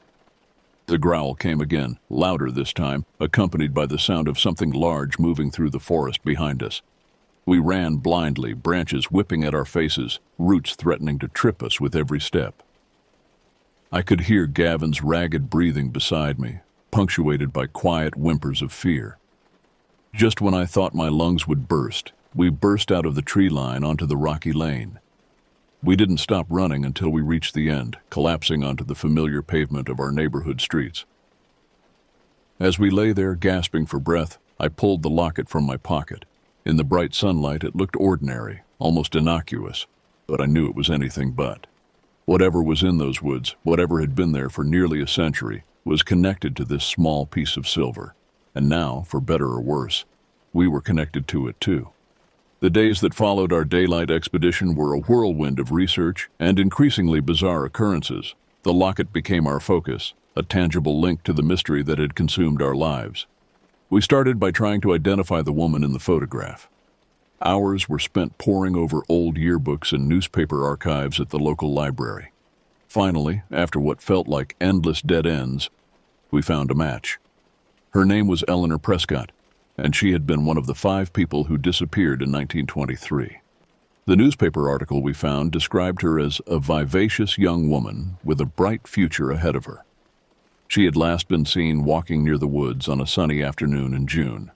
The growl came again, louder this time, accompanied by the sound of something large moving through the forest behind us. We ran blindly, branches whipping at our faces, roots threatening to trip us with every step. I could hear Gavin's ragged breathing beside me, punctuated by quiet whimpers of fear. Just when I thought my lungs would burst, we burst out of the tree line onto the rocky lane. We didn't stop running until we reached the end, collapsing onto the familiar pavement of our neighborhood streets. As we lay there gasping for breath, I pulled the locket from my pocket. In the bright sunlight, it looked ordinary, almost innocuous, but I knew it was anything but. Whatever was in those woods, whatever had been there for nearly a century, was connected to this small piece of silver. And now, for better or worse, we were connected to it too. The days that followed our daylight expedition were a whirlwind of research and increasingly bizarre occurrences. The locket became our focus, a tangible link to the mystery that had consumed our lives. We started by trying to identify the woman in the photograph. Hours were spent poring over old yearbooks and newspaper archives at the local library. Finally, after what felt like endless dead ends, we found a match. Her name was Eleanor Prescott, and she had been one of the 5 people who disappeared in 1923. The newspaper article we found described her as a vivacious young woman with a bright future ahead of her. She had last been seen walking near the woods on a sunny afternoon in June.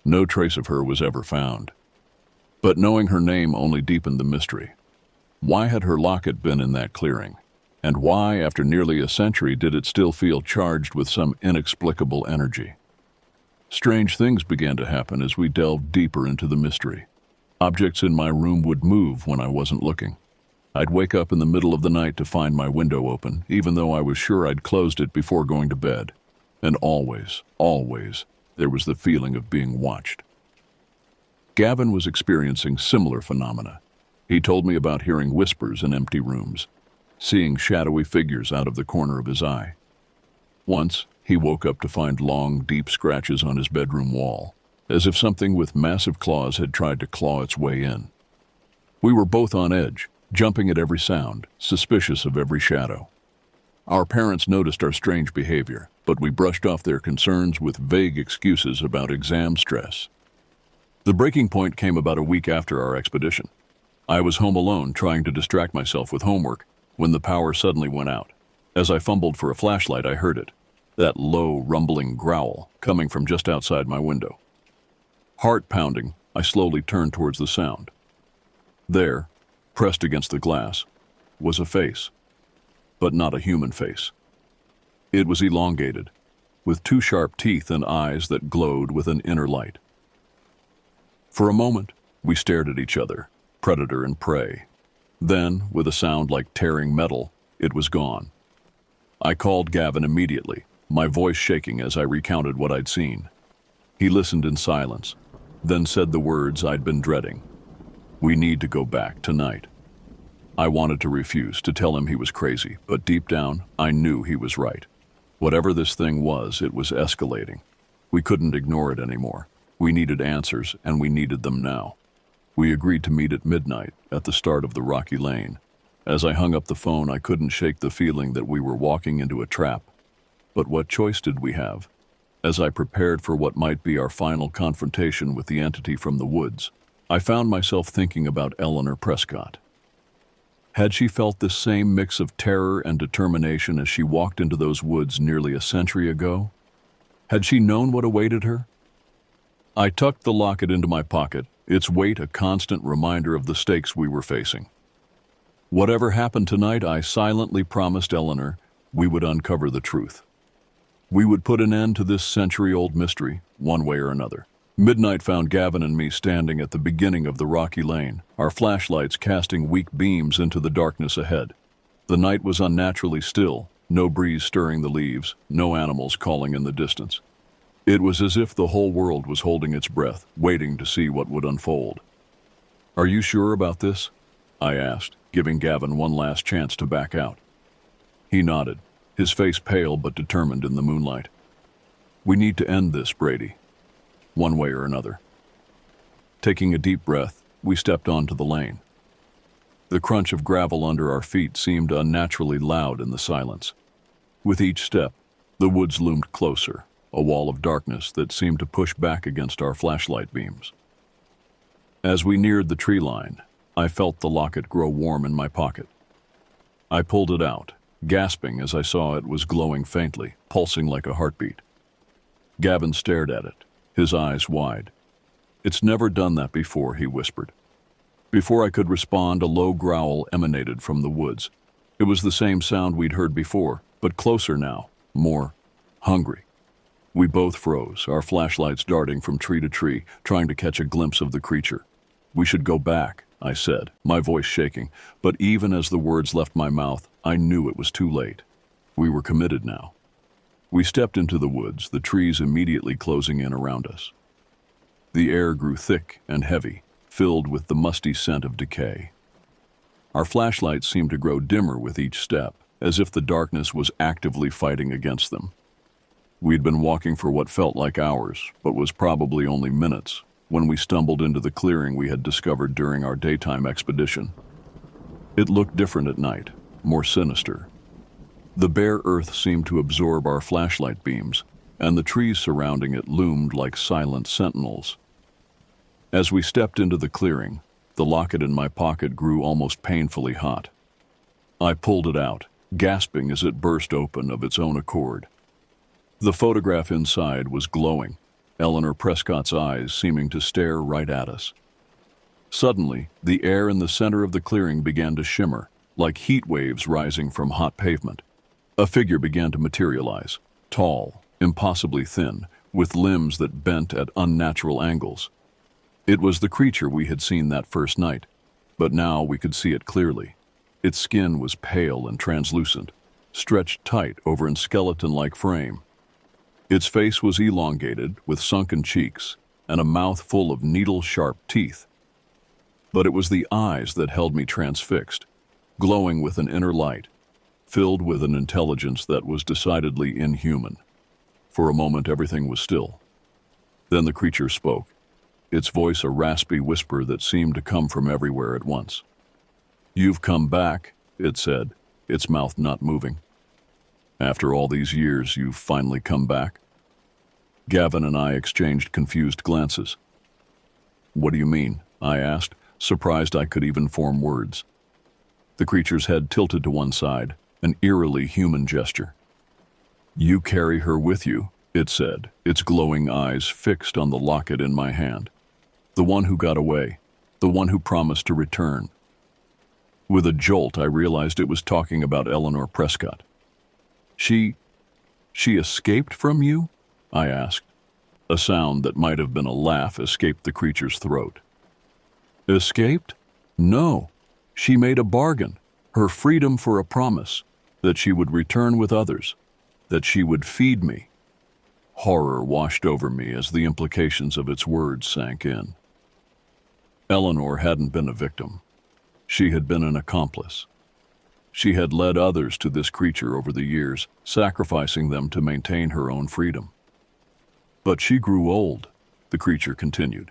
No trace of her was ever found. But knowing her name only deepened the mystery. Why had her locket been in that clearing? And why, after nearly a century, did it still feel charged with some inexplicable energy? Strange things began to happen as we delved deeper into the mystery. Objects in my room would move when I wasn't looking. I'd wake up in the middle of the night to find my window open, even though I was sure I'd closed it before going to bed. And always, there was the feeling of being watched. Gavin was experiencing similar phenomena. He told me about hearing whispers in empty rooms, seeing shadowy figures out of the corner of his eye. Once, he woke up to find long, deep scratches on his bedroom wall, as if something with massive claws had tried to claw its way in. We were both on edge, jumping at every sound, suspicious of every shadow. Our parents noticed our strange behavior, but we brushed off their concerns with vague excuses about exam stress. The breaking point came about a week after our expedition. I was home alone, trying to distract myself with homework, when the power suddenly went out. As I fumbled for a flashlight, I heard it. That low, rumbling growl coming from just outside my window. Heart pounding, I slowly turned towards the sound. There, pressed against the glass, was a face, but not a human face. It was elongated, with 2 sharp teeth and eyes that glowed with an inner light. For a moment, we stared at each other, predator and prey. Then, with a sound like tearing metal, it was gone. I called Gavin immediately, my voice shaking as I recounted what I'd seen. He listened in silence, then said the words I'd been dreading. "We need to go back tonight." I wanted to refuse, to tell him he was crazy, but deep down, I knew he was right. Whatever this thing was, it was escalating. We couldn't ignore it anymore. We needed answers, and we needed them now. We agreed to meet at midnight, at the start of the rocky lane. As I hung up the phone, I couldn't shake the feeling that we were walking into a trap. But what choice did we have? As I prepared for what might be our final confrontation with the entity from the woods, I found myself thinking about Eleanor Prescott. Had she felt this same mix of terror and determination as she walked into those woods nearly a century ago? Had she known what awaited her? I tucked the locket into my pocket, its weight a constant reminder of the stakes we were facing. Whatever happened tonight, I silently promised Eleanor we would uncover the truth. We would put an end to this century-old mystery, one way or another. Midnight found Gavin and me standing at the beginning of the rocky lane, our flashlights casting weak beams into the darkness ahead. The night was unnaturally still, no breeze stirring the leaves, no animals calling in the distance. It was as if the whole world was holding its breath, waiting to see what would unfold. "Are you sure about this?" I asked, giving Gavin one last chance to back out. He nodded, his face pale but determined in the moonlight. We need to end this, Brady, one way or another. Taking a deep breath, we stepped onto the lane. The crunch of gravel under our feet seemed unnaturally loud in the silence. With each step, the woods loomed closer, a wall of darkness that seemed to push back against our flashlight beams. As we neared the tree line, I felt the locket grow warm in my pocket. I pulled it out, gasping as I saw it was glowing faintly, pulsing like a heartbeat. Gavin stared at it, his eyes wide. "It's never done that before," he whispered. Before I could respond, a low growl emanated from the woods. It was the same sound we'd heard before, but closer now, more hungry. We both froze, our flashlights darting from tree to tree, trying to catch a glimpse of the creature. "We should go back," I said, my voice shaking, but even as the words left my mouth, I knew it was too late. We were committed now. We stepped into the woods, the trees immediately closing in around us. The air grew thick and heavy, filled with the musty scent of decay. Our flashlights seemed to grow dimmer with each step, as if the darkness was actively fighting against them. We'd been walking for what felt like hours, but was probably only minutes, when we stumbled into the clearing we had discovered during our daytime expedition. It looked different at night, more sinister. The bare earth seemed to absorb our flashlight beams, and the trees surrounding it loomed like silent sentinels. As we stepped into the clearing, the locket in my pocket grew almost painfully hot. I pulled it out, gasping as it burst open of its own accord. The photograph inside was glowing, Eleanor Prescott's eyes seeming to stare right at us. Suddenly, the air in the center of the clearing began to shimmer, like heat waves rising from hot pavement. A figure began to materialize, tall, impossibly thin, with limbs that bent at unnatural angles. It was the creature we had seen that first night, but now we could see it clearly. Its skin was pale and translucent, stretched tight over an skeleton-like frame. Its face was elongated, with sunken cheeks, and a mouth full of needle-sharp teeth. But it was the eyes that held me transfixed, glowing with an inner light, filled with an intelligence that was decidedly inhuman. For a moment, everything was still. Then the creature spoke, its voice a raspy whisper that seemed to come from everywhere at once. "You've come back," it said, its mouth not moving. "After all these years, you've finally come back?" Gavin and I exchanged confused glances. "What do you mean?" I asked, surprised I could even form words. The creature's head tilted to one side, an eerily human gesture. "You carry her with you," it said, its glowing eyes fixed on the locket in my hand. "The one who got away, the one who promised to return." With a jolt, I realized it was talking about Eleanor Prescott. She escaped from you?" I asked. A sound that might have been a laugh escaped the creature's throat. "Escaped? No. She made a bargain, her freedom for a promise, that she would return with others, that she would feed me." Horror washed over me as the implications of its words sank in. Eleanor hadn't been a victim. She had been an accomplice. She had led others to this creature over the years, sacrificing them to maintain her own freedom. "But she grew old," the creature continued,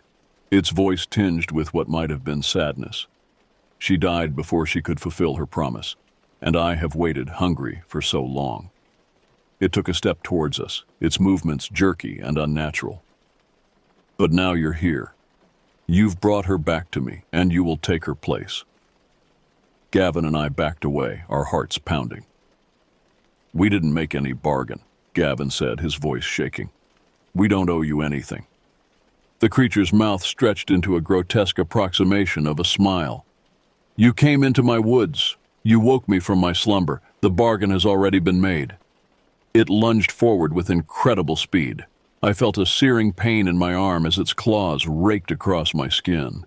its voice tinged with what might have been sadness. "She died before she could fulfill her promise, and I have waited hungry for so long." It took a step towards us, its movements jerky and unnatural. "But now you're here. You've brought her back to me, and you will take her place." Gavin and I backed away, our hearts pounding. "We didn't make any bargain," Gavin said, his voice shaking. "We don't owe you anything." The creature's mouth stretched into a grotesque approximation of a smile. "You came into my woods. You woke me from my slumber. The bargain has already been made." It lunged forward with incredible speed. I felt a searing pain in my arm as its claws raked across my skin.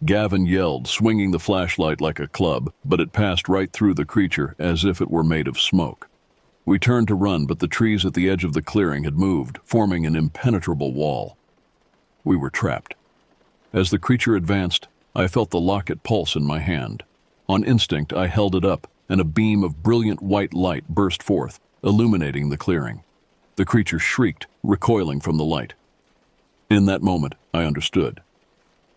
Gavin yelled, swinging the flashlight like a club, but it passed right through the creature as if it were made of smoke. We turned to run, but the trees at the edge of the clearing had moved, forming an impenetrable wall. We were trapped. As the creature advanced, I felt the locket pulse in my hand. On instinct, I held it up, and a beam of brilliant white light burst forth, illuminating the clearing. The creature shrieked, recoiling from the light. In that moment, I understood.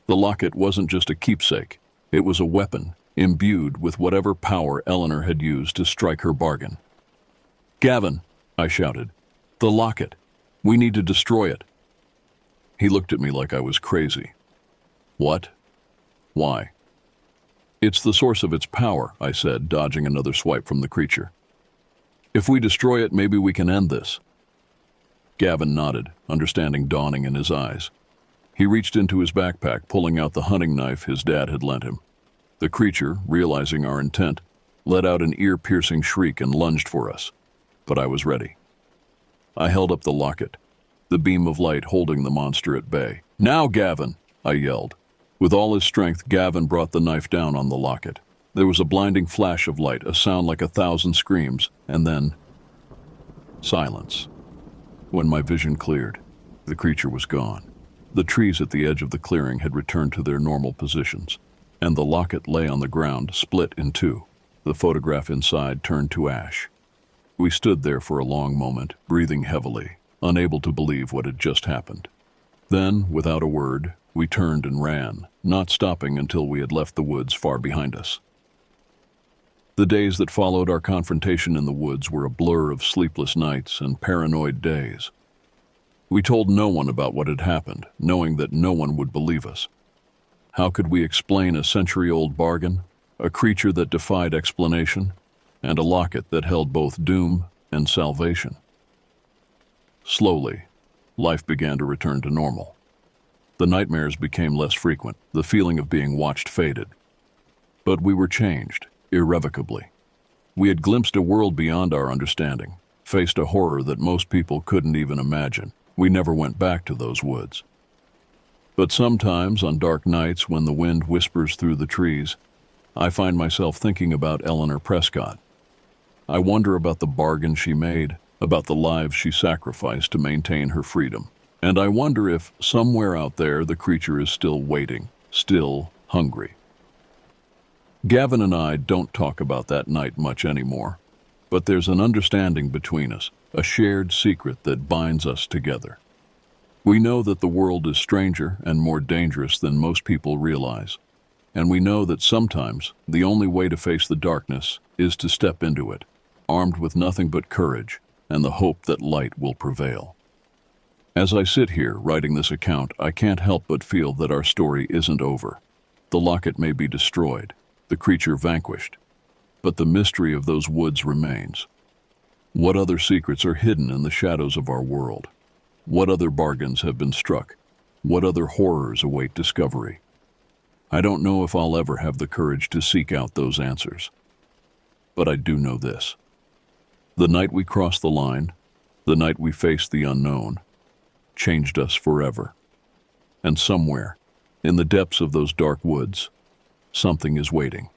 The locket wasn't just a keepsake. It was a weapon, imbued with whatever power Eleanor had used to strike her bargain. "Gavin," I shouted, "the locket. We need to destroy it." He looked at me like I was crazy. "What? Why?" "It's the source of its power," I said, dodging another swipe from the creature. "If we destroy it, maybe we can end this." Gavin nodded, understanding dawning in his eyes. He reached into his backpack, pulling out the hunting knife his dad had lent him. The creature, realizing our intent, let out an ear-piercing shriek and lunged for us. But I was ready. I held up the locket, the beam of light holding the monster at bay. "Now, Gavin!" I yelled. With all his strength, Gavin brought the knife down on the locket. There was a blinding flash of light, a sound like 1,000 screams, and then silence. When my vision cleared, the creature was gone. The trees at the edge of the clearing had returned to their normal positions, and the locket lay on the ground, split in two. The photograph inside turned to ash. We stood there for a long moment, breathing heavily, unable to believe what had just happened. Then, without a word, we turned and ran, not stopping until we had left the woods far behind us. The days that followed our confrontation in the woods were a blur of sleepless nights and paranoid days. We told no one about what had happened, knowing that no one would believe us. How could we explain a century-old bargain, a creature that defied explanation, and a locket that held both doom and salvation? Slowly, life began to return to normal. The nightmares became less frequent, the feeling of being watched faded. But we were changed, irrevocably. We had glimpsed a world beyond our understanding, faced a horror that most people couldn't even imagine. We never went back to those woods. But sometimes, on dark nights when the wind whispers through the trees, I find myself thinking about Eleanor Prescott. I wonder about the bargain she made, about the lives she sacrificed to maintain her freedom. And I wonder if, somewhere out there, the creature is still waiting, still hungry. Gavin and I don't talk about that night much anymore, but there's an understanding between us, a shared secret that binds us together. We know that the world is stranger and more dangerous than most people realize, and we know that sometimes the only way to face the darkness is to step into it, armed with nothing but courage and the hope that light will prevail. As I sit here writing this account, I can't help but feel that our story isn't over. The locket may be destroyed, the creature vanquished, but the mystery of those woods remains. What other secrets are hidden in the shadows of our world? What other bargains have been struck? What other horrors await discovery? I don't know if I'll ever have the courage to seek out those answers. But I do know this. The night we crossed the line, the night we faced the unknown, changed us forever. And somewhere, in the depths of those dark woods, something is waiting.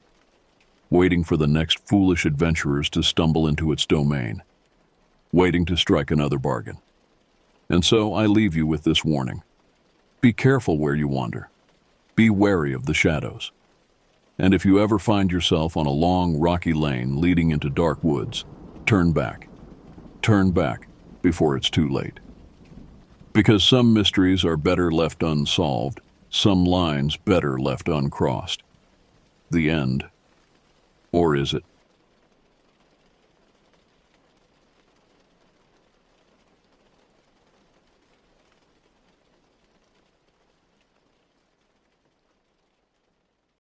Waiting for the next foolish adventurers to stumble into its domain. Waiting to strike another bargain. And so I leave you with this warning. Be careful where you wander. Be wary of the shadows. And if you ever find yourself on a long, rocky lane leading into dark woods, turn back. Turn back before it's too late. Because some mysteries are better left unsolved, some lines better left uncrossed. The end. Or is it?